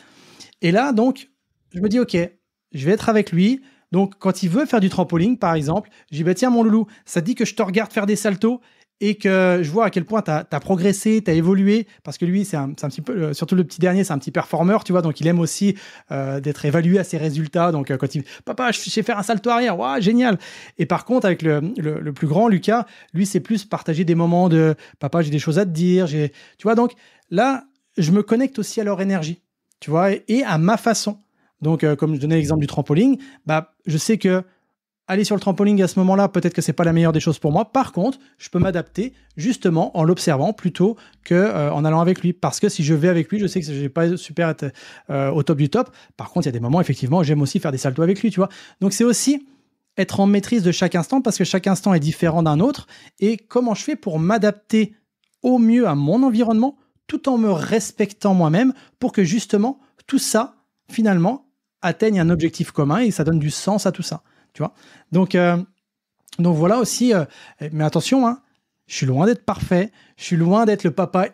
Et là, donc, je me dis, OK, je vais être avec lui. Donc, quand il veut faire du trampoline, par exemple, je dis, bah, tiens, mon loulou, ça te dit que je te regarde faire des saltos et que je vois à quel point tu as progressé, tu as évolué, parce que lui, c'est un petit peu, surtout le petit dernier, c'est un petit performeur, tu vois, donc il aime aussi d'être évalué à ses résultats. Donc, quand il papa, je sais faire un salto arrière, waouh, génial. Et par contre, avec le plus grand, Lucas, lui, c'est plus partager des moments de papa, j'ai des choses à te dire, tu vois, donc là, je me connecte aussi à leur énergie, tu vois, et à ma façon. Donc, comme je donnais l'exemple du trampoline, bah, je sais que aller sur le trampoline à ce moment-là, peut-être que c'est pas la meilleure des choses pour moi. Par contre, je peux m'adapter justement en l'observant plutôt que en allant avec lui. Parce que si je vais avec lui, je sais que je vais pas super être au top du top. Par contre, il y a des moments, effectivement, j'aime aussi faire des saltos avec lui, tu vois. Donc, c'est aussi être en maîtrise de chaque instant parce que chaque instant est différent d'un autre. Et comment je fais pour m'adapter au mieux à mon environnement tout en me respectant moi-même pour que justement tout ça, finalement, atteigne un objectif commun et ça donne du sens à tout ça. Tu vois, donc voilà aussi, mais attention, hein, je suis loin d'être parfait, je suis loin d'être le papa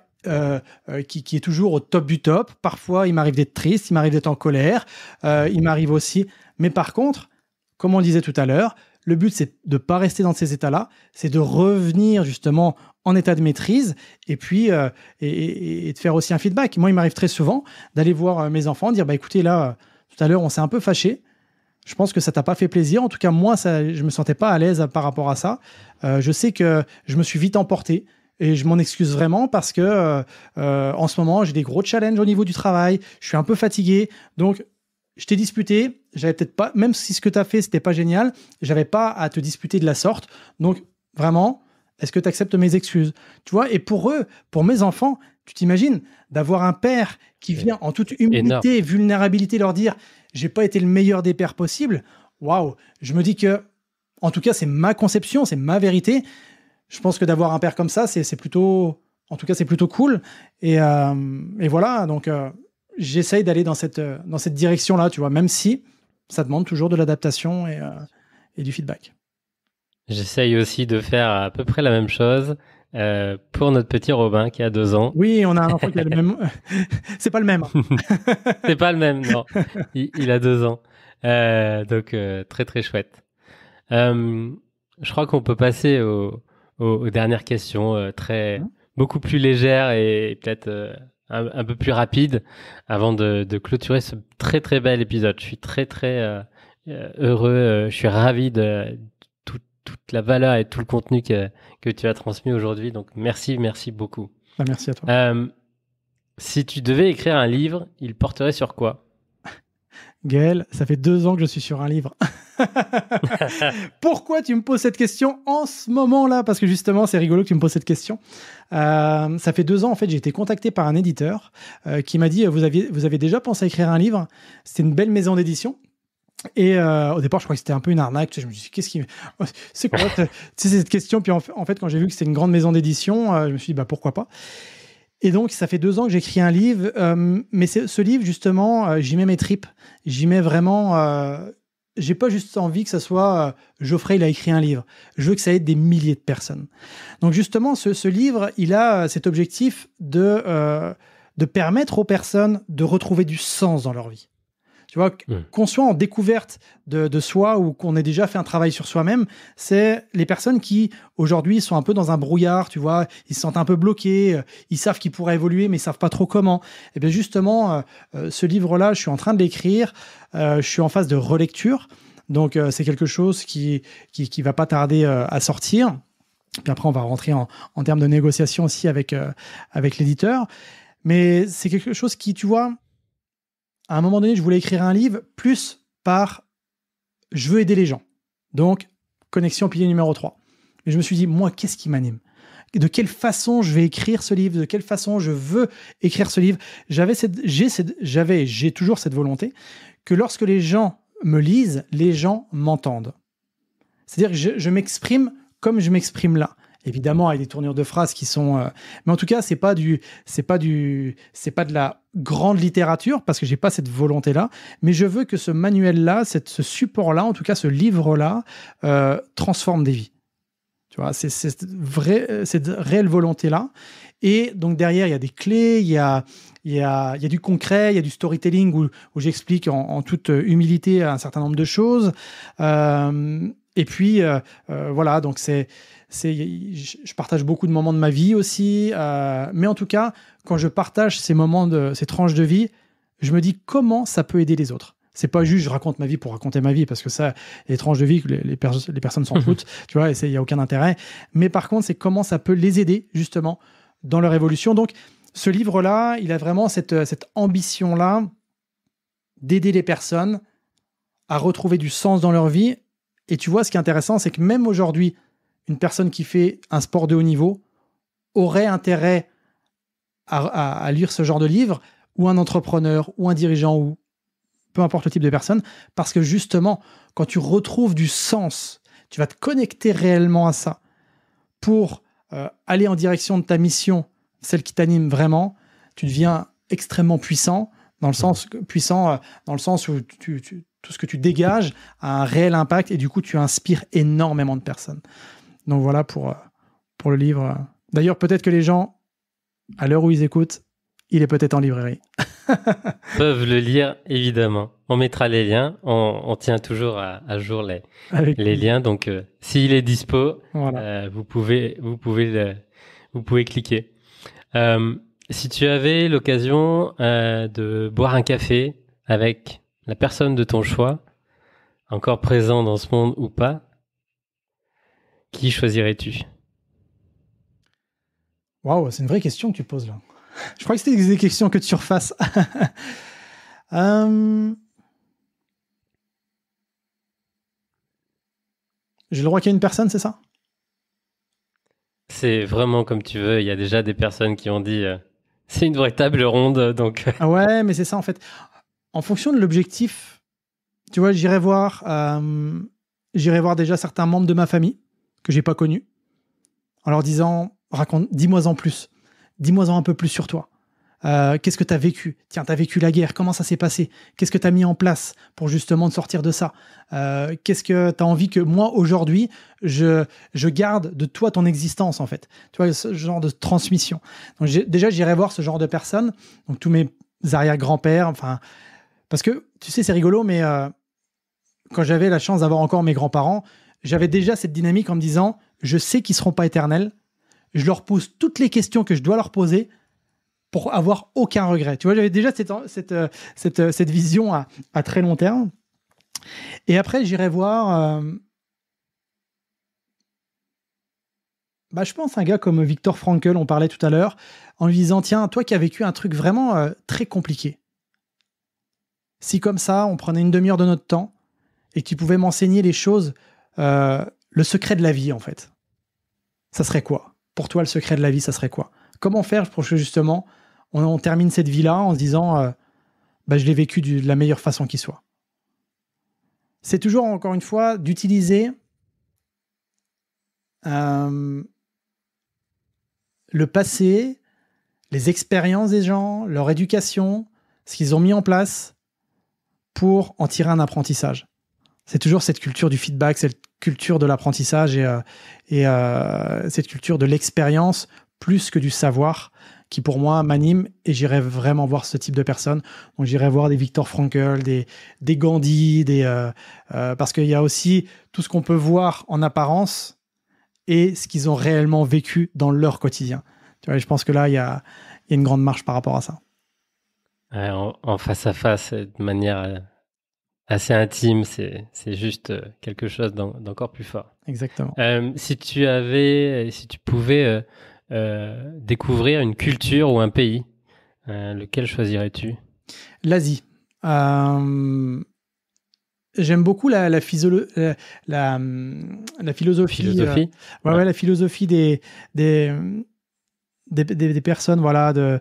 qui est toujours au top du top. Parfois, il m'arrive d'être triste, il m'arrive d'être en colère, il m'arrive aussi. Mais par contre, comme on disait tout à l'heure, le but, c'est de ne pas rester dans ces états-là, c'est de revenir justement en état de maîtrise et puis et de faire aussi un feedback. Moi, il m'arrive très souvent d'aller voir mes enfants, dire, bah écoutez, là, tout à l'heure, on s'est un peu fâché. Je pense que ça t'a pas fait plaisir. En tout cas, moi, je me sentais pas à l'aise par rapport à ça. Je sais que je me suis vite emporté et je m'en excuse vraiment parce que en ce moment, j'ai des gros challenges au niveau du travail. Je suis un peu fatigué. Donc, je t'ai disputé. J'avais peut-être pas, même si ce que tu as fait, c'était pas génial, j'avais pas à te disputer de la sorte. Donc, vraiment, Est-ce que tu acceptes mes excuses? Tu vois, et pour eux, pour mes enfants, tu t'imagines d'avoir un père qui vient en toute humilité et vulnérabilité leur dire « j'ai pas été le meilleur des pères possibles ». Waouh! Je me dis que, en tout cas, c'est ma conception, c'est ma vérité. Je pense que d'avoir un père comme ça, c'est plutôt... En tout cas, c'est plutôt cool. Et voilà, donc j'essaye d'aller dans cette direction-là, tu vois, même si ça demande toujours de l'adaptation et du feedback. J'essaye aussi de faire à peu près la même chose pour notre petit Robin qui a 2 ans. Oui, on a un enfant qui a le même... C'est pas le même. C'est pas le même, non. Il a 2 ans. Donc, très, très chouette. Je crois qu'on peut passer aux dernières questions, beaucoup plus légères et peut-être un peu plus rapides avant de clôturer ce très, très bel épisode. Je suis très, très heureux. Je suis ravi de toute la valeur et tout le contenu que tu as transmis aujourd'hui. Donc, merci beaucoup. Merci à toi. Si tu devais écrire un livre, il porterait sur quoi? Gaël, ça fait 2 ans que je suis sur un livre. Pourquoi tu me poses cette question en ce moment-là? Parce que justement, c'est rigolo que tu me poses cette question. Ça fait 2 ans, en fait, j'ai été contacté par un éditeur qui m'a dit vous avez déjà pensé à écrire un livre? C'était une belle maison d'édition. Et au départ, je crois que c'était un peu une arnaque. Je me suis dit, c'est quoi cette question? Puis en fait, quand j'ai vu que c'était une grande maison d'édition, je me suis dit, bah, pourquoi pas? Et donc, ça fait 2 ans que j'écris un livre. Mais ce livre, justement, j'y mets mes tripes. J'y mets vraiment... j'ai pas juste envie que ça soit Geoffrey, il a écrit un livre. Je veux que ça aide des milliers de personnes. Donc, justement, ce livre, il a cet objectif de permettre aux personnes de retrouver du sens dans leur vie. Tu vois, qu'on soit en découverte de soi ou qu'on ait déjà fait un travail sur soi-même, c'est les personnes qui, aujourd'hui, sont un peu dans un brouillard, tu vois, ils se sentent un peu bloqués, ils savent qu'ils pourraient évoluer, mais ils savent pas trop comment. Et bien justement, ce livre-là, je suis en train de l'écrire, je suis en phase de relecture, donc c'est quelque chose qui va pas tarder à sortir. Puis après, on va rentrer en termes de négociation aussi avec l'éditeur. Mais c'est quelque chose qui, tu vois... À un moment donné, je voulais écrire un livre plus par je veux aider les gens. Donc, connexion pilier numéro 3. Mais je me suis dit, moi, qu'est-ce qui m'anime? De quelle façon je vais écrire ce livre? De quelle façon je veux écrire ce livre? J'ai toujours cette volonté que lorsque les gens me lisent, les gens m'entendent. C'est-à-dire que je m'exprime comme je m'exprime là. Évidemment, avec des tournures de phrases qui sont... Mais en tout cas, c'est pas de la grande littérature, parce que j'ai pas cette volonté-là. Mais je veux que ce manuel-là, ce support-là, en tout cas ce livre-là, transforme des vies. Tu vois, c'est cette réelle volonté-là. Et donc derrière, il y a des clés, il y a du concret, il y a du storytelling où j'explique en toute humilité un certain nombre de choses. Et puis, voilà, donc je partage beaucoup de moments de ma vie aussi, mais en tout cas, quand je partage ces tranches de vie, je me dis comment ça peut aider les autres. C'est pas juste je raconte ma vie pour raconter ma vie, parce que ça, les tranches de vie, les personnes s'en foutent, tu vois, et il n'y a aucun intérêt. Mais par contre, c'est comment ça peut les aider, justement, dans leur évolution. Donc, ce livre-là, il a vraiment cette ambition-là d'aider les personnes à retrouver du sens dans leur vie. Et tu vois, ce qui est intéressant, c'est que même aujourd'hui, une personne qui fait un sport de haut niveau aurait intérêt à lire ce genre de livre, ou un entrepreneur, ou un dirigeant, ou peu importe le type de personne, parce que justement, quand tu retrouves du sens, tu vas te connecter réellement à ça pour aller en direction de ta mission, celle qui t'anime vraiment. Tu deviens extrêmement puissant, dans le sens où tout ce que tu dégages a un réel impact, et du coup, tu inspires énormément de personnes. Donc voilà pour le livre. D'ailleurs, peut-être que les gens, à l'heure où ils écoutent, il est peut-être en librairie. Peuvent le lire, évidemment. On mettra les liens. On tient toujours à jour les liens. Donc, s'il est dispo, voilà. Vous pouvez cliquer. Si tu avais l'occasion de boire un café avec la personne de ton choix, encore présent dans ce monde ou pas, qui choisirais-tu? Waouh, c'est une vraie question que tu poses là. Je crois que c'était des questions que de surface. J'ai le droit qu'il y ait une personne, c'est ça? C'est vraiment comme tu veux. Il y a déjà des personnes qui ont dit c'est une vraie table ronde, donc. Ah ouais, mais c'est ça en fait. En fonction de l'objectif, tu vois, j'irai voir déjà certains membres de ma famille que j'ai pas connus, en leur disant, dis-moi en plus, dis-moi en un peu plus sur toi. Qu'est-ce que tu as vécu? Tiens, tu as vécu la guerre, comment ça s'est passé? Qu'est-ce que tu as mis en place pour justement te sortir de ça? Qu'est-ce que tu as envie que moi, aujourd'hui, je garde de toi ton existence, en fait? Tu vois, ce genre de transmission. Donc, déjà, j'irai voir ce genre de personnes, donc tous mes arrière-grands-pères, enfin, parce que, tu sais, c'est rigolo, mais quand j'avais la chance d'avoir encore mes grands-parents, j'avais déjà cette dynamique en me disant, je sais qu'ils ne seront pas éternels, je leur pose toutes les questions que je dois leur poser pour avoir aucun regret. Tu vois, j'avais déjà cette vision à très long terme. Et après, j'irai voir, je pense, un gars comme Viktor Frankl, on parlait tout à l'heure, en lui disant, tiens, toi qui as vécu un truc vraiment très compliqué, si comme ça, on prenait une demi-heure de notre temps et que tu pouvais m'enseigner les choses, le secret de la vie, en fait, ça serait quoi? Pour toi, le secret de la vie, ça serait quoi? Comment faire pour que, justement, on termine cette vie-là en se disant je l'ai vécu de la meilleure façon qui soit. C'est toujours, encore une fois, d'utiliser le passé, les expériences des gens, leur éducation, ce qu'ils ont mis en place pour en tirer un apprentissage. C'est toujours cette culture du feedback, cette culture de l'apprentissage et cette culture de l'expérience plus que du savoir qui pour moi m'anime, et j'irai vraiment voir ce type de personnes. Donc j'irai voir des Viktor Frankl, des Gandhi, parce qu'il y a aussi tout ce qu'on peut voir en apparence et ce qu'ils ont réellement vécu dans leur quotidien. Tu vois, je pense que là, il y a une grande marche par rapport à ça. En face à face, de manière assez intime, c'est juste quelque chose d'encore plus fort. Exactement. Si tu pouvais découvrir une culture ou un pays, lequel choisirais-tu? L'Asie. J'aime beaucoup la philosophie. Philosophie. Ouais, la philosophie des personnes, voilà, de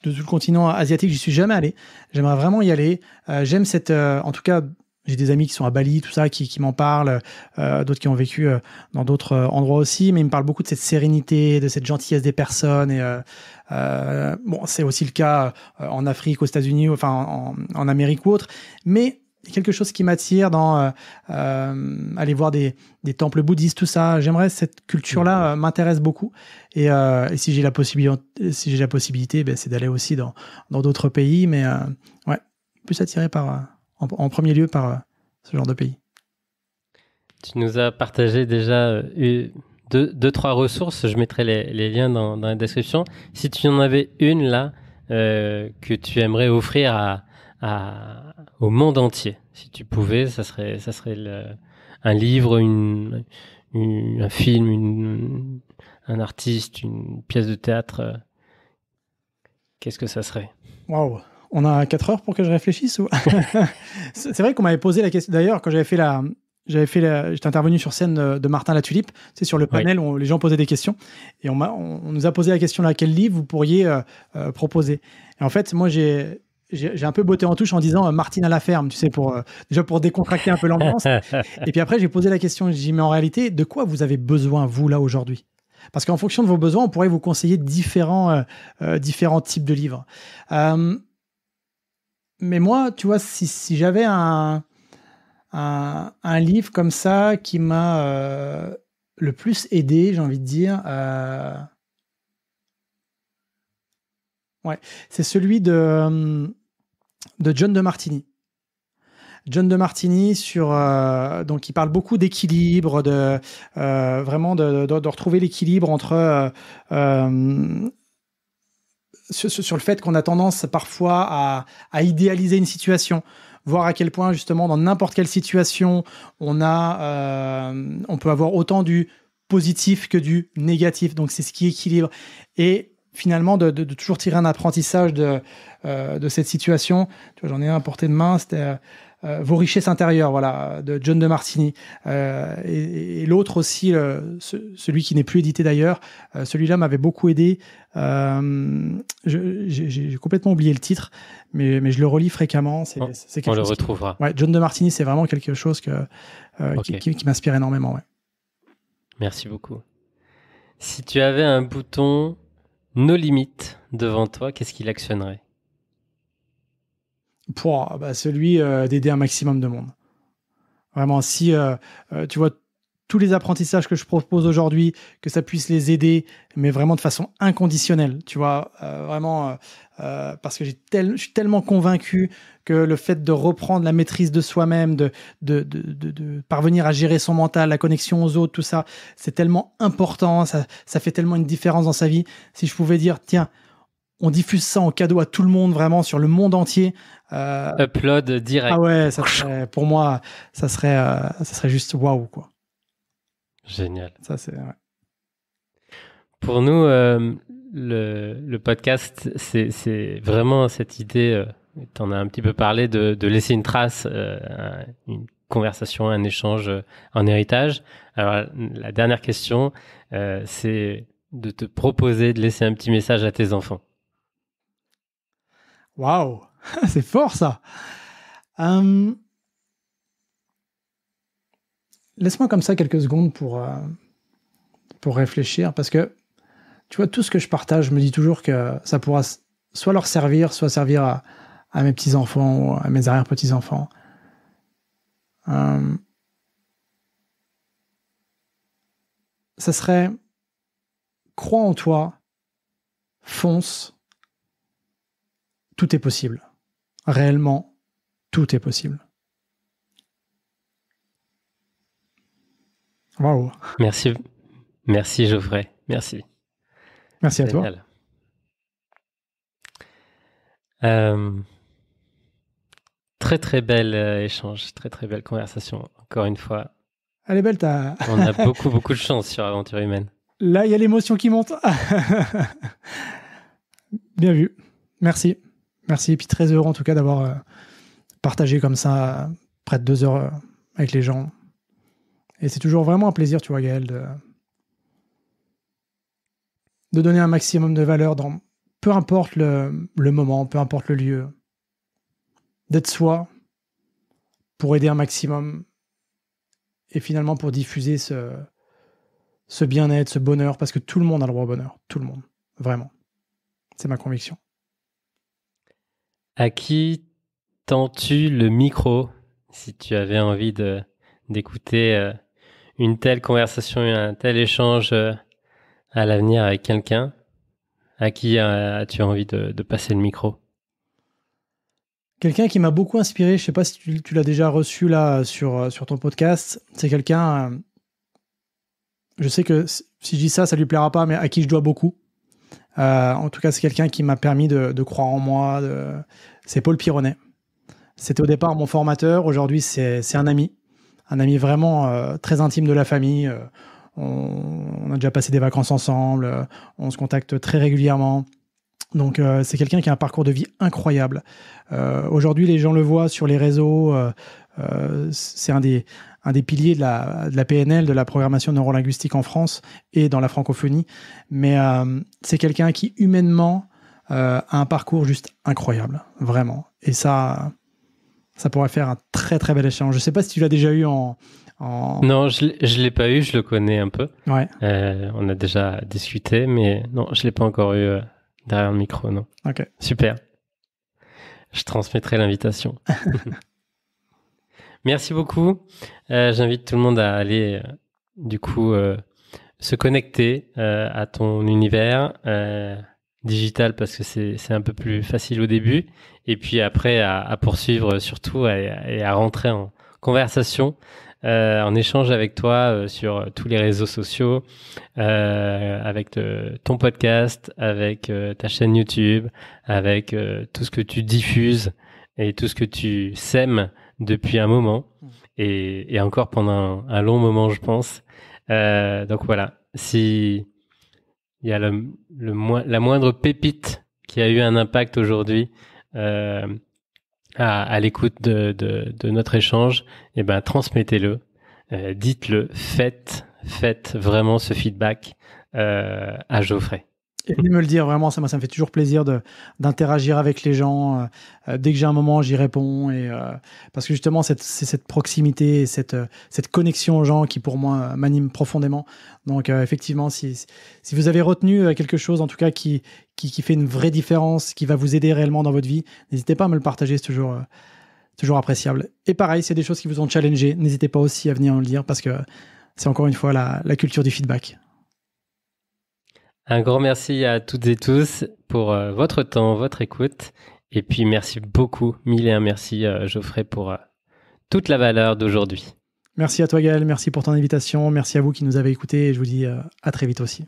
tout le continent asiatique. J'y suis jamais allé. J'aimerais vraiment y aller. J'aime en tout cas, j'ai des amis qui sont à Bali, tout ça, qui m'en parlent, d'autres qui ont vécu dans d'autres endroits aussi, mais ils me parlent beaucoup de cette sérénité, de cette gentillesse des personnes. Et c'est aussi le cas en Afrique, aux États-Unis, enfin en Amérique ou autre. Mais quelque chose qui m'attire dans aller voir des temples bouddhistes, tout ça. J'aimerais cette culture-là m'intéresse beaucoup. Et si j'ai la possibilité, c'est d'aller aussi dans d'autres pays, mais plus attiré par en premier lieu par ce genre de pays. Tu nous as partagé déjà deux, trois ressources. Je mettrai les liens dans la description. Si tu en avais une là que tu aimerais offrir au monde entier, si tu pouvais, ça serait un livre, un film, un artiste, une pièce de théâtre. Qu'est-ce que ça serait? Waouh! On a 4 heures pour que je réfléchisse ou... C'est vrai qu'on m'avait posé la question. D'ailleurs, quand j'étais intervenu sur scène de Martin Latulippe, c'est sur le panel où les gens posaient des questions. Et on nous a posé la question là, quel livre vous pourriez proposer? Et en fait, moi, j'ai un peu botté en touche en disant Martine à la ferme, tu sais, déjà pour décontracter un peu l'ambiance. Et puis après, j'ai posé la question, j'ai dit, mais en réalité, de quoi vous avez besoin, vous, là, aujourd'hui? Parce qu'en fonction de vos besoins, on pourrait vous conseiller différents types de livres. Mais moi, tu vois, si j'avais un livre comme ça qui m'a le plus aidé, j'ai envie de dire, c'est celui de John de Martini. John de Martini donc il parle beaucoup d'équilibre, vraiment de retrouver l'équilibre entre sur le fait qu'on a tendance parfois à idéaliser une situation, voir à quel point justement dans n'importe quelle situation on peut avoir autant du positif que du négatif. Donc c'est ce qui équilibre. Et finalement de toujours tirer un apprentissage de cette situation. Tu vois, j'en ai un à portée de main, c'était Vos richesses intérieures, voilà, de John de Martini. Et l'autre aussi, celui qui n'est plus édité d'ailleurs, celui-là m'avait beaucoup aidé. J'ai complètement oublié le titre, mais je le relis fréquemment. C'est quelque on le chose retrouvera. Ouais, John de Martini, c'est vraiment quelque chose qui m'inspire énormément. Ouais. Merci beaucoup. Si tu avais un bouton No Limit devant toi, qu'est-ce qu'il actionnerait? Celui d'aider un maximum de monde. Vraiment, si tu vois tous les apprentissages que je propose aujourd'hui, que ça puisse les aider, mais vraiment de façon inconditionnelle, tu vois, vraiment, parce que je suis tellement convaincu que le fait de reprendre la maîtrise de soi-même, de parvenir à gérer son mental, la connexion aux autres, tout ça, c'est tellement important, ça fait tellement une différence dans sa vie. Si je pouvais dire, tiens, on diffuse ça en cadeau à tout le monde, vraiment, sur le monde entier. Upload direct. Ah ouais, pour moi, ça serait juste waouh, quoi. Génial. Ça, c'est... Ouais. Pour nous, le podcast, c'est vraiment cette idée, tu en as un petit peu parlé, de laisser une trace, une conversation, un échange, en héritage. Alors, la dernière question, c'est de te proposer de laisser un petit message à tes enfants. Waouh, c'est fort ça. Laisse-moi comme ça quelques secondes pour réfléchir, parce que tu vois, tout ce que je partage, je me dis toujours que ça pourra soit leur servir, soit servir à mes petits-enfants ou à mes arrière-petits-enfants. Ça serait: crois en toi, fonce, tout est possible. Réellement, tout est possible. Waouh. Merci Geoffrey, merci. Merci à toi. Très très bel échange, très très belle conversation, encore une fois. Elle est belle, On a beaucoup de chance sur Aventure Humaine. Là, il y a l'émotion qui monte. Bien vu. Merci. Et puis très heureux en tout cas d'avoir partagé comme ça près de 2 heures avec les gens. Et c'est toujours vraiment un plaisir, tu vois, Gaël, de donner un maximum de valeur dans peu importe le moment, peu importe le lieu. D'être soi pour aider un maximum et finalement pour diffuser ce bien-être, ce bonheur, parce que tout le monde a le droit au bonheur. Tout le monde. Vraiment. C'est ma conviction. À qui tends-tu le micro si tu avais envie d'écouter une telle conversation, un tel échange à l'avenir avec quelqu'un? À qui as-tu envie de passer le micro? Quelqu'un qui m'a beaucoup inspiré, je ne sais pas si tu l'as déjà reçu là sur ton podcast, c'est quelqu'un, je sais que si je dis ça lui plaira pas, mais à qui je dois beaucoup. En tout cas, c'est quelqu'un qui m'a permis de croire en moi. C'est Paul Pironnet. C'était au départ mon formateur, aujourd'hui c'est un ami vraiment très intime de la famille. On a déjà passé des vacances ensemble, on se contacte très régulièrement. Donc c'est quelqu'un qui a un parcours de vie incroyable. Aujourd'hui, les gens le voient sur les réseaux. C'est un des piliers de la PNL, de la programmation neurolinguistique en France et dans la francophonie. Mais c'est quelqu'un qui humainement a un parcours juste incroyable, vraiment. Et ça pourrait faire un très très bel échange. Je ne sais pas si tu l'as déjà eu en... Non, je l'ai pas eu, je le connais un peu. Ouais. On a déjà discuté, mais non, je l'ai pas encore eu derrière le micro, non. Ok. Super. Je transmettrai l'invitation. Merci beaucoup. J'invite tout le monde à aller du coup se connecter à ton univers digital, parce que c'est un peu plus facile au début, et puis après à poursuivre surtout et à rentrer en conversation, en échange avec toi sur tous les réseaux sociaux, avec ton podcast, avec ta chaîne YouTube, avec tout ce que tu diffuses et tout ce que tu sèmes depuis un moment et encore pendant un long moment, je pense. Donc voilà, si il y a la moindre pépite qui a eu un impact aujourd'hui à l'écoute de notre échange, eh ben transmettez-le, dites-le, faites vraiment ce feedback à Geoffrey. Et venez me le dire, vraiment, ça me fait toujours plaisir d'interagir avec les gens. Dès que j'ai un moment, j'y réponds. Parce que justement, c'est cette proximité, cette connexion aux gens qui, pour moi, m'anime profondément. Donc, effectivement, si vous avez retenu quelque chose, en tout cas, qui fait une vraie différence, qui va vous aider réellement dans votre vie, n'hésitez pas à me le partager, c'est toujours appréciable. Et pareil, s'il y a des choses qui vous ont challengé, n'hésitez pas aussi à venir me le dire, parce que c'est encore une fois la culture du feedback. Un grand merci à toutes et tous pour votre temps, votre écoute. Et puis merci beaucoup, mille et un merci Geoffrey pour toute la valeur d'aujourd'hui. Merci à toi Gaël, merci pour ton invitation, merci à vous qui nous avez écoutés et je vous dis à très vite aussi.